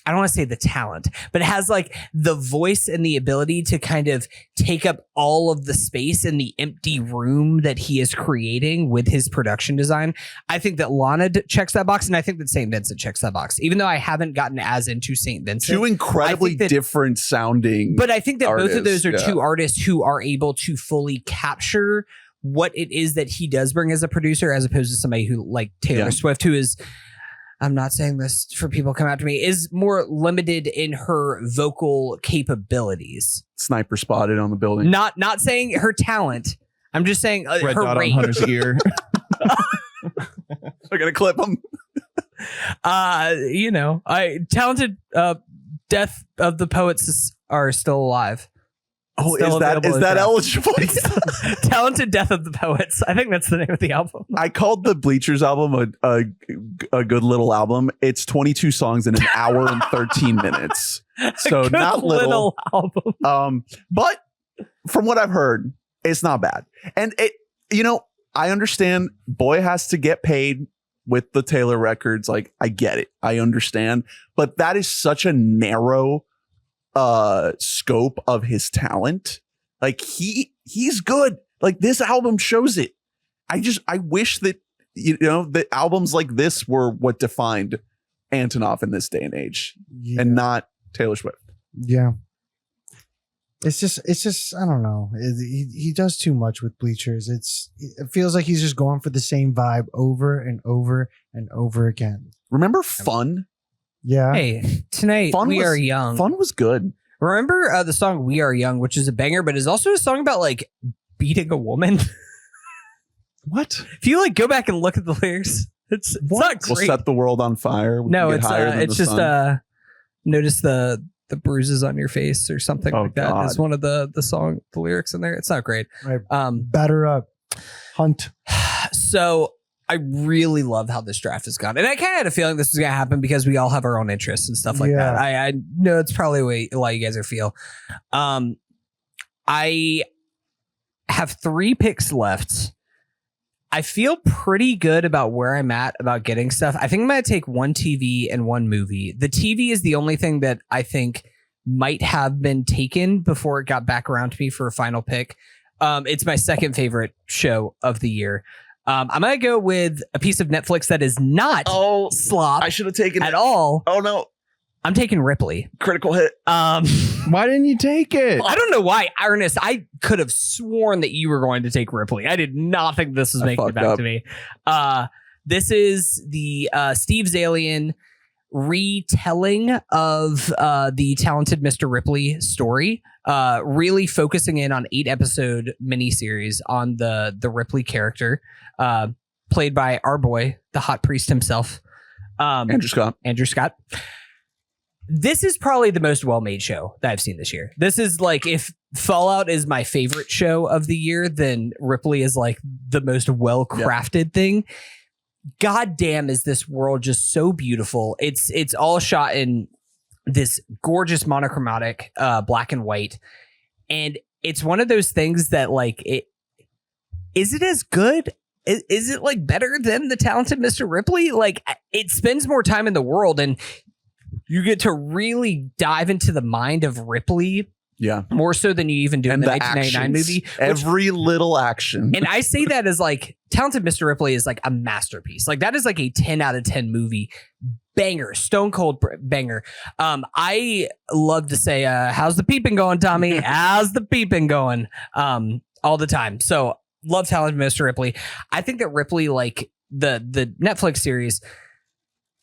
I don't want to say the talent, but it has like the voice and the ability to kind of take up all of the space in the empty room that he is creating with his production design. I think that Lana checks that box, and I think that St. Vincent checks that box, even though I haven't gotten as into St. Vincent. Two incredibly different sounding. But I think that both of those are artists, two artists who are able to fully capture what it is that he does bring as a producer, as opposed to somebody who like Taylor Swift, who is, I'm not saying this for people come after me, is more limited in her vocal capabilities. Sniper spotted on the building. Not saying her talent. I'm just saying Red her dot range. on Hunter's ear. We're gonna clip him. Talented Death of the Poets are still alive. Oh, Still is that eligible? Talented Death of the Poets. I think that's the name of the album. I called the Bleachers album a good little album. It's 22 songs in an hour and 13 minutes. So Good not little. album. But from what I've heard, it's not bad. And I understand Boy has to get paid with the Taylor records. Like, I get it. I understand. But that is such a narrow scope of his talent. Like he's good. Like this album shows it. I wish that that albums like this were what defined Antonoff in this day and age, and not Taylor Swift. Yeah. It's just I don't know. He does too much with Bleachers. It feels like he's just going for the same vibe over and over and over again. Remember Fun? Yeah. Hey, tonight we are young. Fun was good. Remember the song "We Are Young," which is a banger, but is also a song about like beating a woman. What? If you like go back and look at the lyrics, it's not great. We'll set the world on fire. No, it's just notice the bruises on your face or something like that. God. Is one of the lyrics in there. It's not great. Right. Batter up. Hunt. So I really love how this draft has gone. And I kind of had a feeling this was going to happen because we all have our own interests and stuff like that. I know it's probably the way a lot of you guys are feel. I have 3 picks left. I feel pretty good about where I'm at about getting stuff. I think I'm going to take 1 TV and 1 movie. The TV is the only thing that I think might have been taken before it got back around to me for a final pick. It's my second favorite show of the year. I'm going to go with a piece of Netflix that is not slop. I should have taken at all. Oh, no. I'm taking Ripley. Critical hit. Why didn't you take it? I don't know why. Ernest, I could have sworn that you were going to take Ripley. I did not think this was making it back to me. This is the Steve Zalian retelling of the Talented Mr. Ripley story, really focusing in on 8-episode miniseries on the Ripley character, played by our boy, the hot priest himself, Andrew Scott. This is probably the most well-made show that I've seen this year. This is like, if Fallout is my favorite show of the year, then Ripley is like the most well-crafted thing. God damn, is this world just so beautiful. It's all shot in this gorgeous monochromatic black and white. And it's one of those things that like, is it as good? Is it like better than The Talented Mr. Ripley? Like, it spends more time in the world and you get to really dive into the mind of Ripley. Yeah. More so than you even do in the 1999 movie. Every little action. And I say that as like Talented Mr. Ripley is like a masterpiece. Like that is like a 10 out of 10 movie. Banger, stone cold banger. I love to say, how's the peeping going, Tommy? How's the peeping going? All the time. So love Talented Mr. Ripley. I think that Ripley, like the Netflix series,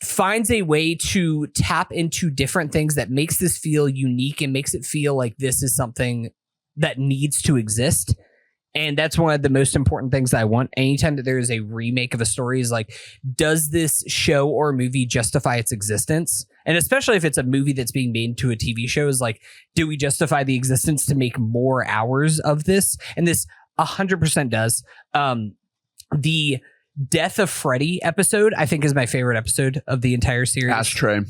finds a way to tap into different things that makes this feel unique and makes it feel like this is something that needs to exist. And that's one of the most important things that I want. Anytime that there is a remake of a story is like, does this show or movie justify its existence? And especially if it's a movie that's being made into a TV show, is like, do we justify the existence to make more hours of this? And this 100% does. The Death of Freddy episode, I think, is my favorite episode of the entire series. Ashtray.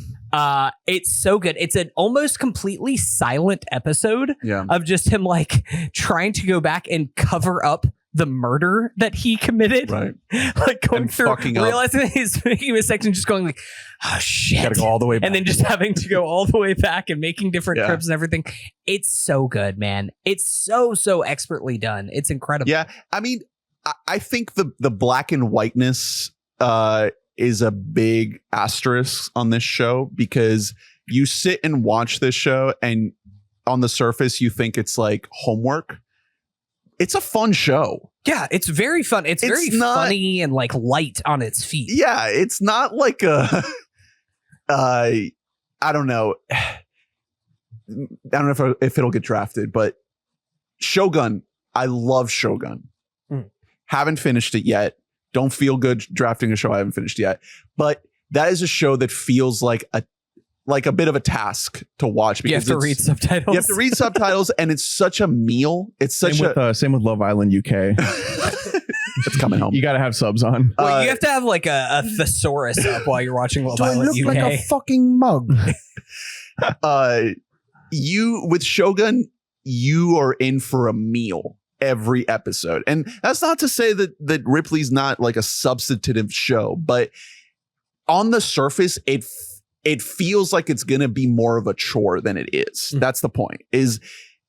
It's so good. It's an almost completely silent episode of just him like trying to go back and cover up the murder that he committed. Right. Like going and through, realizing that he's making mistakes and just going like, oh shit. Gotta go all the way back. And then just having to go all the way back and making different trips and everything. It's so good, man. It's so expertly done. It's incredible. Yeah. I mean, I think the black and whiteness is a big asterisk on this show, because you sit and watch this show and on the surface you think it's like homework. It's a fun show. Yeah, it's very fun. It's very funny and like light on its feet. Yeah, it's not like a I don't know. I don't know if it'll get drafted, but Shogun, I love Shogun. Haven't finished it yet. Don't feel good drafting a show I haven't finished yet. But that is a show that feels like a bit of a task to watch, because you have to read subtitles. You have to read subtitles, and it's such a meal. It's such same with Love Island UK. It's coming home. You got to have subs on. Well, you have to have like a thesaurus up while you're watching Love Island UK. Do I look like a fucking mug? You with Shogun, you are in for a meal every episode. And that's not to say that Ripley's not like a substantive show, but on the surface, it feels like it's going to be more of a chore than it is. That's the point.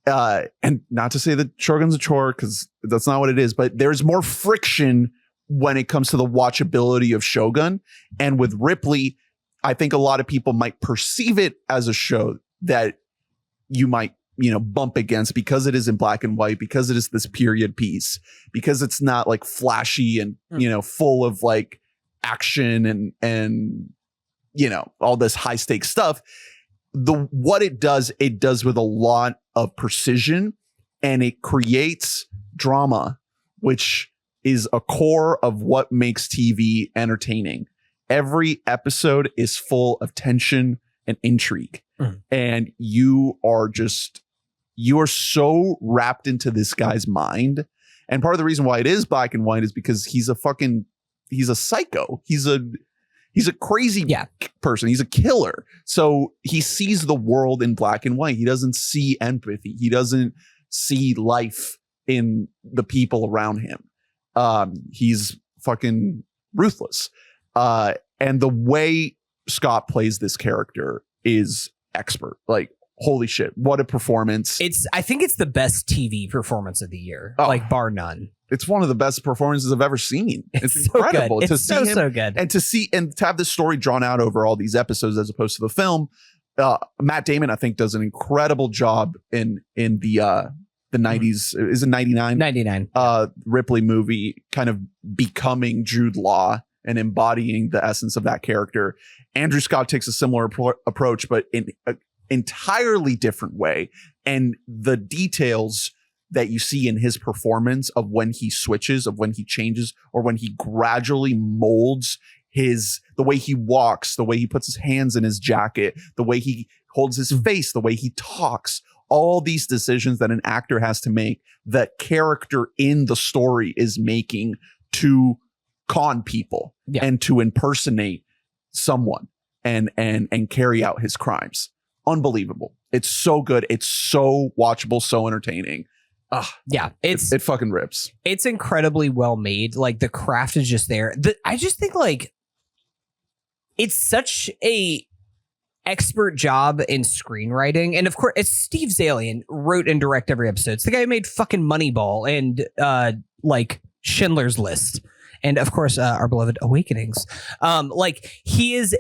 And not to say that Shogun's a chore, because that's not what it is, but there's more friction when it comes to the watchability of Shogun. And with Ripley, I think a lot of people might perceive it as a show that you might bump against, because it is in black and white, because it is this period piece, because it's not like flashy and full of like action and all this high stakes stuff. What it does with a lot of precision, and it creates drama, which is a core of what makes TV entertaining. Every episode is full of tension and intrigue, and you are so wrapped into this guy's mind. And part of the reason why it is black and white is because he's a psycho. He's a crazy person. He's a killer. So he sees the world in black and white. He doesn't see empathy. He doesn't see life in the people around him. He's fucking ruthless. And the way Scott plays this character is expert. Like, holy shit, what a performance. I think it's the best TV performance of the year, like bar none. It's one of the best performances I've ever seen. It's incredible good. to it's see him so good. and to have this story drawn out over all these episodes as opposed to the film. Matt Damon, I think, does an incredible job in the 90s. Is it 99? 99. Ripley movie, kind of becoming Jude Law and embodying the essence of that character. Andrew Scott takes a similar approach, but in an entirely different way. And the details that you see in his performance of when he switches, of when he changes, or when he gradually molds the way he walks, the way he puts his hands in his jacket, the way he holds his face, the way he talks, all these decisions that an actor has to make, that character in the story is making to con people and to impersonate someone and carry out his crimes. unbelievable. It's so good. It's so watchable, so entertaining. Yeah, it fucking rips. It's incredibly well made. Like the craft is just there. I just think like it's such a expert job in screenwriting, and of course, it's Steve Zalian wrote and directed every episode. It's the guy who made fucking Moneyball and like Schindler's List, and of course, our beloved Awakenings. Like he is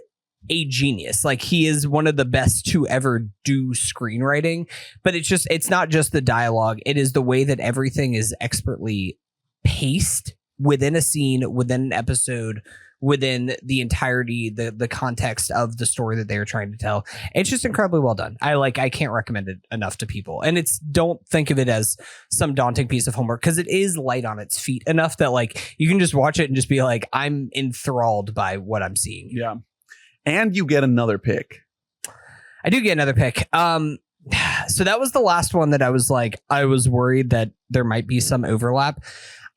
a genius. Like he is one of the best to ever do screenwriting. But it's not just the dialogue. It is the way that everything is expertly paced within a scene, within an episode, within the entirety, the context of the story that they're trying to tell. It's just incredibly well done. I can't recommend it enough to people. And don't think of it as some daunting piece of homework, because it is light on its feet enough that like you can just watch it and just be like, I'm enthralled by what I'm seeing. Yeah. And you get another pick. I do get another pick. So that was the last one that I was worried that there might be some overlap.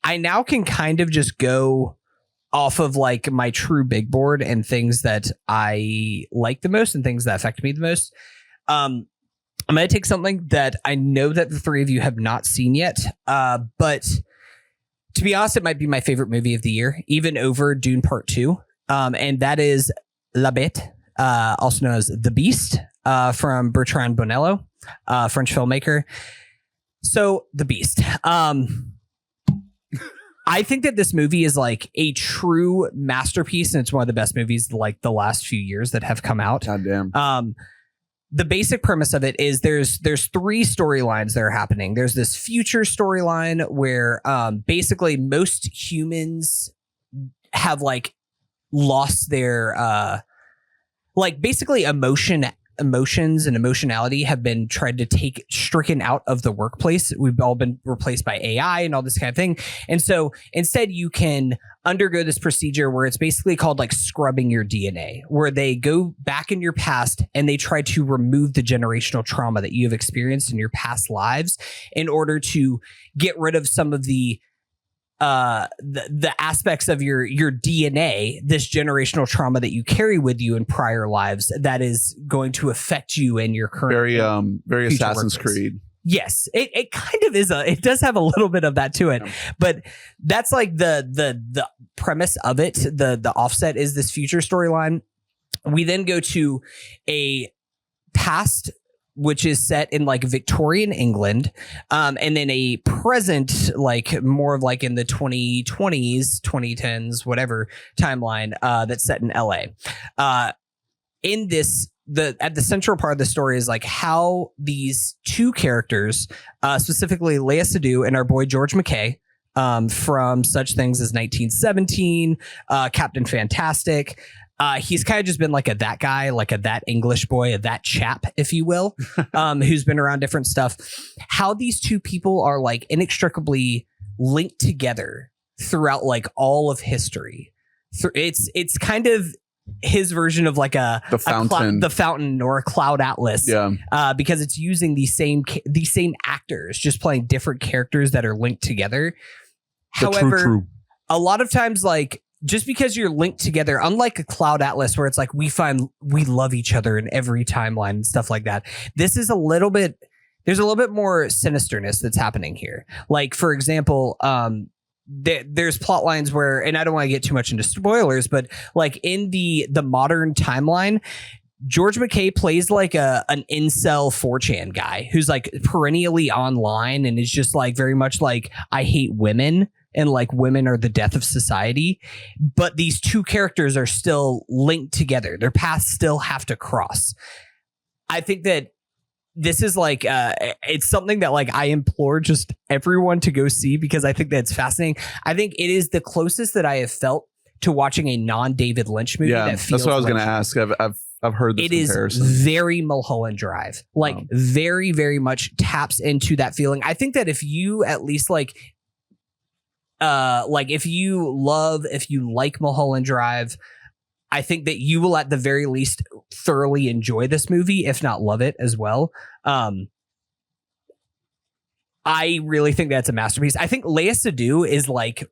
I now can kind of just go off of like my true big board and things that I like the most and things that affect me the most. I'm going to take something that I know that the three of you have not seen yet. But to be honest, it might be my favorite movie of the year, even over Dune Part Two. And that is La Bête, also known as The Beast, from Bertrand Bonello, French filmmaker. So The Beast. I think that this movie is like a true masterpiece, and it's one of the best movies like the last few years that have come out. Goddamn. The basic premise of it is there's three storylines that are happening. There's this future storyline where basically most humans have like lost their like basically emotions and emotionality have been tried to stricken out of the workplace. We've all been replaced by AI and all this kind of thing. And so instead you can undergo this procedure where it's basically called like scrubbing your DNA, where they go back in your past and they try to remove the generational trauma that you have experienced in your past lives in order to get rid of some of the aspects of your DNA, this generational trauma that you carry with you in prior lives that is going to affect you in your current very Assassin's Creed. Yes, it kind of is it does have a little bit of that to it, but that's like the premise of it. The offset is this future storyline. We then go to a past which is set in like Victorian England, and then a present, like more of like in the 2020s, 2010s, whatever timeline, that's set in LA. In this, at the central part of the story is like how these two characters, specifically Lea Seydoux and our boy George McKay, from such things as 1917, Captain Fantastic. He's kind of just been like that guy, like that English boy, that chap, if you will, who's been around different stuff. How these two people are like inextricably linked together throughout like all of history. It's kind of his version of like the fountain or a cloud atlas. Yeah. Because it's using these same actors just playing different characters that are linked together. However, a lot of times, like, just because you're linked together, unlike a cloud atlas where it's like we love each other in every timeline and stuff like that, this is there's a little bit more sinisterness that's happening here. Like, for example, there's plot lines where, and I don't want to get too much into spoilers, but like in the modern timeline, George McKay plays like an incel 4chan guy who's like perennially online and is just like very much like, I hate women. And like women are the death of society, but these two characters are still linked together. Their paths still have to cross. I think that this is like, it's something that like I implore just everyone to go see because I think that's fascinating. I think it is the closest that I have felt to watching a non-David Lynch movie. Yeah, that feels that's what I was going to Lynch. ask. I've heard this comparison. It is very Mulholland Drive, like very, very much taps into that feeling. I think that if you at least like if you like Mulholland Drive, I think that you will at the very least thoroughly enjoy this movie, if not love it as well. I really think that's a masterpiece. I think Lea Seydoux is like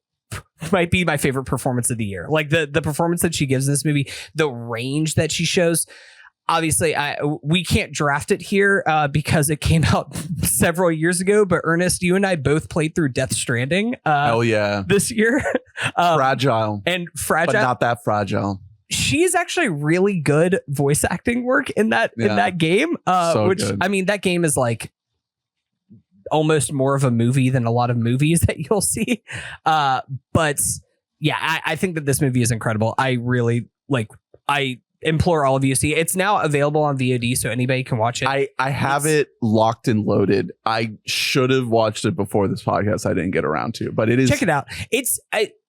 might be my favorite performance of the year. Like the performance that she gives in this movie, the range that she shows. obviously, we can't draft it here because it came out several years ago. But Ernest, you and I both played through Death Stranding. Oh yeah, this year. Fragile, but not that fragile. She is actually really good voice acting work in that game. Which good. I mean, that game is like almost more of a movie than a lot of movies that you'll see. But yeah, I think that this movie is incredible. I really I implore all of you to see it. It's now available on VOD, so anybody can watch it. I have it locked and loaded. I should have watched it before this podcast. I didn't get around to, but it is. Check it out. It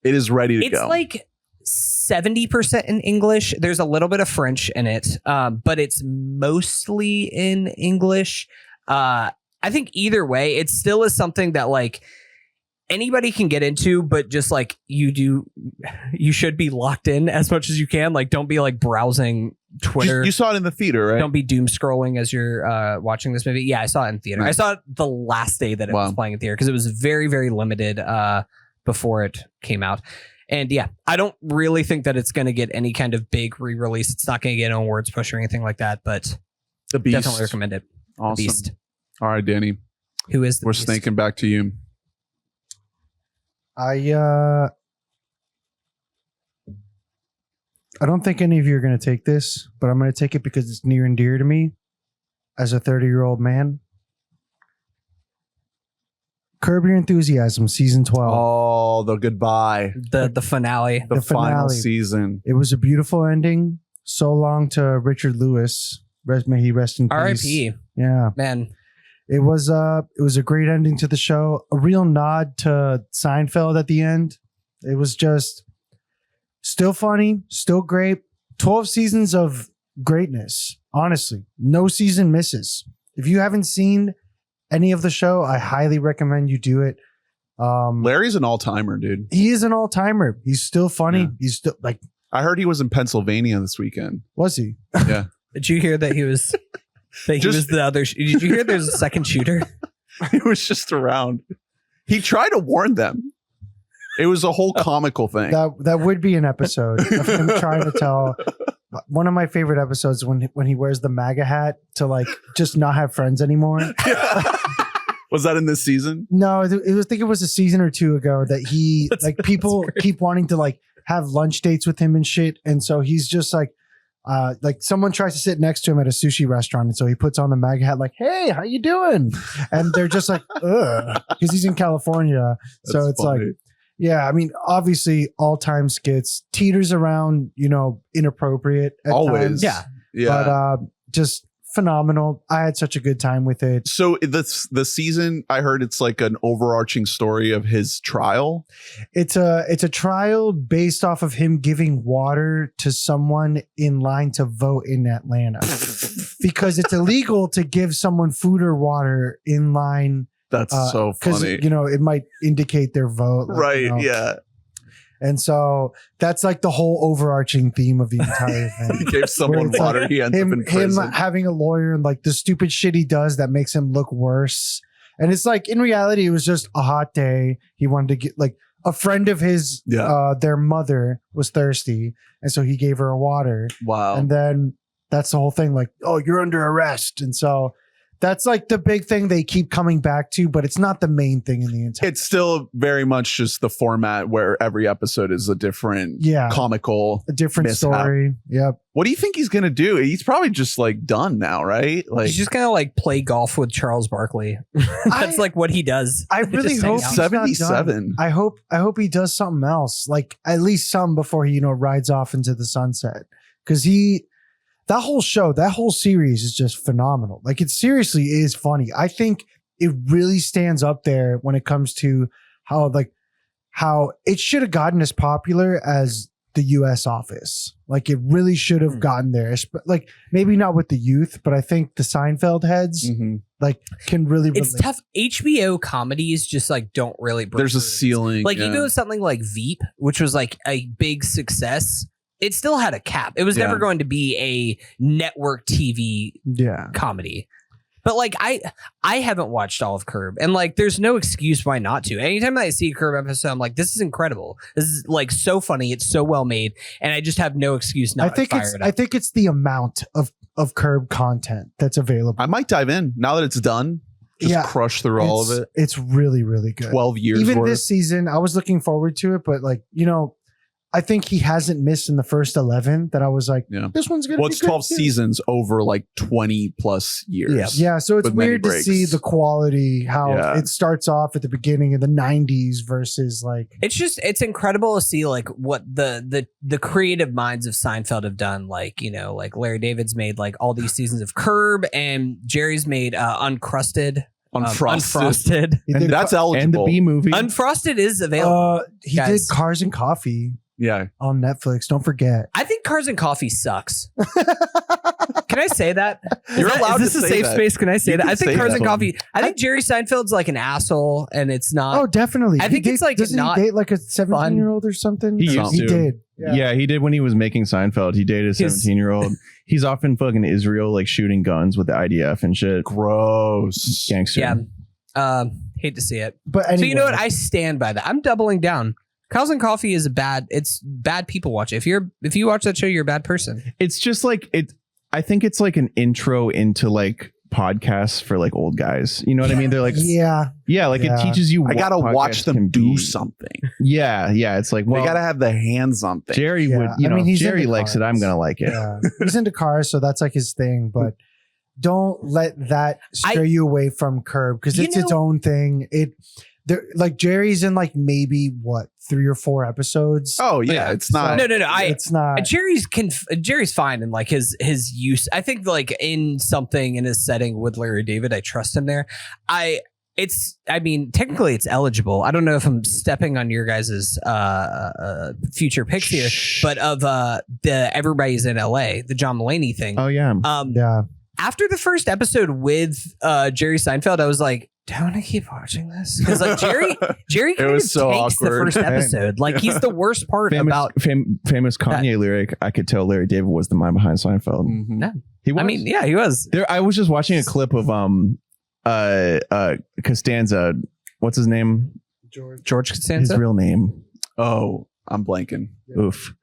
is ready to go. It's like 70% in English. There's a little bit of French in it, but it's mostly in English. I think either way, it still is something that like anybody can get into, but just like you should be locked in as much as you can. Like, don't be like browsing Twitter. You saw it in the theater, right? Don't be doom scrolling as you're watching this movie. Yeah, I saw it in theater. Nice. I saw it the last day that it was playing in theater because it was very, very limited before it came out. And yeah, I don't really think that it's going to get any kind of big re-release. It's not going to get an awards push or anything like that, but The Beast. Definitely recommend it. Awesome. The Beast. All right, Danny. Who is the We're Beast? snaking back to you. I don't think any of you are going to take this, but I'm going to take it because it's near and dear to me as a 30-year-old man. Curb Your Enthusiasm, season 12. Oh, the goodbye. The finale. The final finale. season. It was a beautiful ending. So long to Richard Lewis. May he rest in peace. R.I.P. Yeah. Man. It was a great ending to the show. A real nod to Seinfeld at the end. It was just still funny, still great. 12 seasons of greatness. Honestly, no season misses. If you haven't seen any of the show, I highly recommend you do it. Larry's an all-timer, dude. He is an all-timer. He's still funny. Yeah. He's still like. I heard he was in Pennsylvania this weekend. Was he? Yeah. Did you hear that he was? That he was the other. Did you hear there's a second shooter? He was just around. He tried to warn them. It was a whole comical thing. That would be an episode of him trying to tell. One of my favorite episodes when he wears the MAGA hat to like just not have friends anymore. Was that in this season? No, I think it was a season or two ago that he like people keep wanting to like have lunch dates with him and shit, and so he's just like someone tries to sit next to him at a sushi restaurant, and so he puts on the MAGA hat like, "Hey, how you doing?" And they're just like, "Ugh," because he's in California. So it's funny. Like, yeah, I mean, obviously, all-time skits teeters around, inappropriate at always. times. Yeah. But just phenomenal. I had such a good time with it. So the season, I heard it's like an overarching story of his trial. It's a trial based off of him giving water to someone in line to vote in Atlanta because it's illegal to give someone food or water in line. That's so funny. It might indicate their vote. Right. Yeah. And so that's like the whole overarching theme of the entire thing. He gave someone water. Like he ends up in prison. Him having a lawyer and like the stupid shit he does that makes him look worse. And it's like, in reality, it was just a hot day. He wanted to get like a friend of his, their mother was thirsty. And so he gave her a water. Wow. And then that's the whole thing. Like, oh, you're under arrest. And so that's like the big thing they keep coming back to, but it's not the main thing in the entire. It's still very much just the format where every episode is a different, comical, a different story. Yep. What do you think he's gonna do? He's probably just like done now, right? Like he's just gonna like play golf with Charles Barkley. That's like what he does. I really hope he's 77. I hope he does something else, like at least some before he rides off into the sunset, because that whole show, that whole series is just phenomenal. Like it seriously is funny. I think it really stands up there when it comes to how it should have gotten as popular as the US Office. Like it really should have gotten there. Like maybe not with the youth, but I think the Seinfeld heads like can really relate. It's tough. HBO comedies just like don't really break There's a ceiling. Like even with something like Veep, which was like a big success, it still had a cap. It was never going to be a network TV comedy. But like I haven't watched all of Curb, and like there's no excuse why not to. Anytime I see a Curb episode, I'm like, this is incredible. This is like so funny. It's so well made, and I just have no excuse not to fire it up. I think it's the amount of of Curb content that's available. I might dive in now that it's done. Just crush through all of it. It's really, really good. 12 years Even worth. this season, I was looking forward to it, but like, I think he hasn't missed in the first 11 that I was like, this one's going to be it's good 12 too. seasons over like 20 plus years. Yeah, so it's with many weird to breaks. see the quality, how it starts off at the beginning of the 90s versus like... It's incredible to see like what the creative minds of Seinfeld have done. Like, like Larry David's made like all these seasons of Curb, and Jerry's made Uncrusted. Unfrosted. And that's eligible. And the B movie. Unfrosted is available. He did Cars and Coffee. Yeah. On Netflix. Don't forget. I think Cars and Coffee sucks. Can I say that? You're allowed Is this to a say safe that. space? Can I say You that? can I think say Cars that. and Coffee. I think Jerry Seinfeld's like an asshole, and it's not. Oh, definitely. I think it's like doesn't not he date like a 17-year-old or something? He used to. did. Yeah, he did when he was making Seinfeld. He dated a 17-year-old. He's off in fucking Israel, like shooting guns with the IDF and shit. Gross. Gangster. Yeah. Hate to see it. But anyway. So you know what? I stand by that. I'm doubling down. Cars and Coffee is it's bad people watch it. If you watch that show, you're a bad person. It's just like I think it's like an intro into like podcasts for like old guys. You know what I mean? They're like, it teaches you. I gotta watch them do be. something. Yeah. It's like, well, they gotta have the hands on things. Jerry would, if Jerry likes Cars. it, I'm gonna like it. Yeah. He's into cars, so that's like his thing. But don't let that stray you away from Curb because it's its own thing. Like Jerry's in like maybe 3 or 4 episodes. Oh yeah, it's not. No. It's not. Jerry's fine in like his use. I think like in something in his setting with Larry David, I trust him there. Technically it's eligible. I don't know if I'm stepping on your guys' future picks here, but of the Everybody's in LA, the John Mulaney thing. Oh yeah. After the first episode with Jerry Seinfeld, I was like, do I want to keep watching this? Because like Jerry kind of so takes awkward. the first episode. Like he's the worst part about famous Kanye lyric. I could tell Larry David was the mind behind Seinfeld. Mm-hmm. No. He was. I mean, yeah, he was. I was just watching a clip of Costanza. What's his name? George Costanza. His real name. Oh, I'm blanking. Oof.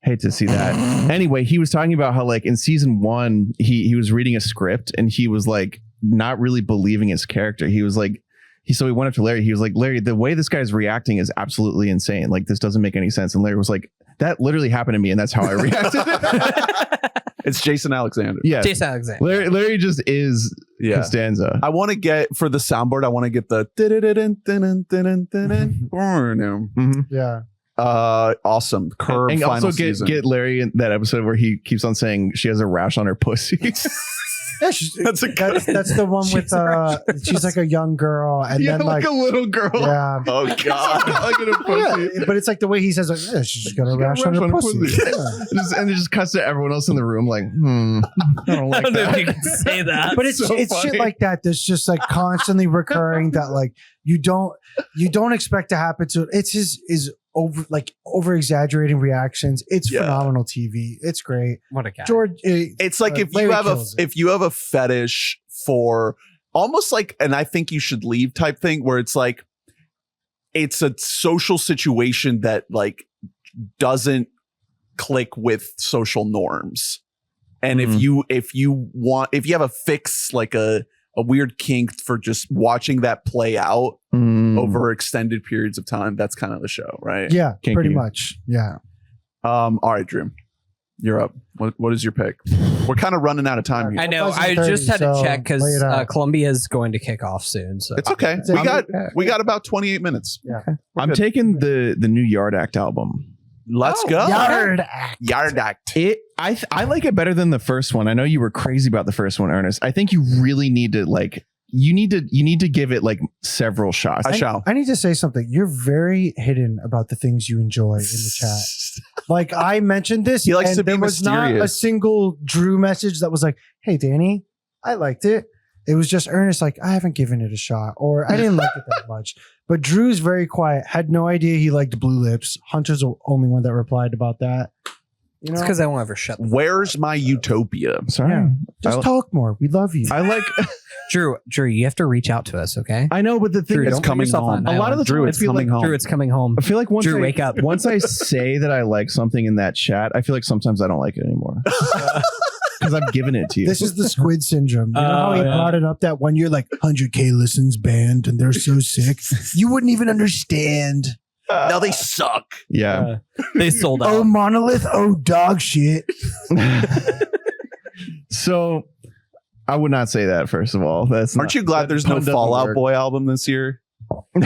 Hate to see that. Anyway, he was talking about how like in season 1 he was reading a script and he was like not really believing his character. He was like so he went up to Larry. He was like, Larry, the way this guy's reacting is absolutely insane. Like this doesn't make any sense. And Larry was like, that literally happened to me and that's how I reacted. It's Jason Alexander. Yeah. Jason Alexander. Larry just is Costanza. I want to get for the soundboard. I want to get the Yeah. Awesome. Curb and final also season. get Larry in that episode where he keeps on saying she has a rash on her pussy. Yeah, that's the one with she's like a young girl and then like a little girl. Yeah. Oh god. Like in a pussy. But it's like the way he says like, she's just got a rash on her pussy. Yeah. And it just cuts to everyone else in the room like, I don't like I don't know that. if you can say that. But it's so shit funny. like that that's just like constantly recurring that like you don't expect to happen to it's his over exaggerating reactions. It's phenomenal TV. It's great. What a guy. George. It's like if you have a fetish for almost like, and I think you should leave type thing where it's like it's a social situation that like doesn't click with social norms. And if you have a fix like a weird kink for just watching that play out over extended periods of time, that's kind of the show, right? Yeah, Kinky. pretty much. Yeah. All right, Drew, you're up. What is your pick? We're kind of running out of time here. I know. I 2030, just had to so check because lay it out. Columbia is going to kick off soon. So It's okay. We got about 28 minutes. Yeah. I'm taking the new Yard Act album. Let's go. Yard Act. Yard Act. I like it better than the first one. I know you were crazy about the first one, Ernest. I think you really need to like you need to give it like several shots. I need to say something. You're very hidden about the things you enjoy in the chat. Like I mentioned this, He likes and to be there was not a mysterious. single Drew message that was like, "Hey, Danny, I liked it." It was just Ernest, like, I haven't given it a shot, or I didn't like it that much. But Drew's very quiet. Had no idea he liked Blue Lips. Hunter's the only one that replied about that. You know, it's because I won't ever shut. Where's my Utopia? Sorry. Yeah. Just talk more. We love you. I like Drew, you have to reach out to us, okay? I know, but the thing Drew, is don't put coming yourself home. on a lot of the Drew, time, it's I feel coming like home. Drew, it's coming home. I feel like Drew, wake up. Once I say that I like something in that chat, I feel like sometimes I don't like it anymore. because I've given it to you. This is the squid syndrome. You know how he brought it up that one year, like 100K listens banned, and they're so sick. You wouldn't even understand. Now they suck. Yeah. They sold out. Oh, Monolith. Oh, dog shit. So I would not say that, first of all. Aren't you glad there's no Fall Out Boy album this year? You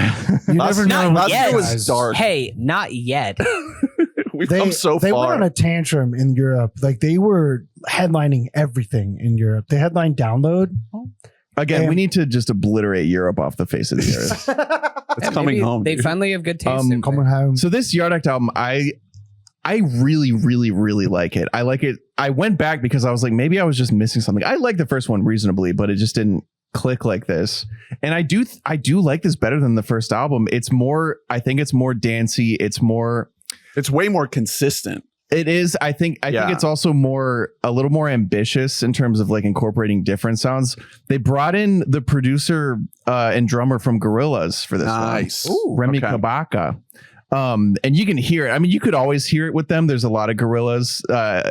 never know. Not Last year yet. was dark. Hey, not yet. We've come so They far. went on a tantrum in Europe. Like they were headlining everything in Europe. They headlined Download. Again, we need to just obliterate Europe off the face of the earth. It's coming Maybe home. They dude. finally have good taste. in Coming it. home. So this Yard Act album, I really, really, really like it. I like it. I went back because I was like, maybe I was just missing something. I like the first one reasonably, but it just didn't click like this. And I do like this better than the first album. It's more, I think it's more dancey. It's It's way more consistent. It is. I think it's also a little more ambitious in terms of like incorporating different sounds. They brought in the producer and drummer from Gorillaz for this Nice. one. Ooh, Remy okay. Kabaka. And you can hear it. I mean, you could always hear it with them. There's a lot of Gorillaz,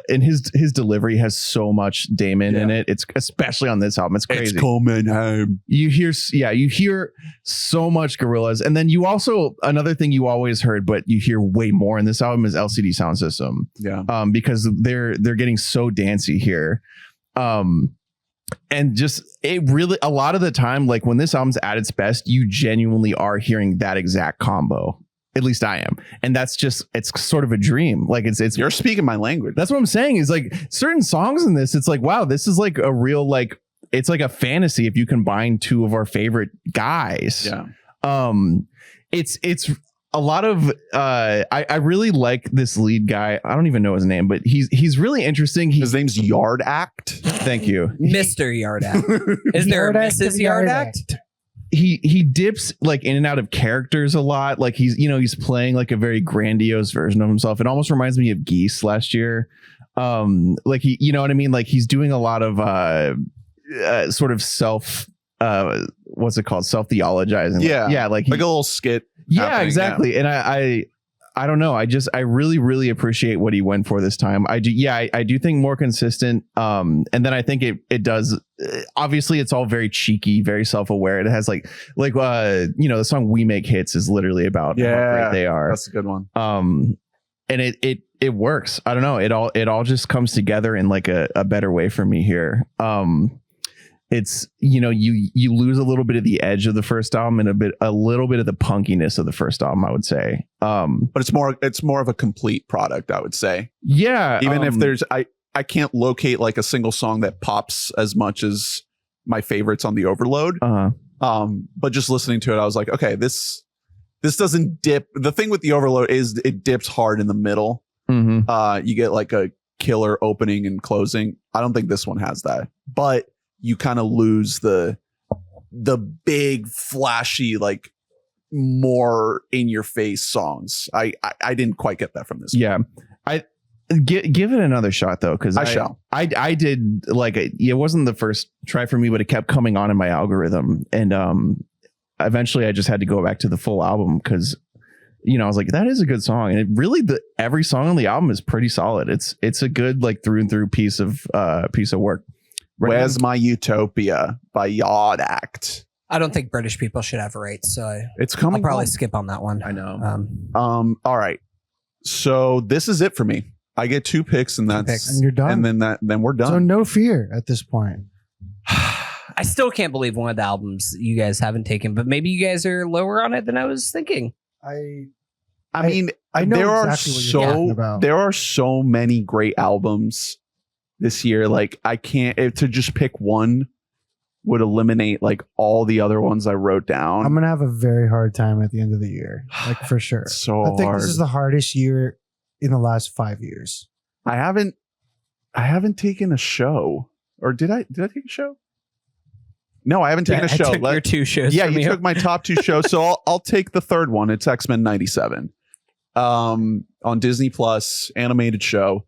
and his delivery has so much Damon in it. It's especially on this album. It's crazy. It's coming home. You hear so much Gorillaz, and then you also, another thing you always heard, but you hear way more in this album is LCD Sound System. Yeah. Because they're getting so dancey here. And just it really, a lot of the time, like when this album's at its best, you genuinely are hearing that exact combo. At least I am. And that's just, it's sort of a dream. Like it's You're speaking my language. that's what I'm saying is like certain songs in this, it's like, wow, this is like a real, like, it's like a fantasy if you combine two of our favorite guys. Yeah. It's a lot of I really like this lead guy. I don't even know his name, but he's really interesting. His name's Yard Act. Thank you. Mr. Yardak. Is there a Mrs. Yardak? He dips like in and out of characters a lot. Like he's playing like a very grandiose version of himself. It almost reminds me of Geese last year. Like he, you know what I mean? Like he's doing a lot of sort of what's it called? Self-theologizing. Yeah. Like a little skit. yeah, happening, exactly. And I don't know. I really, really appreciate what he went for this time. I do think more consistent. And then I think it does. Obviously, it's all very cheeky, very self-aware. It has like the song "We Make Hits" is literally about how great they are. That's a good one. And it works. I don't know. It all just comes together in like a better way for me here. It's you lose a little bit of the edge of the first album and a little bit of the punkiness of the first album, I would say. But it's more of a complete product, I would say. Yeah. Even if there's I can't locate like a single song that pops as much as my favorites on the Overload. But just listening to it, I was like, okay, this doesn't dip. The thing with the Overload is it dips hard in the middle. Mm-hmm. You get like a killer opening and closing. I don't think this one has that, but you kind of lose the big flashy, like more in your face songs. I didn't quite get that from this. Yeah. I give it another shot though. Cause I did like, it wasn't the first try for me, but it kept coming on in my algorithm. And, eventually I just had to go back to the full album. Cause I was like, that is a good song. And it really, every song on the album is pretty solid. It's a good, like through and through piece of work. Where's My Utopia by Yard Act? I don't think British people should have rights, so It's coming. I'll probably home. skip on that one. I know. All right. So this is it for me. I get 2 picks and that's And you're done. And then we're done. So no fear at this point. I still can't believe one of the albums you guys haven't taken, but maybe you guys are lower on it than I was thinking. I mean, I know there exactly what you're talking about. there are so many great albums this year. Like I can't to just pick one would eliminate like all the other ones I wrote down. I'm gonna have a very hard time at the end of the year, like for sure. So I think hard. this is the hardest year in the last 5 years. I haven't taken a show, or did I take a show? No, I haven't taken a show. I took your 2 shows. Yeah, from you took my top 2 shows, so I'll take the third one. It's X-Men 97, on Disney Plus, animated show.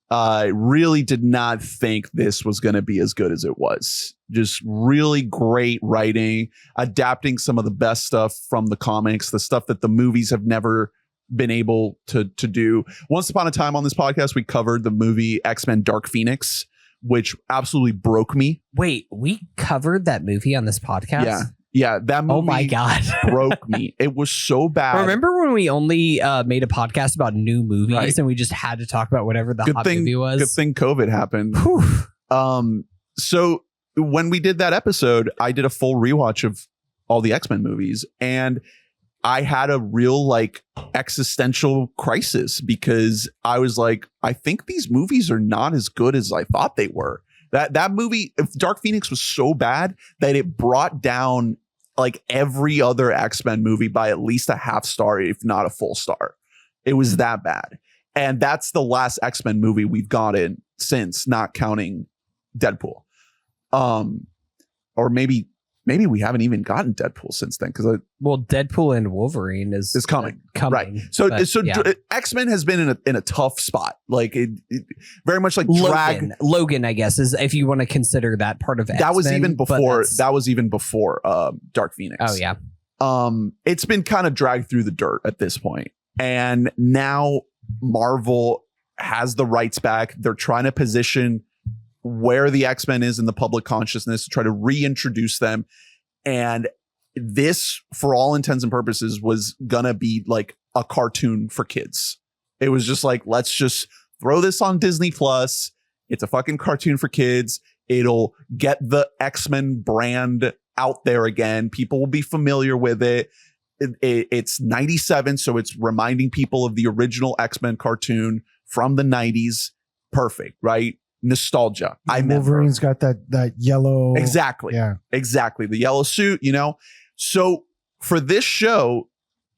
I really did not think this was going to be as good as it was. Just really great writing, adapting some of the best stuff from the comics, the stuff that the movies have never been able to do. Once upon a time on this podcast, we covered the movie X-Men Dark Phoenix, which absolutely broke me. Wait, we covered that movie on this podcast? Yeah, that movie oh my God. broke me. It was so bad. Remember when we only made a podcast about new movies and we just had to talk about whatever the hot movie was? Good thing COVID happened. So when we did that episode, I did a full rewatch of all the X-Men movies, and I had a real like existential crisis because I was like, I think these movies are not as good as I thought they were. That movie, Dark Phoenix, was so bad that it brought down like every other X-Men movie by at least a half star, if not a full star. It was that bad. And that's the last X-Men movie we've gotten since, not counting Deadpool. Or maybe we haven't even gotten Deadpool since then, because Deadpool and Wolverine is coming. Right. So X-Men has been in a tough spot. Like it very much like Logan, I guess, is if you want to consider that part of X-Men. That was even before Dark Phoenix. Oh yeah. It's been kind of dragged through the dirt at this point. And now Marvel has the rights back. They're trying to position where the X-Men is in the public consciousness to try to reintroduce them. And this, for all intents and purposes, was gonna be like a cartoon for kids. It was just like, let's just throw this on Disney Plus. It's a fucking cartoon for kids. It'll get the X-Men brand out there again. People will be familiar with it. It's 97, so it's reminding people of the original X-Men cartoon from the 90s. Perfect, right? Nostalgia. Wolverine's got that yellow. Exactly. Yeah. Exactly. The yellow suit, you know? So for this show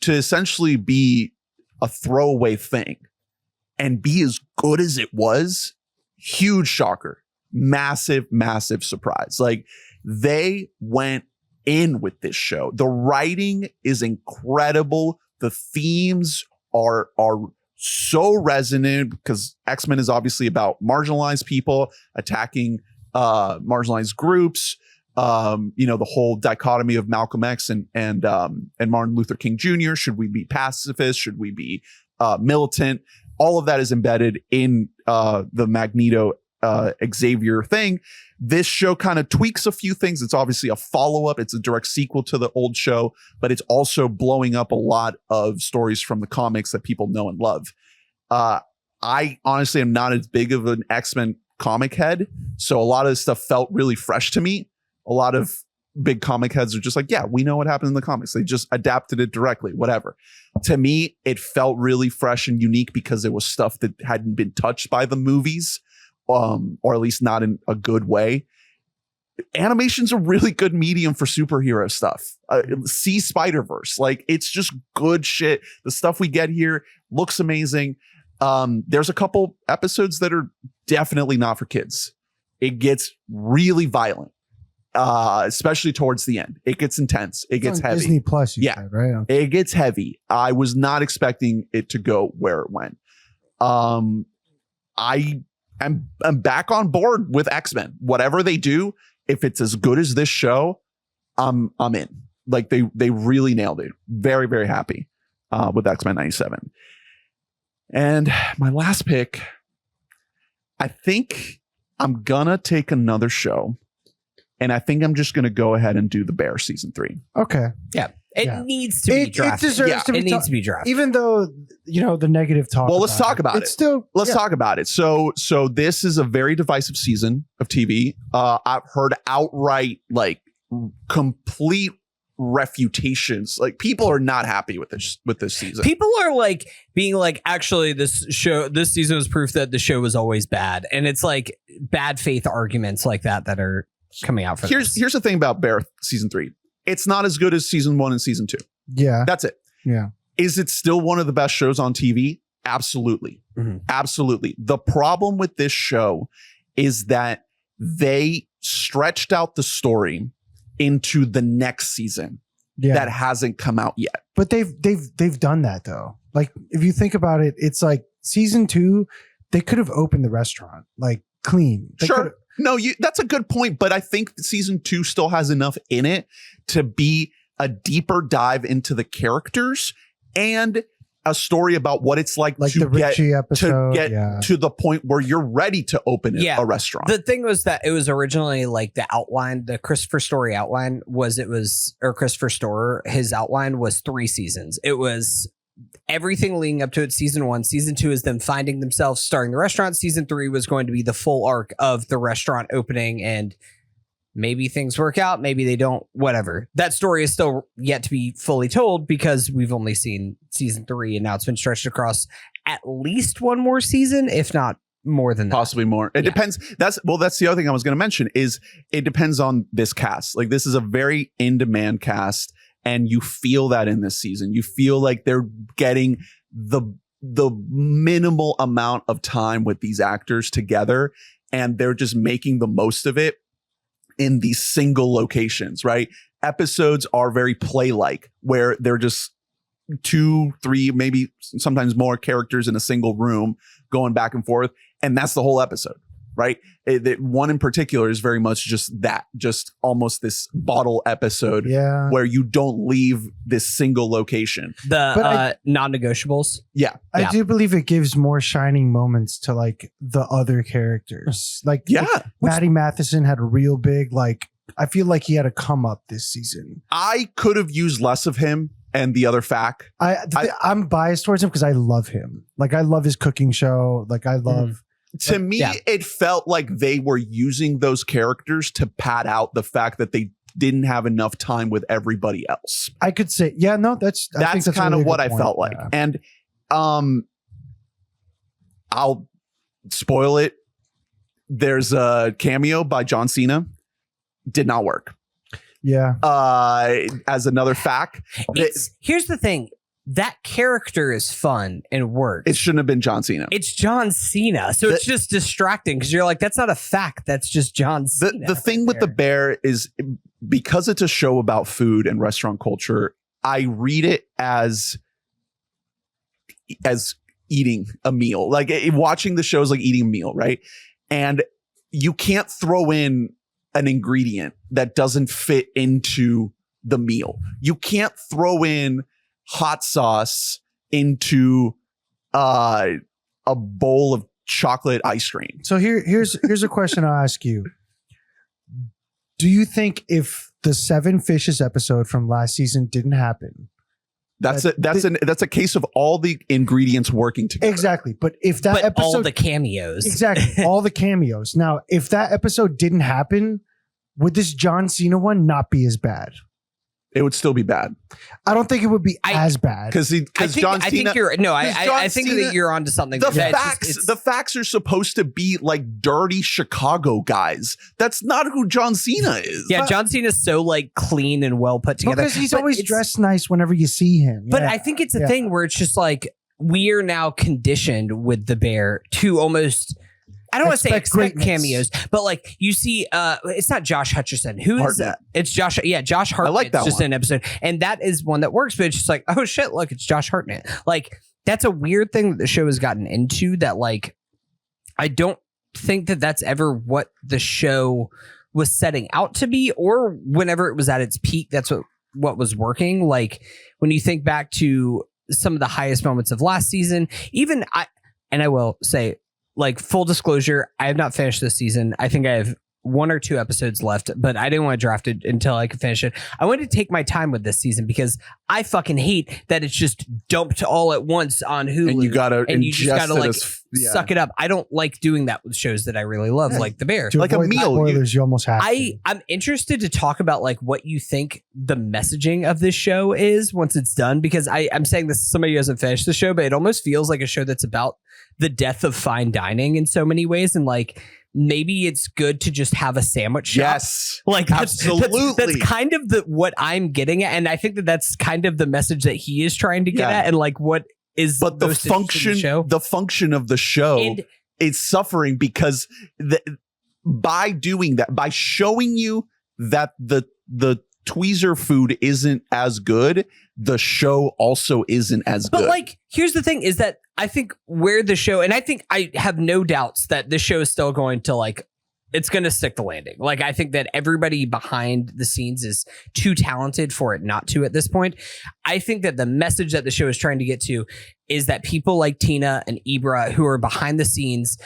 to essentially be a throwaway thing and be as good as it was, huge shocker. Massive, massive surprise. Like, they went in with this show. The writing is incredible. The themes are so resonant because X-Men is obviously about marginalized people attacking marginalized groups. The whole dichotomy of Malcolm X and Martin Luther King Jr. Should we be pacifists? Should we be militant? All of that is embedded in the Magneto Xavier thing. This show kind of tweaks a few things. It's obviously a follow-up. It's a direct sequel to the old show, but it's also blowing up a lot of stories from the comics that people know and love. I honestly am not as big of an X-Men comic head, so a lot of this stuff felt really fresh to me. A lot of big comic heads are just like, yeah, we know what happened in the comics. They just adapted it directly, whatever. To me, it felt really fresh and unique because it was stuff that hadn't been touched by the movies. Or at least not in a good way. Animation's a really good medium for superhero stuff. See Spider-Verse. Like, it's just good shit. The stuff we get here looks amazing. There's a couple episodes that are definitely not for kids. It gets really violent, especially towards the end. It gets intense. It gets heavy. Disney Plus, you said, right? Okay. It gets heavy. I was not expecting it to go where it went. I'm back on board with X-Men. Whatever they do, if it's as good as this show, I'm in. Like, they really nailed it. Very, very happy with X-Men 97. And my last pick, I think I'm gonna take another show, and I think I'm just gonna go ahead and do The Bear season 3. Okay. Yeah. It needs to be drafted. It deserves to be needs to be drafted. Even though, the negative talk. Well, let's talk about it. Let's talk about it. So this is a very divisive season of TV. I've heard outright, like, complete refutations. Like, people are not happy with this season. People are like being like, actually, this season was proof that the show was always bad. And it's like bad faith arguments like that are coming out for this. Here's the thing about Bear season 3. It's not as good as season 1 and season 2. Yeah. That's it. Yeah. Is it still one of the best shows on TV? Absolutely. Mm-hmm. Absolutely. The problem with this show is that they stretched out the story into the next season that hasn't come out yet. But they've done that though. Like, if you think about it, it's like season 2, they could have opened the restaurant like clean. Sure. No, that's a good point, but I think season 2 still has enough in it to be a deeper dive into the characters and a story about what it's like the to Richie episode, to the point where you're ready to open a restaurant. The thing was that it was originally like the outline, the Christopher Story outline or Christopher Storer, his outline was 3 seasons. It was everything leading up to it. Season 1, season 2 is them finding themselves starting the restaurant. Season 3 was going to be the full arc of the restaurant opening, and maybe things work out, maybe they don't, whatever. That story is still yet to be fully told because we've only seen season 3 and now it's been stretched across at least one more season, if not more than that. Possibly more. It depends. That's the other thing I was going to mention is it depends on this cast. Like, this is a very in-demand cast, and you feel that in this season. You feel like they're getting the minimal amount of time with these actors together, and they're just making the most of it in these single locations, right? Episodes are very play-like, where they're just 2, 3, maybe sometimes more characters in a single room going back and forth. And that's the whole episode, right? One in particular is very much just almost this bottle episode where you don't leave this single location. The non-negotiables. Yeah. I do believe it gives more shining moments to like the other characters. Like, Matty Matheson had a real big, like, I feel like he had a come up this season. I could have used less of him and the other fact. I'm biased towards him because I love him. Like, I love his cooking show. Like, I love... To me, it felt like they were using those characters to pad out the fact that they didn't have enough time with everybody else. I could say, that's kind of what I felt like. And I'll spoil it. There's a cameo by John Cena. Did not work. Yeah. As another fact. Here's the thing. That character is fun and works. It shouldn't have been John Cena. It's John Cena. So it's just distracting because you're like, that's not a fact. That's just John Cena. The thing with The Bear is, because it's a show about food and restaurant culture, I read it as eating a meal. Like, watching the show is like eating a meal, right? And you can't throw in an ingredient that doesn't fit into the meal. You can't throw in hot sauce into a bowl of chocolate ice cream. So here's a question I'll ask you. Do you think if the 7 fishes episode from last season didn't happen, that's a case of all the ingredients working together? Exactly. But if that episode, all the cameos. Exactly. All the cameos. Now, if that episode didn't happen, would this John Cena one not be as bad? It would still be bad. I don't think it would be as bad because John Cena. I think that you're onto something. The facts are supposed to be like dirty Chicago guys. That's not who John Cena is. Yeah, John Cena's so like clean and well put together because he's always dressed nice whenever you see him. But I think it's a thing where it's just like we are now conditioned with The Bear to almost. I don't want to say expect cameos, but like you see, it's not Josh Hutcherson. Who is that? It's Josh. Yeah, Josh Hartnett. I like that just one. an episode, and that is one that works. But it's just like, oh shit, look, it's Josh Hartnett. Like, that's a weird thing that the show has gotten into. That like, I don't think that that's ever what the show was setting out to be, or whenever it was at its peak, that's what was working. Like, when you think back to some of the highest moments of last season, I will say, like, full disclosure, I have not finished this season. I think I have 1 or 2 episodes left, but I didn't want to draft it until I could finish it. I wanted to take my time with this season because I fucking hate that it's just dumped all at once on Hulu. And you just gotta like suck it up. I don't like doing that with shows that I really love, like The Bear. Like a meal. Spoilers, you almost have I'm interested to talk about like what you think the messaging of this show is once it's done, because I'm saying this to somebody who hasn't finished the show, but it almost feels like a show that's about the death of fine dining in so many ways, and like maybe it's good to just have a sandwich shop. Yes, like absolutely. That's kind of what I'm getting at, and I think that that's kind of the message that he is trying to get at, and like what is. But the function of the show is suffering because by doing that, by showing you that the tweezer food isn't as good, the show also isn't as good. But like, here's the thing is that I think where the show, and I think I have no doubts that the show is still going to like it's going to stick the landing. Like, I think that everybody behind the scenes is too talented for it not to at this point. I think that the message that the show is trying to get to is that people like Tina and Ibra who are behind the scenes,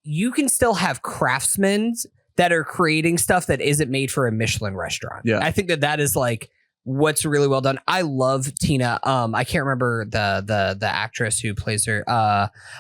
you can still have craftsmen that are creating stuff that isn't made for a Michelin restaurant. Yeah. I think that is like what's really well done. I love Tina. I can't remember the actress who plays her.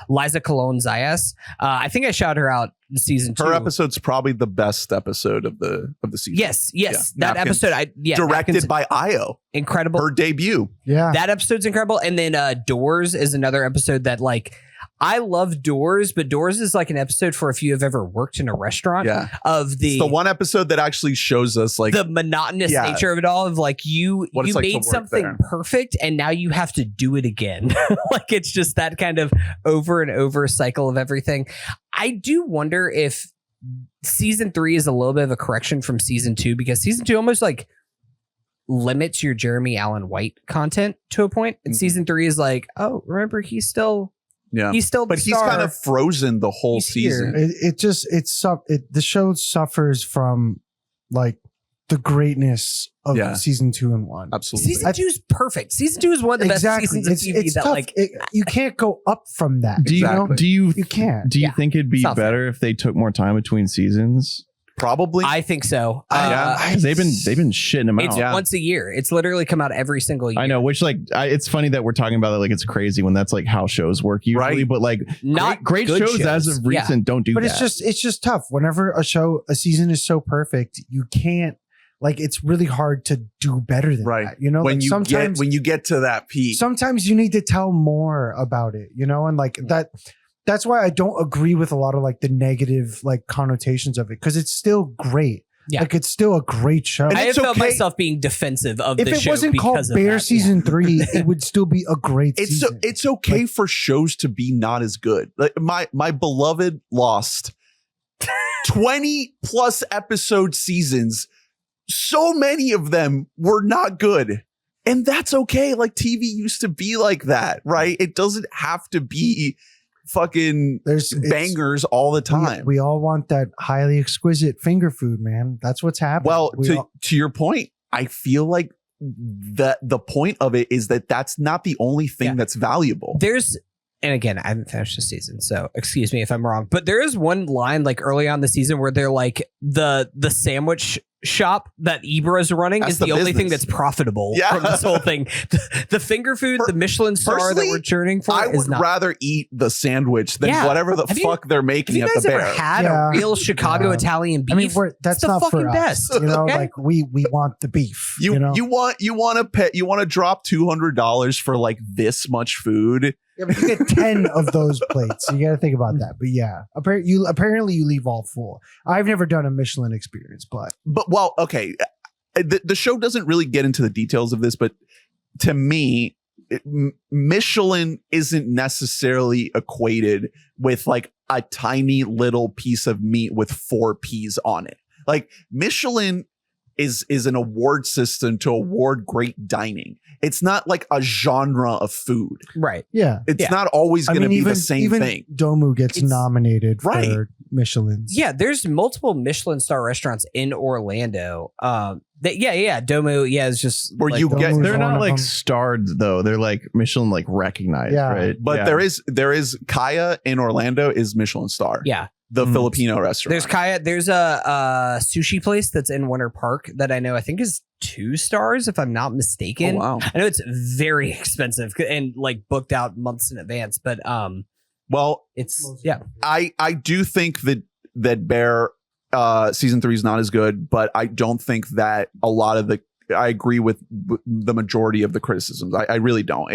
Liza Colon Zayas. I think I shouted her out in season 2. Her episode's probably the best episode of the season. Yes. Yeah. That Napkins. episode. Directed Napkins, by Io. incredible. Her debut. Yeah. That episode's incredible. And then Doors is another episode that, like, I love Doors, but Doors is like an episode for if you have ever worked in a restaurant. Yeah. Of It's the one episode that actually shows us like the monotonous nature of it all, of like you What it's like to made work something there. perfect and now you have to do it again. Like, it's just that kind of over and over cycle of everything. I do wonder if season 3 is a little bit of a correction from season 2, because season 2 almost like limits your Jeremy Allen White content to a point. And season 3 is like, oh, remember, he's still the but he's star. kind of frozen the whole He's season. The show suffers from like the greatness of season 2 and 1. Absolutely. Season 2 is perfect. Season 2 is one of the best seasons of TV it's that tough. like You can't go up from that. Do you You can't. Do you think it'd be It's not fair. better if they took more time between seasons? Probably. I think so. They've been shitting them It's out. once a year. It's literally come out every single year. I know, which like it's funny that we're talking about it like it's crazy when that's like how shows work usually. Right. But like Not great good shows as of recent don't do But that. it's just tough. Whenever a season is so perfect, you can't, like, it's really hard to do better than that. You know, when like you get to that peak. sometimes you need to tell more about it, you know, and like that's why I don't agree with a lot of like the negative like connotations of it, because it's still great. Yeah. Like, it's still a great show. And I have it's felt okay. myself being defensive of If the it show wasn't called because of Bear that. season 3, it would still be a great season. It's okay for shows to be not as good. Like my beloved Lost, 20 plus episode seasons, so many of them were not good. And that's okay. Like, TV used to be like that, right? It doesn't have to be fucking bangers all the time. We all want that highly exquisite finger food, man. That's what's happening. Well, to your point, I feel like the point of it is that that's not the only thing that's valuable. And again, I haven't finished the season, so excuse me if I'm wrong, but there is one line like early on the season where they're like the sandwich shop that Ibra is running That's is the only business. thing that's profitable from this whole thing. The finger food, the Michelin star that we're churning for, I is would not. rather eat the sandwich than whatever the fuck they're Have making you at guys the ever Bear. had a real Chicago Italian beef? I mean, that's it's the not fucking for us. best. You know, okay? like we want the beef. You know? want to drop $200 for like this much food. Yeah, but you get 10 of those plates. So you got to think about that. But yeah, apparently you leave all full. I've never done a Michelin experience, but well, okay. The show doesn't really get into the details of this, but to me, Michelin isn't necessarily equated with like a tiny little piece of meat with 4 peas on it. Like, Michelin is an award system to award great dining. It's not like a genre of food. Right. yeah. It's not always going to be the same even thing. Domu gets nominated Right. for Michelin's. Yeah, there's multiple Michelin star restaurants in Orlando. Domu, is just Where like, you get, Domu's They're one not of like them. starred though. They're like Michelin like recognized, Yeah. right? but Yeah. there is Kaya in Orlando is Michelin star. Yeah. The Filipino restaurant. There's Kaya. There's a sushi place that's in Winter Park that I know I think is 2 stars if I'm not mistaken. Oh, wow. I know it's very expensive and like booked out months in advance, but Well, it's I do think that Bear season 3 is not as good, but I don't think that a lot of I agree with the majority of the criticisms. I really don't.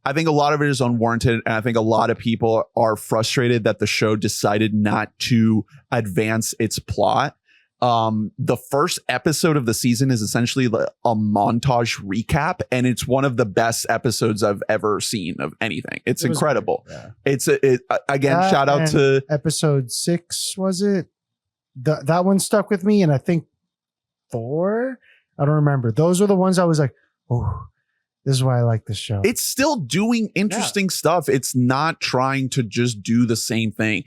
I think a lot of it is unwarranted, and I think a lot of people are frustrated that the show decided not to advance its plot. The first episode of the season is essentially a montage recap, and it's one of the best episodes I've ever seen of anything. It's incredible. Great, yeah. Again, That shout out and to episode 6, was it? That one stuck with me, and I think 4. I don't remember. Those were the ones I was like, oh. This is why I like this show. It's still doing interesting stuff. It's not trying to just do the same thing.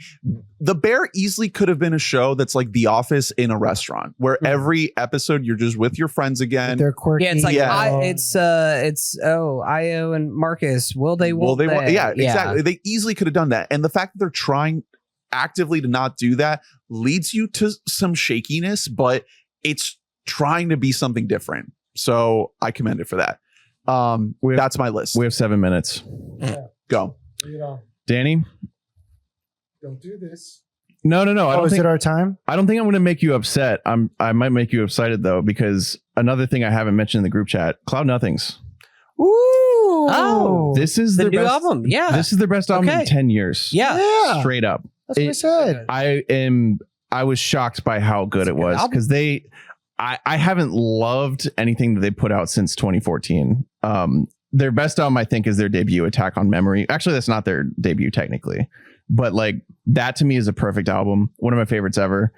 The Bear easily could have been a show that's like The Office in a restaurant, where every episode you're just with your friends again. They're quirky. Yeah, it's like Yeah. Io and Marcus. Will they? Yeah, exactly. They easily could have done that. And the fact that they're trying actively to not do that leads you to some shakiness, but it's trying to be something different. So I commend it for that. That's my list. We have 7 minutes. Go. Danny? Don't do this. No. Is it our time? I don't think I'm going to make you upset. I might make you excited though, because another thing I haven't mentioned in the group chat, Cloud Nothings. Ooh. Oh. This is the their new best album. Yeah. This is their best album in 10 years. Yeah. Straight up. That's what I said. I was shocked by how good it was, because I haven't loved anything that they put out since 2014. Their best album, I think, is their debut, Attack on Memory. Actually, that's not their debut technically, but like that to me is a perfect album. One of my favorites ever.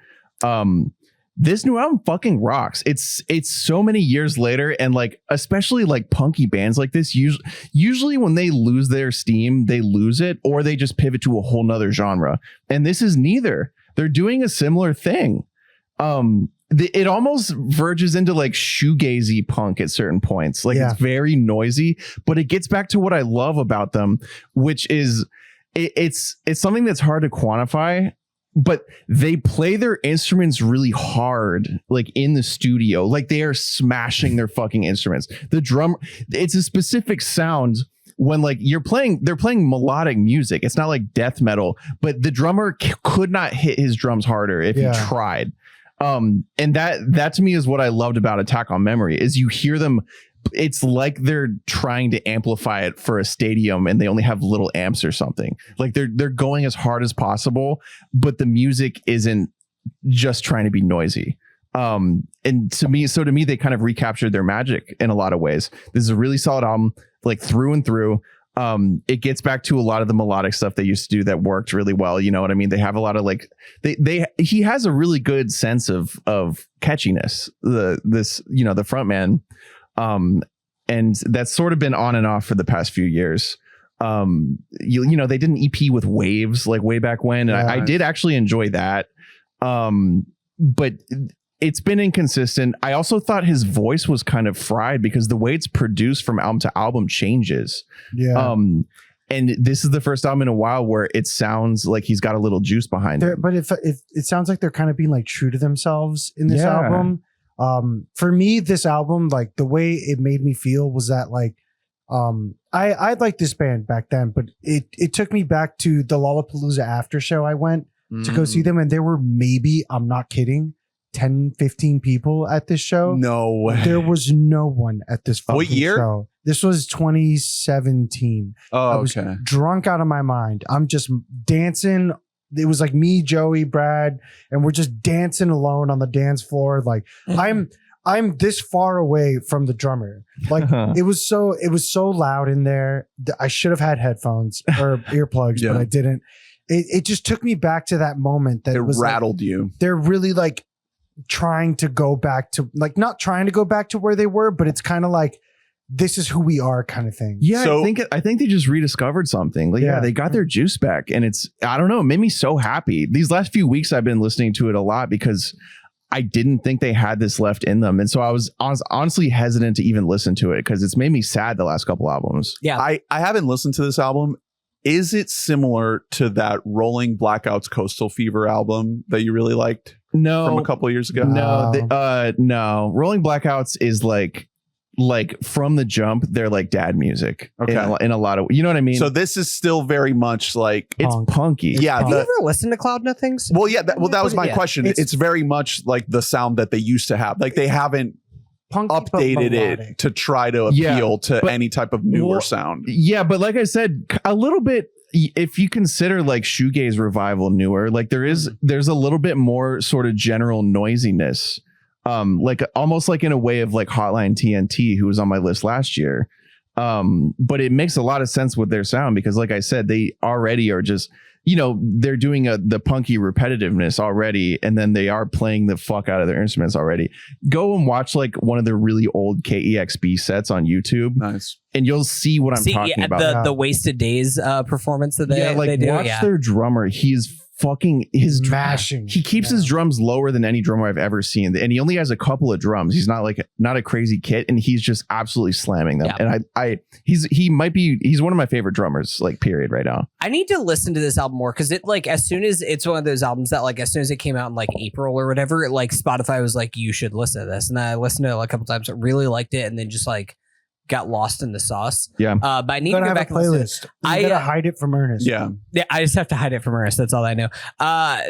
This new album fucking rocks. It's so many years later, and like especially like punky bands like this usually when they lose their steam, they lose it, or they just pivot to a whole nother genre. And this is neither. They're doing a similar thing. It almost verges into like shoegazy punk at certain points. Like it's very noisy, but it gets back to what I love about them, which is it's something that's hard to quantify, but they play their instruments really hard, like in the studio, like they are smashing their fucking instruments. The drum, it's a specific sound when like they're playing melodic music. It's not like death metal, but the drummer could not hit his drums harder if he tried. And that to me is what I loved about Attack on Memory, is you hear them. It's like they're trying to amplify it for a stadium and they only have little amps or something. Like they're going as hard as possible, but the music isn't just trying to be noisy. And to me, they kind of recaptured their magic in a lot of ways. This is a really solid album, like through and through. It gets back to a lot of the melodic stuff they used to do that worked really well. You know what I mean? They have a lot of like he has a really good sense of catchiness. The front man. And that's sort of been on and off for the past few years. You know, they did an EP with Waves like way back when, and I did actually enjoy that. But it's been inconsistent. I also thought his voice was kind of fried because the way it's produced from album to album changes. And this is the first album in a while where it sounds like he's got a little juice behind it. But if it sounds like they're kind of being like true to themselves in this album. For me, this album, like the way it made me feel was that like I liked this band back then, but it took me back to the Lollapalooza after show I went to go see them, and there were maybe, I'm not kidding, 10, 15 people at this show. No way. There was no one at this fucking what year? show. This was 2017. I was drunk out of my mind. I'm just dancing. It was like me, Joey, Brad, and we're just dancing alone on the dance floor. Like I'm this far away from the drummer. Like it was so loud in there. I should have had headphones or earplugs, but I didn't. It just took me back to that moment that it was rattled like, you. They're really like trying to go back to, like, not trying to go back to where they were, but it's kind of like, this is who we are kind of thing. Yeah, so, I think they just rediscovered something. Like, they got their juice back, and it's, I don't know, it made me so happy. These last few weeks I've been listening to it a lot because I didn't think they had this left in them. And so I was honestly hesitant to even listen to it because it's made me sad the last couple albums. Yeah. I haven't listened to this album. Is it similar to that Rolling Blackouts Coastal Fever album that you really liked? No. From a couple of years ago? No. Rolling Blackouts is like from the jump, they're like dad music. Okay. In a lot of, you know what I mean? So this is still very much like it's punky. Yeah. Have you ever listened to Cloud Nothings? Well, yeah. That was my question. It's very much like the sound that they used to have. Like they haven't updated it to try to appeal to any type of newer sound. Yeah. But like I said, a little bit, if you consider like shoegaze revival newer, like there's a little bit more sort of general noisiness. Like almost like in a way of like Hotline TNT, who was on my list last year. But it makes a lot of sense with their sound because like I said, they already are just, you know, they're doing the punky repetitiveness already, and then they are playing the fuck out of their instruments already. Go and watch like one of the really old KEXB sets on YouTube. Nice. And you'll see what I'm talking about. The Wasted Days performance that they do. Watch their drummer. He's fucking mashing. He keeps his drums lower than any drummer I've ever seen, and he only has a couple of drums. He's not a crazy kit, and he's just absolutely slamming them. Yeah. And he's one of my favorite drummers, like, period, right now. I need to listen to this album more because it, like, as soon as it's one of those albums that, like, as soon as it came out in like April or whatever, it, like, Spotify was like, you should listen to this, and I listened to it like, a couple times. I really liked it, and then just like got lost in the sauce. Yeah. But I need to go back and listen. You gotta hide it from Ernest. Yeah. I just have to hide it from Ernest. That's all I know.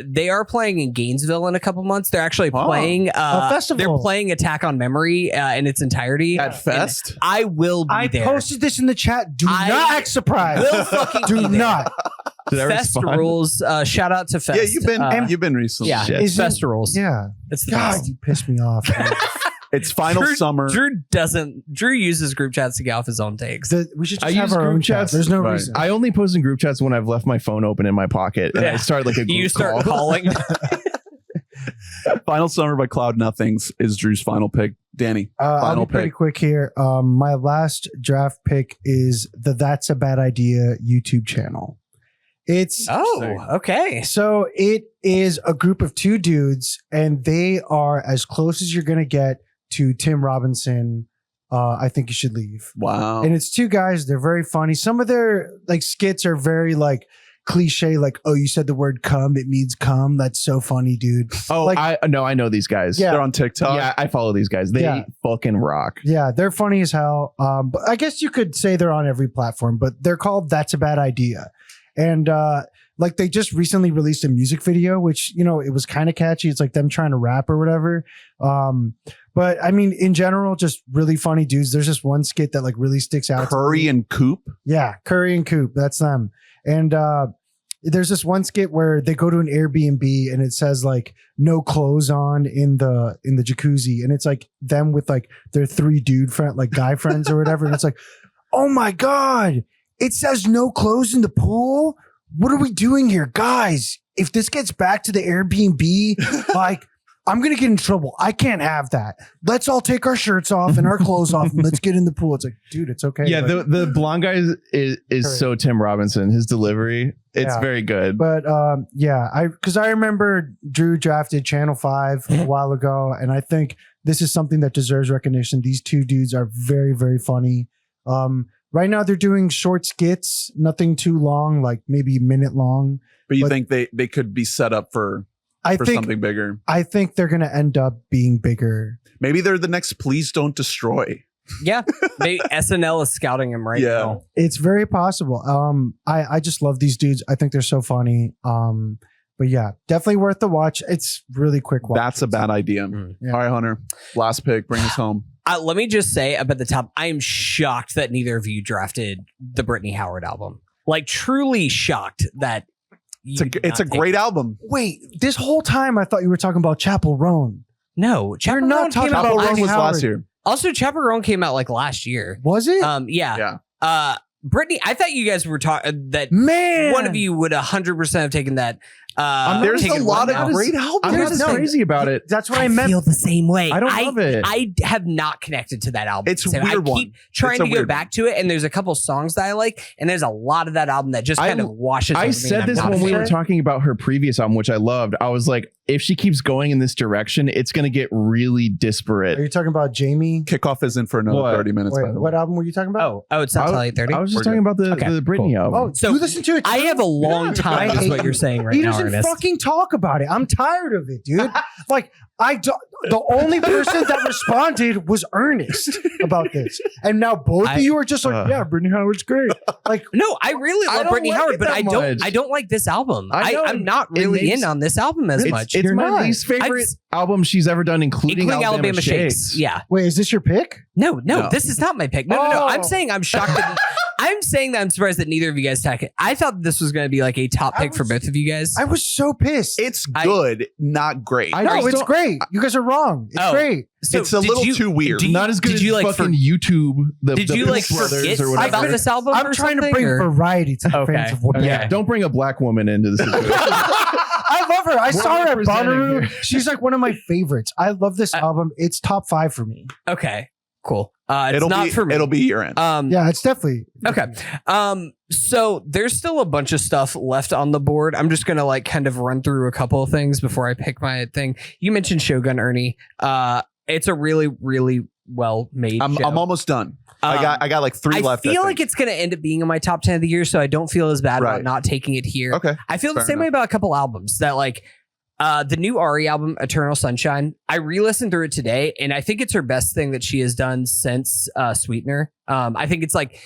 They are playing in Gainesville in a couple months. They're actually playing a festival. They're playing Attack on Memory in its entirety At Fest. And I will be there. I posted this in the chat. Do not act surprised. Will fucking do not. Fest rules. Shout out to Fest. Yeah, you've been recently. Yeah, Is Fest rules. Yeah. It's the God, best. you pissed me off. It's final summer. Drew uses group chats to get off his own takes. We should just I have use our own group chats. chats. There's no Right. reason. I only post in group chats when I've left my phone open in my pocket, and I start like a group You start call. calling. Final Summer by Cloud Nothings is Drew's final pick. Danny, I'll final be pretty pick. quick here. My last draft pick is the That's a Bad Idea YouTube channel. It's Okay. so it is a group of two dudes, and they are as close as you're gonna get to Tim Robinson. I think you should leave. Wow. And it's two guys. They're very funny. Some of their like skits are very like cliche, like, oh, you said the word come, it means come. That's so funny, dude. Oh, like, I know these guys. Yeah. They're on TikTok. Yeah, I follow these guys. They fucking rock. yeah, they're funny as hell. But I guess you could say they're on every platform, but they're called That's a Bad Idea. And like they just recently released a music video, which, you know, it was kind of catchy. It's like them trying to rap or whatever. But I mean, in general, just really funny dudes. There's just one skit that like really sticks out. Curry and Coop. Yeah, Curry and Coop. That's them. And there's this one skit where they go to an Airbnb and it says like no clothes on in the jacuzzi, and it's like them with like their three guy friends or whatever. And it's like, oh my God, it says no clothes in the pool. What are we doing here, guys? If this gets back to the Airbnb, like, I'm going to get in trouble. I can't have that. Let's all take our shirts off and our clothes off and let's get in the pool. It's like, dude, it's okay. Yeah, Like, the blonde guy is so Tim Robinson. His delivery, it's Yeah. very good. But because I remember Drew drafted Channel 5 a while ago, and I think this is something that deserves recognition. These two dudes are very, very funny. Right now they're doing short skits, nothing too long, like maybe a minute long. But you think they could be set up for something bigger? I think they're going to end up being bigger. Maybe they're the next Please Don't Destroy. Yeah. SNL is scouting him right now. It's very possible. I just love these dudes. I think they're so funny. But yeah, definitely worth the watch. It's really quick watch. That's a bad idea. Yeah. All right, Hunter. Last pick. Bring us home. Let me just say up at the top, I am shocked that neither of you drafted the Brittany Howard album. Like, truly shocked that It's a great album. Wait, this whole time I thought you were talking about Chapel Roan. No, You're not talking about Chapel Roan Brittany was Howard. last year. Also, Chaperone came out like last year. Was it? Yeah. Brittany, I thought you guys were talking that Man, one of you would 100% have taken that. There's a lot of great albums. I'm not as crazy about it. That's what I I meant. feel the same way. I don't love it. I have not connected to that album. It's a So I weird one. keep trying It's a to go weird back to it, and there's a couple songs that I like, and there's a lot of that album that just kind of washes. I over me, said and this I'm not when we a were fan. talking about her previous album, which I loved. I was like, if she keeps going in this direction, it's going to get really disparate. Are you talking about Jamie? Kickoff is in for another What? 30 minutes. by Wait, the way. what album were you talking about? Oh, it's not till 8:30. I was just We're talking about Okay, the Britney cool. album. Oh, So, you listen to it. I too? have a long time, I is hate what you're saying right He now, doesn't Ernest. fucking talk about it. I'm tired of it, dude. Like, the only person that responded was Ernest about this, and now both of you are just like, yeah, Brittany Howard's great. Like, No, I really I love don't Brittany like Howard, it but that much. I don't like this album. I know, I'm not it really makes- in on this album as much. It's You're my not. least favorite album she's ever done, including Alabama Shakes. Yeah. wait, is this your pick? No, No. this is not my pick. No. Oh. I'm saying I'm shocked that I'm saying that I'm surprised that neither of you guys attack it. I thought this was going to be like a top pick for both of you guys. I was so pissed. It's good, not great. No, it's great. You guys are wrong. It's great. So it's a little too weird. Not as good as fucking YouTube. Did you like forget about this album? I'm trying to bring variety to the fans of WBAM. Yeah, don't bring a black woman into the situation. I love her. I saw her at Bonnaroo. She's like one of my favorites. I love this album. It's top 5 for me. Okay, cool. It's not for me. It'll be your end. Yeah, it's definitely okay. So there's still a bunch of stuff left on the board. I'm just gonna like kind of run through a couple of things before I pick my thing. You mentioned Shogun, Ernie. It's a really, really well made. I'm almost done. I got like 3 left. I feel like it's going to end up being in my top 10 of the year, so I don't feel as bad about not taking it here. Okay. I feel the same way about a couple albums that like the new Ari album, Eternal Sunshine. I re-listened through it today, and I think it's her best thing that she has done since Sweetener. I think it's like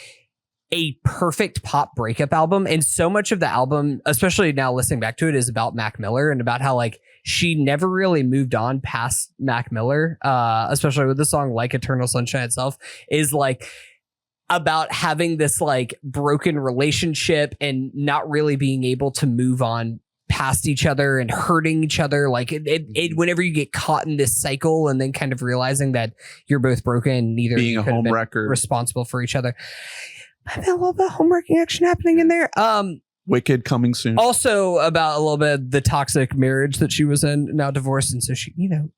a perfect pop breakup album, and so much of the album, especially now listening back to it, is about Mac Miller and about how like she never really moved on past Mac Miller, especially with the song like Eternal Sunshine itself, is like about having this like broken relationship and not really being able to move on past each other and hurting each other. Like it whenever you get caught in this cycle and then kind of realizing that you're both broken, neither being a home wrecker, responsible for each other. I feel a little bit of homewrecking action happening in there. Wicked coming soon. Also about a little bit of the toxic marriage that she was in, now divorced. And so she,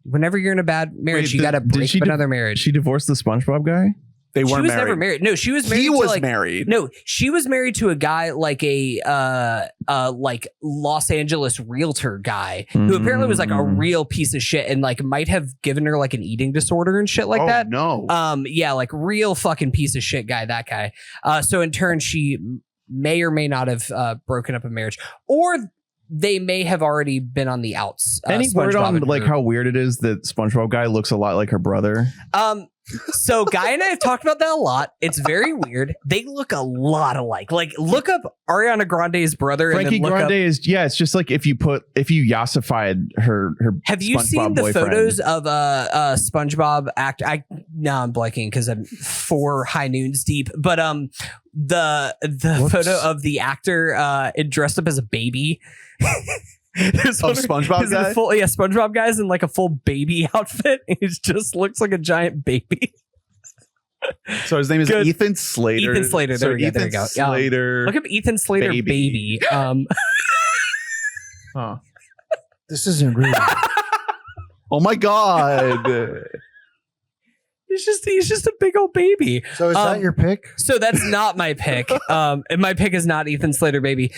whenever you're in a bad marriage, you got to break up another marriage. She divorced the SpongeBob guy? They weren't married. Never married. No, she was married. He to was like, married. No, she was married to a guy like a like Los Angeles realtor guy who apparently was like a real piece of shit and like might have given her like an eating disorder and shit like that. No. Yeah, like real fucking piece of shit guy, that guy. So in turn, she may or may not have broken up a marriage, or they may have already been on the outs. Any word on like how weird it is that SpongeBob guy looks a lot like her brother? So Guy and I have talked about that a lot. It's very weird. They look a lot alike. Like look up Ariana Grande's brother. Frankie and then Grande is it's just like if you yassified her. Have you SpongeBob seen the boyfriend. photos of SpongeBob act? Now I'm blanking because I'm 4 high noons deep. But the photo of the actor dressed up as a baby. SpongeBob guy? SpongeBob guy's in like a full baby outfit. He just looks like a giant baby. So his name is Ethan Slater. Ethan Slater. There we go. Slater. Look up Ethan Slater baby. This isn't real. Oh my god. He's just a big old baby. So is that your pick? So that's not my pick. And my pick is not Ethan Slater baby.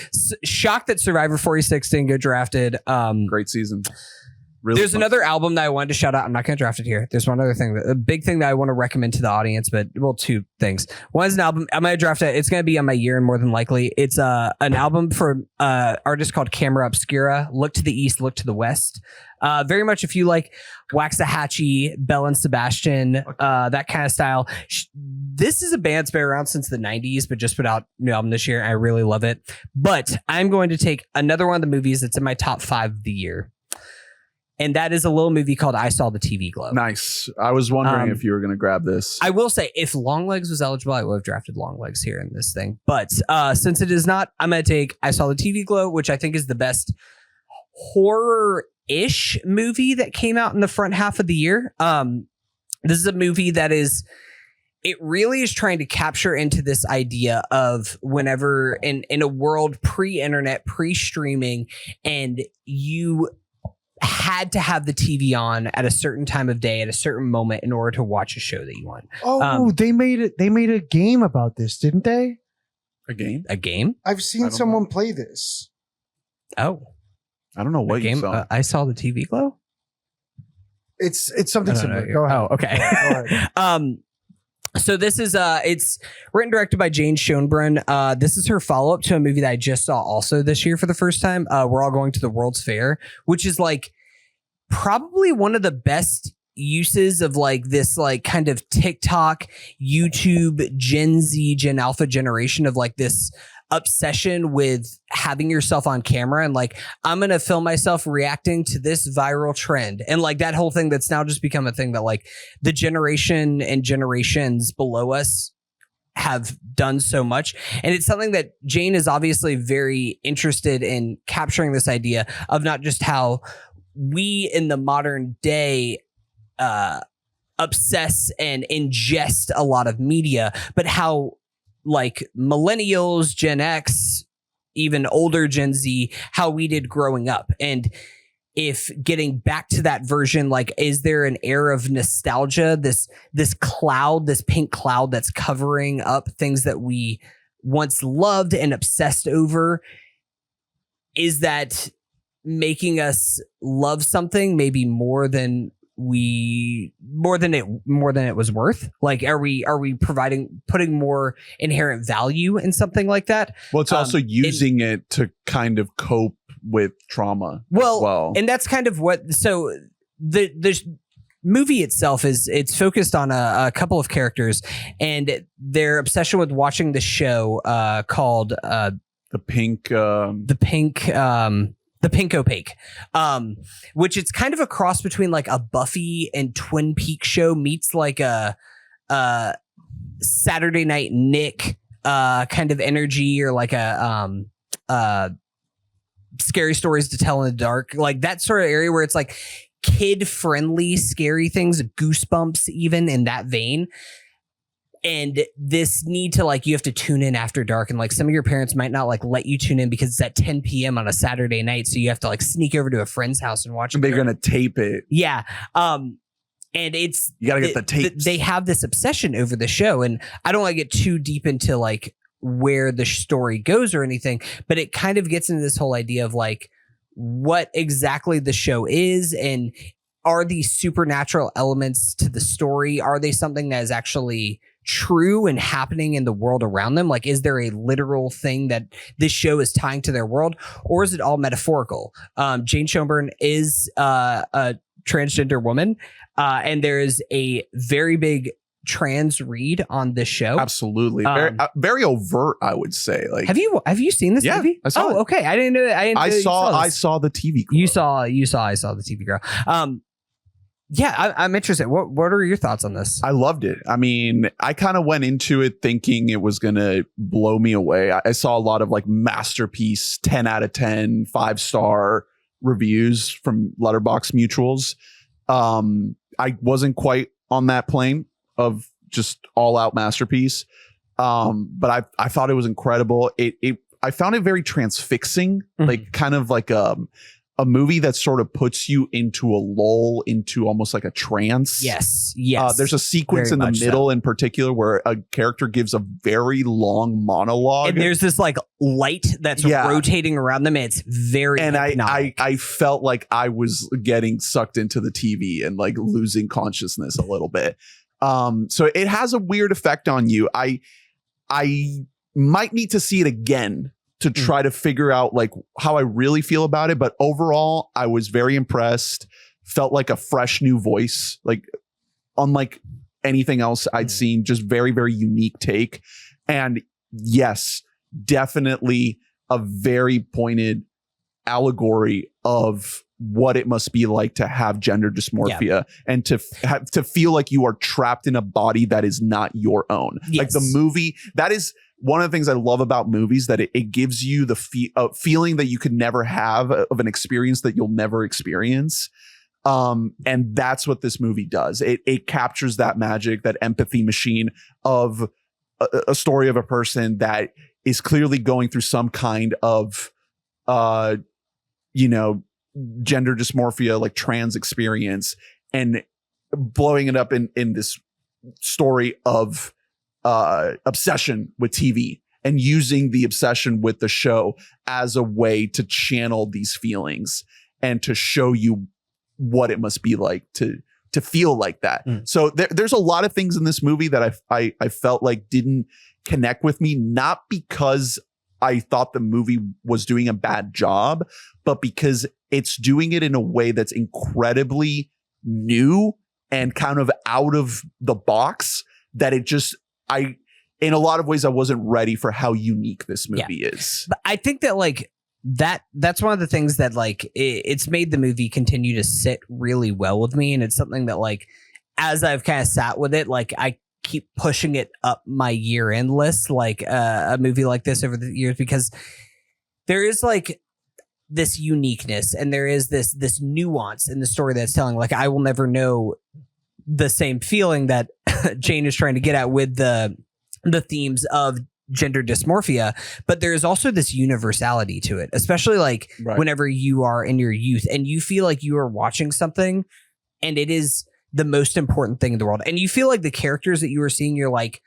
Shocked that Survivor 46 didn't get drafted. Great season. Really there's another album that I wanted to shout out. I'm not going to draft it here. There's one other thing, a big thing that I want to recommend to the audience, but 2 things. One is an album. I'm going to draft it. It's going to be on my year and more than likely. It's an album from artist called Camera Obscura. Look to the east, look to the west. Very much if you like Waxahachie, Belle and Sebastian, that kind of style. This is a band that's been around since the 90s, but just put out a new album this year. I really love it. But I'm going to take another one of the movies that's in my top 5 of the year. And that is a little movie called I Saw the TV Globe. Nice. I was wondering if you were going to grab this. I will say, if Longlegs was eligible, I would have drafted Longlegs here in this thing. But since it is not, I'm going to take I Saw the TV Globe, which I think is the best horror-ish movie that came out in the front half of the year. This is a movie that it really is trying to capture into this idea of whenever in a world pre-internet, pre-streaming, and you had to have the TV on at a certain time of day at a certain moment in order to watch a show that you want. Oh, they made it. They made a game about this, didn't they? A game? A game? I've seen someone play this. Oh, I don't know what game. You saw. I Saw the TV Glow. It's something similar. Go Go ahead. Oh, okay. Go ahead. So this is it's written and directed by Jane Schoenbrunn. This is her follow-up to a movie that I just saw also this year for the first time. We're All Going to the World's Fair, which is like probably one of the best uses of like this like kind of TikTok, YouTube, Gen Z, Gen Alpha generation of like this obsession with having yourself on camera and like I'm gonna film myself reacting to this viral trend and like that whole thing that's now just become a thing that like the generation and generations below us have done so much. And it's something that Jane is obviously very interested in capturing, this idea of not just how we in the modern day obsess and ingest a lot of media, but how like millennials, Gen X, even older Gen Z, how we did growing up. And if getting back to that version, like, is there an air of nostalgia, this cloud, this pink cloud that's covering up things that we once loved and obsessed over? Is that making us love something maybe more than it was worth? Like, are we putting more inherent value in something like that? Well, it's also using it to kind of cope with trauma. Well, and that's kind of what. So the movie itself it's focused on a couple of characters and their obsession with watching the show called the Pink Opaque, which it's kind of a cross between like a Buffy and Twin Peaks show meets like a Saturday Night Nick kind of energy, or like a Scary Stories to Tell in the Dark, like that sort of area where it's like kid friendly scary things, Goosebumps even in that vein. And this need to, like, you have to tune in after dark, and like some of your parents might not like let you tune in because it's at 10 p.m. on a Saturday night, so you have to like sneak over to a friend's house and watch it. They're gonna tape it. Yeah. And it's, you gotta get the tapes. They have this obsession over the show, and I don't want to get too deep into like where the story goes or anything, but it kind of gets into this whole idea of like what exactly the show is, and are these supernatural elements to the story? Are they something that is actually true and happening in the world around them? Like, is there a literal thing that this show is tying to their world, or is it all metaphorical? Jane Schoenberg is a transgender woman, and there is a very big trans read on this show. Absolutely. Very overt, I would say. Like, have you seen this movie? I saw it. Okay. I didn't know that. I saw the TV girl. I saw the TV girl. Yeah, I'm interested. What are your thoughts on this? I loved it. I mean, I kind of went into it thinking it was going to blow me away. I saw a lot of like masterpiece, 10 out of 10, 5-star reviews from Letterboxd mutuals. I wasn't quite on that plane of just all out masterpiece. But I thought it was incredible. I found it very transfixing, like kind of like a movie that sort of puts you into a lull, into almost like a trance. Yes. There's a sequence very in the middle in particular where a character gives a very long monologue. And there's this like light that's rotating around them. It's very hypnotic. I felt like I was getting sucked into the TV and like losing consciousness a little bit. So it has a weird effect on you. I might need to see it again to try to figure out like how I really feel about it. But overall, I was very impressed. Felt like a fresh new voice, like unlike anything else I'd seen, just very, very unique take. And yes, definitely a very pointed allegory of what it must be like to have gender dysmorphia and to feel like you are trapped in a body that is not your own. Yes. Like the movie, that is one of the things I love about movies, that it gives you the feeling that you could never have, of an experience that you'll never experience. And that's what this movie does. It captures that magic, that empathy machine of a story of a person that is clearly going through some kind of, gender dysmorphia, like trans experience, and blowing it up in this story of obsession with TV, and using the obsession with the show as a way to channel these feelings and to show you what it must be like to feel like that. So there's a lot of things in this movie that I felt like didn't connect with me, not because I thought the movie was doing a bad job, but because it's doing it in a way that's incredibly new and kind of out of the box, that it just, in a lot of ways, I wasn't ready for how unique this movie is. But I think that like that's one of the things that like it's made the movie continue to sit really well with me. And it's something that like, as I've kind of sat with it, like I keep pushing it up my year-end list, like a movie like this over the years, because there is like this uniqueness and there is this nuance in the story that's telling. Like, I will never know the same feeling that Jane is trying to get at with the themes of gender dysmorphia, but there is also this universality to it, especially like whenever you are in your youth and you feel like you are watching something and it is the most important thing in the world. And you feel like the characters that you are seeing, you're like,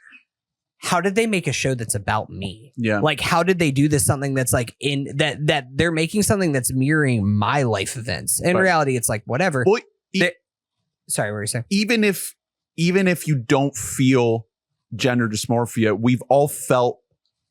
how did they make a show that's about me? Yeah. Like, how did they do this? Something that's like in that they're making something that's mirroring my life events. In reality, it's like, whatever. Well, sorry, what were you saying? Even if you don't feel gender dysmorphia, we've all felt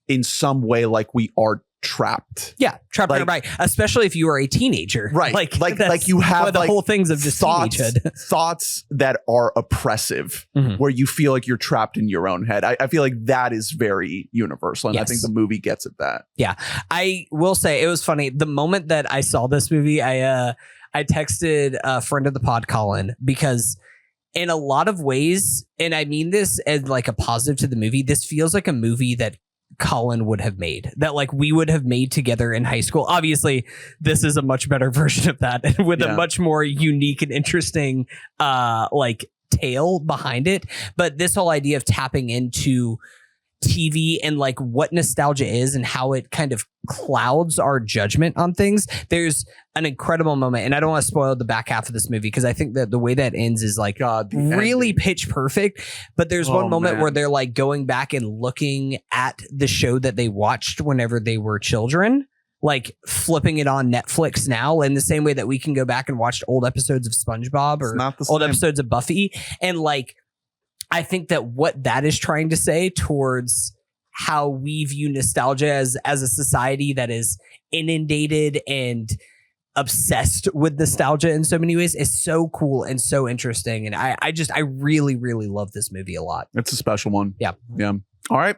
in some way like we are trapped. Yeah, trapped in our body, especially if you are a teenager. Right. Like you have the whole things of just thoughts that are oppressive, where you feel like you're trapped in your own head. I feel like that is very universal. And I think the movie gets at that. Yeah. I will say it was funny. The moment that I saw this movie, I texted a friend of the pod, Colin, because in a lot of ways, and I mean this as like a positive to the movie, this feels like a movie that Colin would have made, that like we would have made together in high school. Obviously, this is a much better version of that with a much more unique and interesting like tale behind it. But this whole idea of tapping into TV and like what nostalgia is and how it kind of clouds our judgment on things. There's an incredible moment, and I don't want to spoil the back half of this movie because I think that the way that ends is like really pitch perfect. But there's one moment where they're like going back and looking at the show that they watched whenever they were children, like flipping it on Netflix now, in the same way that we can go back and watch old episodes of SpongeBob or old episodes of Buffy. And like, I think that what that is trying to say towards how we view nostalgia as a society that is inundated and obsessed with nostalgia in so many ways is so cool and so interesting. And I really, really love this movie a lot. It's a special one. Yeah. Yeah. All right.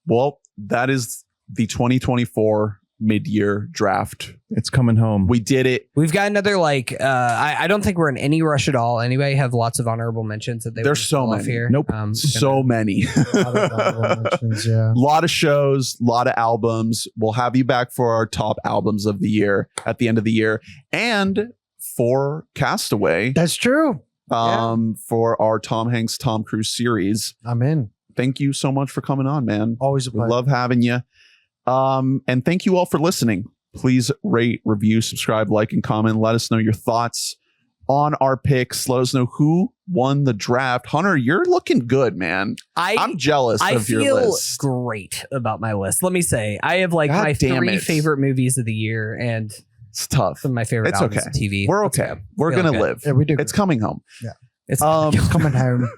Well, that is the 2024 mid-year draft. It's coming home. We did it. We've got another like I don't think we're in any rush at all. Anybody have lots of honorable mentions that there's so many here? Nope. So many. A lot of shows, a lot of albums. We'll have you back for our top albums of the year at the end of the year, and for Castaway. That's true. For our Tom Hanks, Tom Cruise series. I'm in. Thank you so much for coming on, man. Always a pleasure. We love having you. And thank you all for listening. Please rate, review, subscribe, like, and comment. Let us know your thoughts on our picks. Let us know who won the draft. Hunter, you're looking good, man. I'm jealous of your list. I feel great about my list. Let me say, I have like my three favorite movies of the year, and it's tough. Some of my favorite albums of TV. We're okay. We're gonna live. Yeah, we do. It's coming home. Yeah, it's coming home.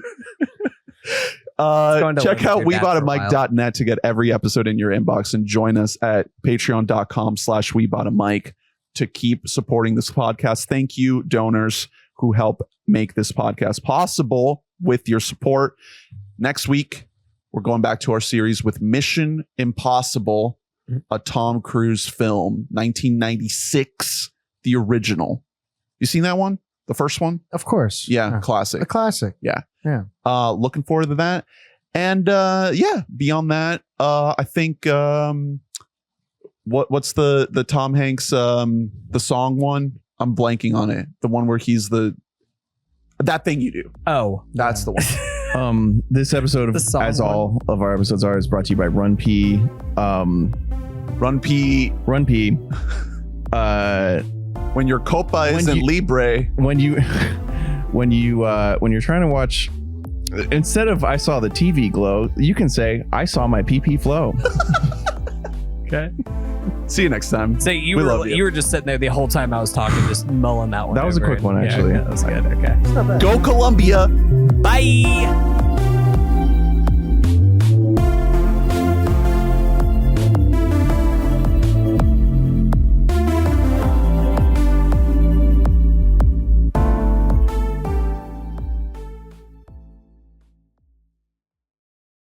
Check out weboughtamic.net to get every episode in your inbox, and join us at patreon.com/weboughtamic to keep supporting this podcast. Thank you, donors who help make this podcast possible with your support. Next week, we're going back to our series with Mission Impossible, a Tom Cruise film, 1996, the original. You seen that one? The first one? Of course. Yeah. Classic. A classic. Yeah. Yeah. Looking forward to that. And beyond that, I think what's the Tom Hanks the song one? I'm blanking on it. The one where he's that thing you do. Oh, that's the one. This episode of as one. All of our episodes are is brought to you by Run P. Run P. When your Copa isn't Libre. When you're trying to watch, instead of I saw the TV glow, you can say I saw my PP flow. Okay. See you next time. So you were just sitting there the whole time I was talking, just mulling that one. That was a quick one, actually. Yeah, that was good. Okay. Go Columbia. Bye.